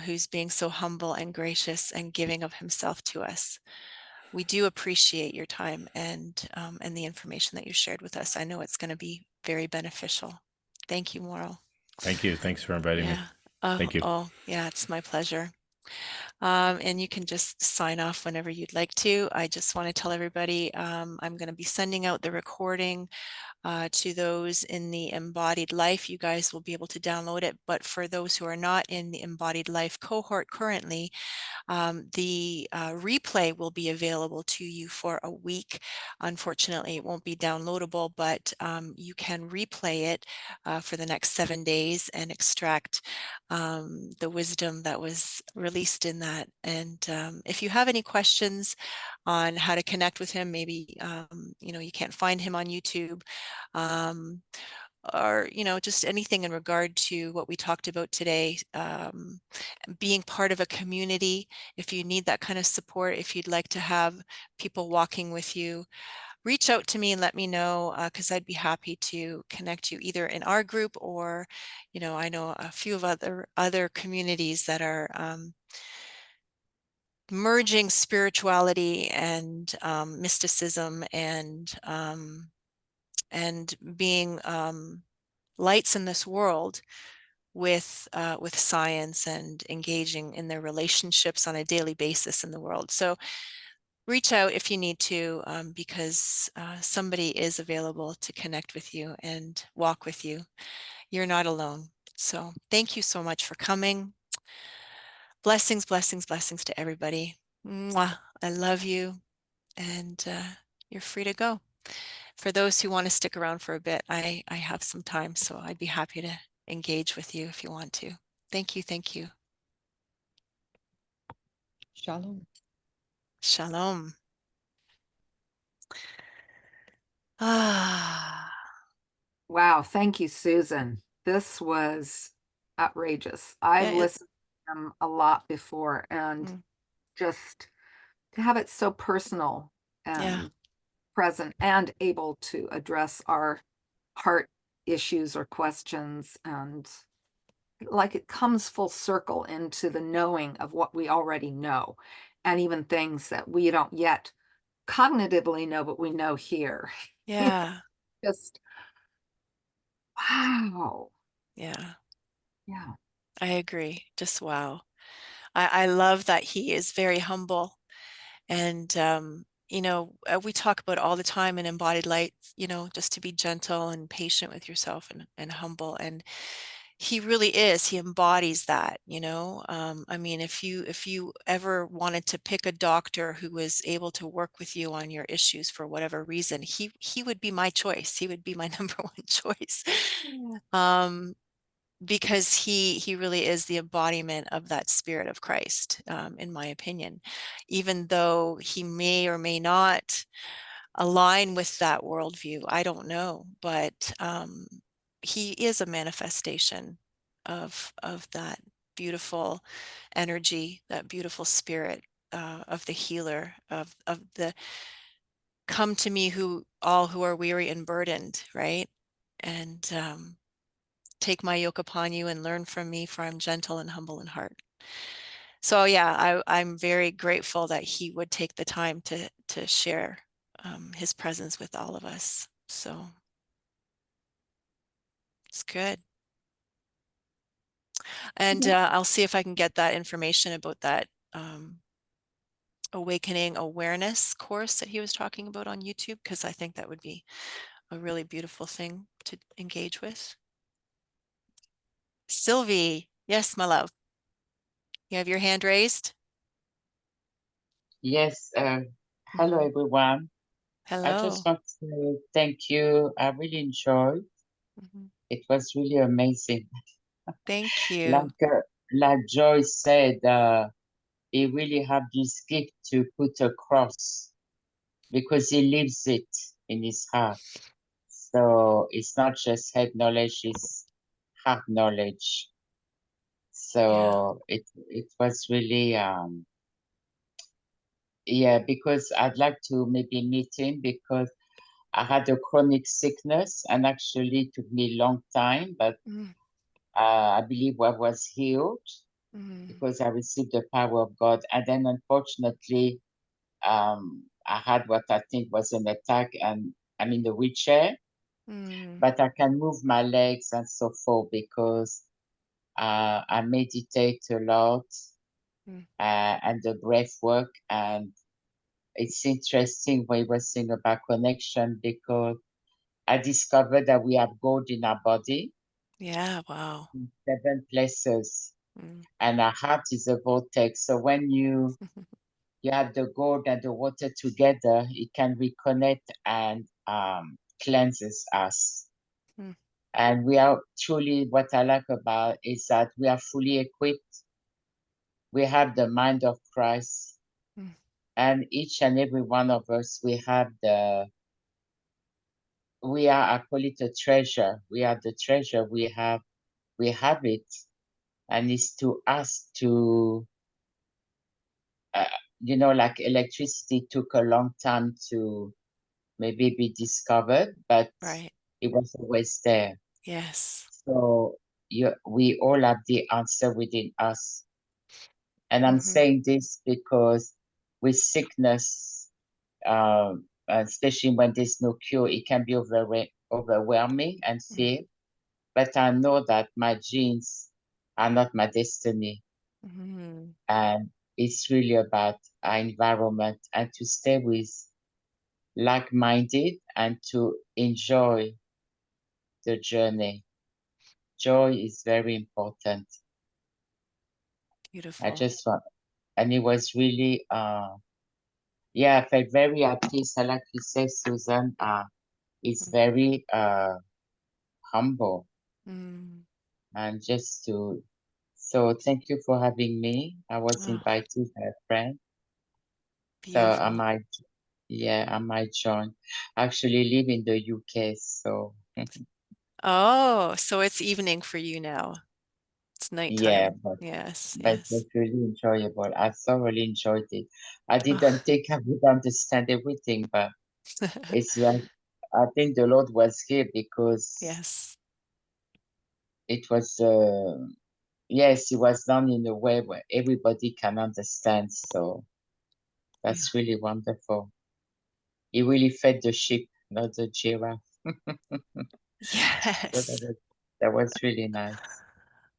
who's being so humble and gracious and giving of himself to us. We do appreciate your time and the information that you shared with us. I know it's going to be very beneficial. Thank you, Mauro. Thank you. Thanks for inviting me. Thank you. Oh, yeah, it's my pleasure. And you can just sign off whenever you'd like to. I just want to tell everybody I'm going to be sending out the recording to those in the Embodied Life. You guys will be able to download it, but for those who are not in the Embodied Life cohort currently, the replay will be available to you for a week. Unfortunately, it won't be downloadable, but you can replay it for the next 7 days and extract the wisdom that was released in that. And if you have any questions on how to connect with him, maybe you can't find him on YouTube, or just anything in regard to what we talked about today, being part of a community, if you need that kind of support, if you'd like to have people walking with you, reach out to me and let me know, because I'd be happy to connect you either in our group or, I know a few of other communities that are merging spirituality and mysticism and being lights in this world with science and engaging in their relationships on a daily basis in the world. So reach out if you need to, because somebody is available to connect with you and walk with you. You're not alone. So thank you so much for coming. Blessings, blessings, blessings to everybody. Mwah. I love you, and you're free to go. For those who want to stick around for a bit, I have some time, so I'd be happy to engage with you if you want to. Thank you, thank you. Shalom. Shalom. Ah. Wow, thank you, Susan. This was outrageous. I've Yeah, listened to them a lot before, and just to have it so personal yeah, and present and able to address our heart issues or questions, and like it comes full circle into the knowing of what we already know, and even things that we don't yet cognitively know, but we know here. yeah, Just wow. yeah. Yeah. I agree. Just wow. I love that he is very humble. And, we talk about all the time in embodied light, just to be gentle and patient with yourself and humble. And he really is. He embodies that. I mean, if you ever wanted to pick a doctor who was able to work with you on your issues for whatever reason, he would be my choice. He would be my number one choice. Because he really is the embodiment of that spirit of Christ, in my opinion, even though he may or may not align with that worldview. I don't know, but he is a manifestation of that beautiful energy, that beautiful spirit, of the healer, of the come to me all who are weary and burdened, right? And take my yoke upon you and learn from me, for I'm gentle and humble in heart. So yeah, I'm very grateful that he would take the time to share his presence with all of us. So it's good. And I'll see if I can get that information about that awakening awareness course that he was talking about on YouTube, because I think that would be a really beautiful thing to engage with. Sylvie, yes, my love. You have your hand raised? Yes, hello everyone. I just Hello. want to thank you. I really enjoyed. It was really amazing. Thank you. Like Joyce said, he really had this gift to put across because he lives it in his heart. So it's not just head knowledge, it's heart knowledge. Yeah. So it was really yeah, because I'd like to maybe meet him because I had a chronic sickness and actually it took me a long time, but Mm, I believe I was healed mm, because I received the power of God. And then unfortunately, I had what I think was an attack and I'm in the wheelchair, mm, but I can move my legs and so forth because I meditate a lot mm. and the breath work. And it's interesting what you were saying about connection because I discovered that we have gold in our body Yeah, wow. in 7 places, Mm. and our heart is a vortex. So when you have the gold and the water together, it can reconnect and cleanses us. Mm, And we are truly, what I like about is that we are fully equipped. We have the mind of Christ, mm. and each and every one of us, we are, I call it a treasure. We are the treasure. We have it, and it's to us to, uh, like electricity took a long time to maybe be discovered, but Right. it was always there. Yes. So we all have the answer within us. And I'm Mhm. saying this because with sickness, especially when there's no cure, it can be overwhelming and Mhm. fear. But I know that my genes are not my destiny. Mhm. And it's really about our environment and to stay with like-minded and to enjoy the journey. Joy is very important. I Beautiful. just want, and it was really, yeah, I felt very at peace. I like you say, Susan, it's Mm. very humble Mm. and just to, so thank you for having me. I was Oh, invited by a friend, so beautiful. I might join. I actually live in the UK, so Oh, so it's evening for you now. It's yeah, nighttime. Yes, but it yes. was really enjoyable. I thoroughly enjoyed it. I Oh. didn't think I would understand everything, but it's like I think the Lord was here because Yes. it was yes, it was done in a way where everybody can understand. So Yeah. that's really wonderful. He really fed the sheep, not the giraffe. So Yes. that was really nice.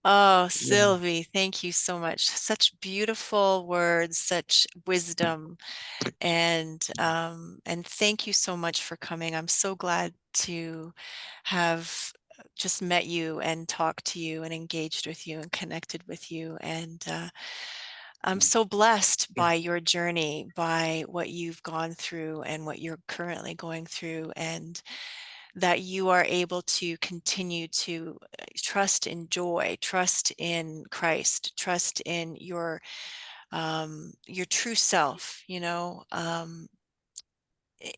Oh, Yeah. Sylvie, thank you so much. Such beautiful words, such wisdom, and thank you so much for coming. I'm so glad to have just met you and talked to you and engaged with you and connected with you. And I'm so blessed by your journey, by what you've gone through and what you're currently going through, and that you are able to continue to trust in joy, trust in Christ, trust in your true self,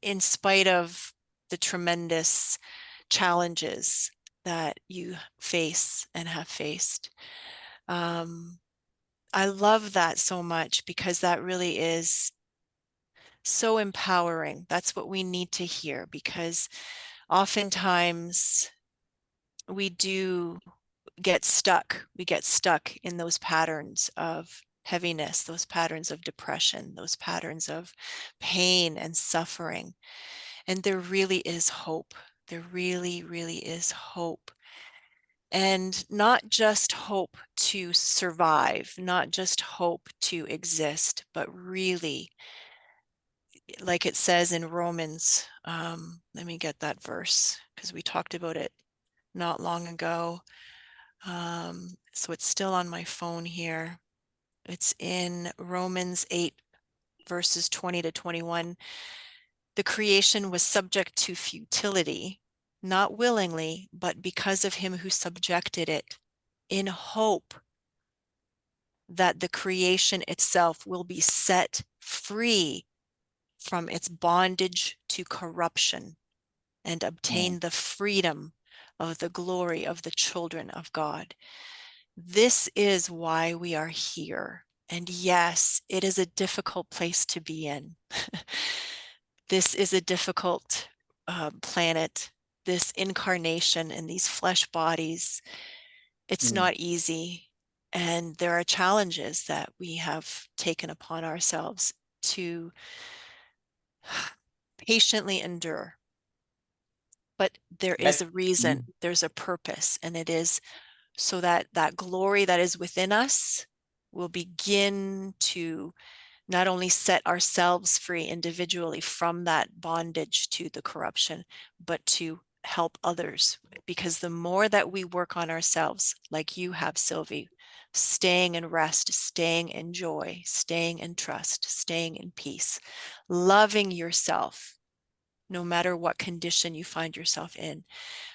in spite of the tremendous challenges that you face and have faced. Um, I love that so much because that really is so empowering. That's what we need to hear, because oftentimes we do get stuck. We get stuck in those patterns of heaviness, those patterns of depression, those patterns of pain and suffering. And there really is hope. There really, really is hope. And not just hope to survive, not just hope to exist, but really, like it says in Romans, let me get that verse because we talked about it not long ago. So it's still on my phone here. It's in Romans 8, verses 20 to 21. The creation was subject to futility, not willingly, but because of him who subjected it, in hope that the creation itself will be set free from its bondage to corruption and Mm. obtain the freedom of the glory of the children of God. This is why we are here. And yes, it is a difficult place to be in. This is a difficult planet, this incarnation in these flesh bodies. It's Mm. not easy. And there are challenges that we have taken upon ourselves to patiently endure. But there is But a reason, there's a purpose, and it is so that that glory that is within us will begin to not only set ourselves free individually from that bondage to the corruption, but to help others. Because the more that we work on ourselves, like you have, Sylvie, staying in rest, staying in joy, staying in trust, staying in peace, loving yourself, no matter what condition you find yourself in.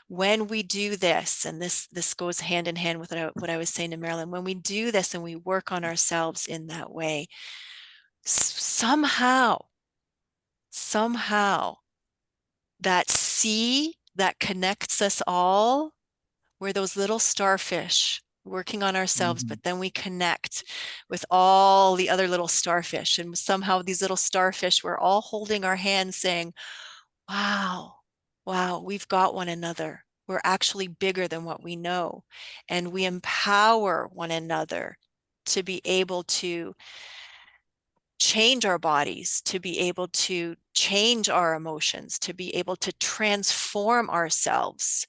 When we do this, and this goes hand in hand with what I was saying to Marilyn, when we do this and we work on ourselves in that way, somehow that sea that connects us all, we're those little starfish working on ourselves, mhm. but then we connect with all the other little starfish, and somehow these little starfish, we're all holding our hands saying, wow, wow, we've got one another. We're actually bigger than what we know. And we empower one another to be able to change our bodies, to be able to change our emotions, to be able to transform ourselves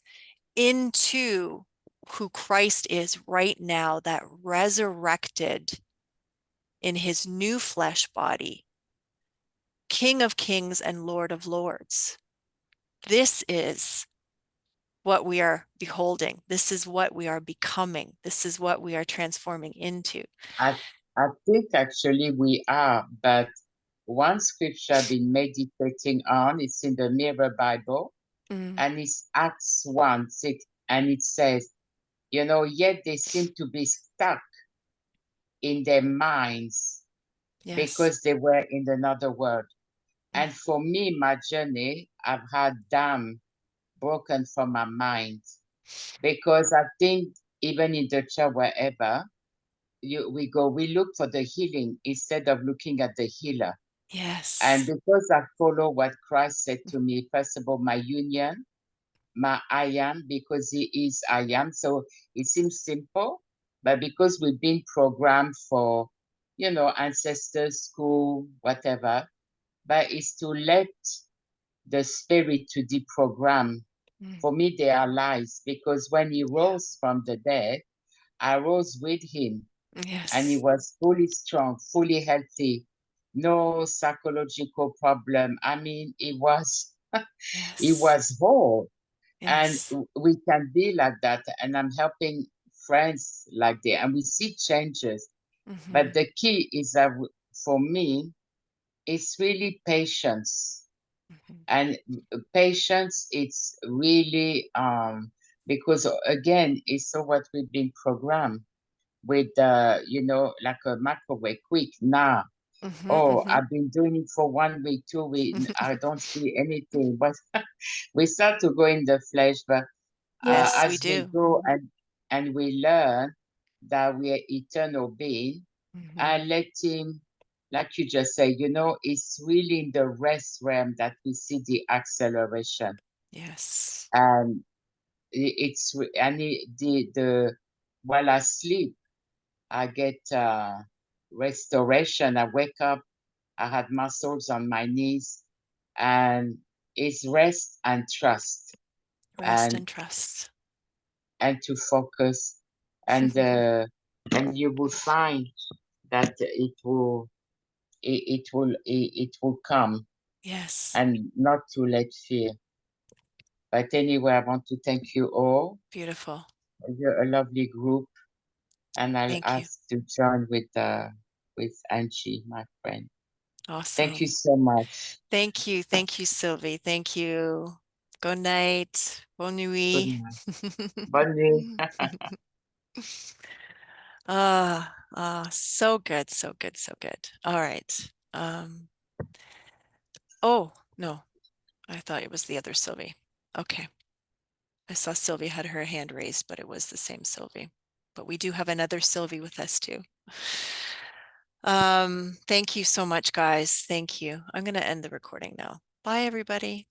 into who Christ is right now, that resurrected in his new flesh body, King of Kings and Lord of Lords. This is what we are beholding. This is what we are becoming. This is what we are transforming into. I, I think actually we are, but one scripture I've been meditating on, it's in the Mirror Bible, Mm, and it's Acts 1:6, and it says, you know, yet they seem to be stuck in their minds yes. because they were in another world. Mm, And for me, my journey, I've had dam broken from my mind because I think even in the church, wherever we go, we look for the healing instead of looking at the healer. And yes. because I follow what Christ said to me, first of all, my union, my I am, because he is I am. So it seems simple, but because we've been programmed for, you know, ancestors, school, whatever, but it's to let the spirit to deprogram. Mm, For me, they are lies because when he yeah. rose from the dead, I rose with him and he Yes. was fully strong, fully healthy, no psychological problem. I mean, he Yes. was whole. And Yes. we can be like that. And I'm helping friends like that, and we see changes. But Mm-hmm. the key is that for me, it's really patience. Mm-hmm. And patience, it's really because again, it's so what we've been programmed with you know, like a microwave quick now. Oh, Mm-hmm. I've been doing it for 1 week, 2 weeks, I don't see anything. But we start to go in the flesh, but Yes, we as we do. go and we learn that we are eternal being Mm-hmm. and let him, like you just say, you know, it's really in the rest realm that we see the acceleration. Yes. And it's and the while I sleep, I get restoration. I wake up, I had muscles on my knees, and it's rest and trust, Rest and and trust. to focus, and you will find that it will come, Yes. and not to let fear. But anyway, I want to thank you all. Beautiful. You're a lovely group, and I'll Thank you. ask to join with Angie, my friend. Thank you Awesome. so much. Thank you. Thank you, Sylvie. Thank you. Good night. Bonne Good nuit. night. Bonne nuit. So good, so good, so good. All right. Oh, no, I thought it was the other Sylvie. Okay. I saw Sylvie had her hand raised, but it was the same Sylvie. But we do have another Sylvie with us too. Thank you so much, guys. Thank you. I'm going to end the recording now. Bye, everybody.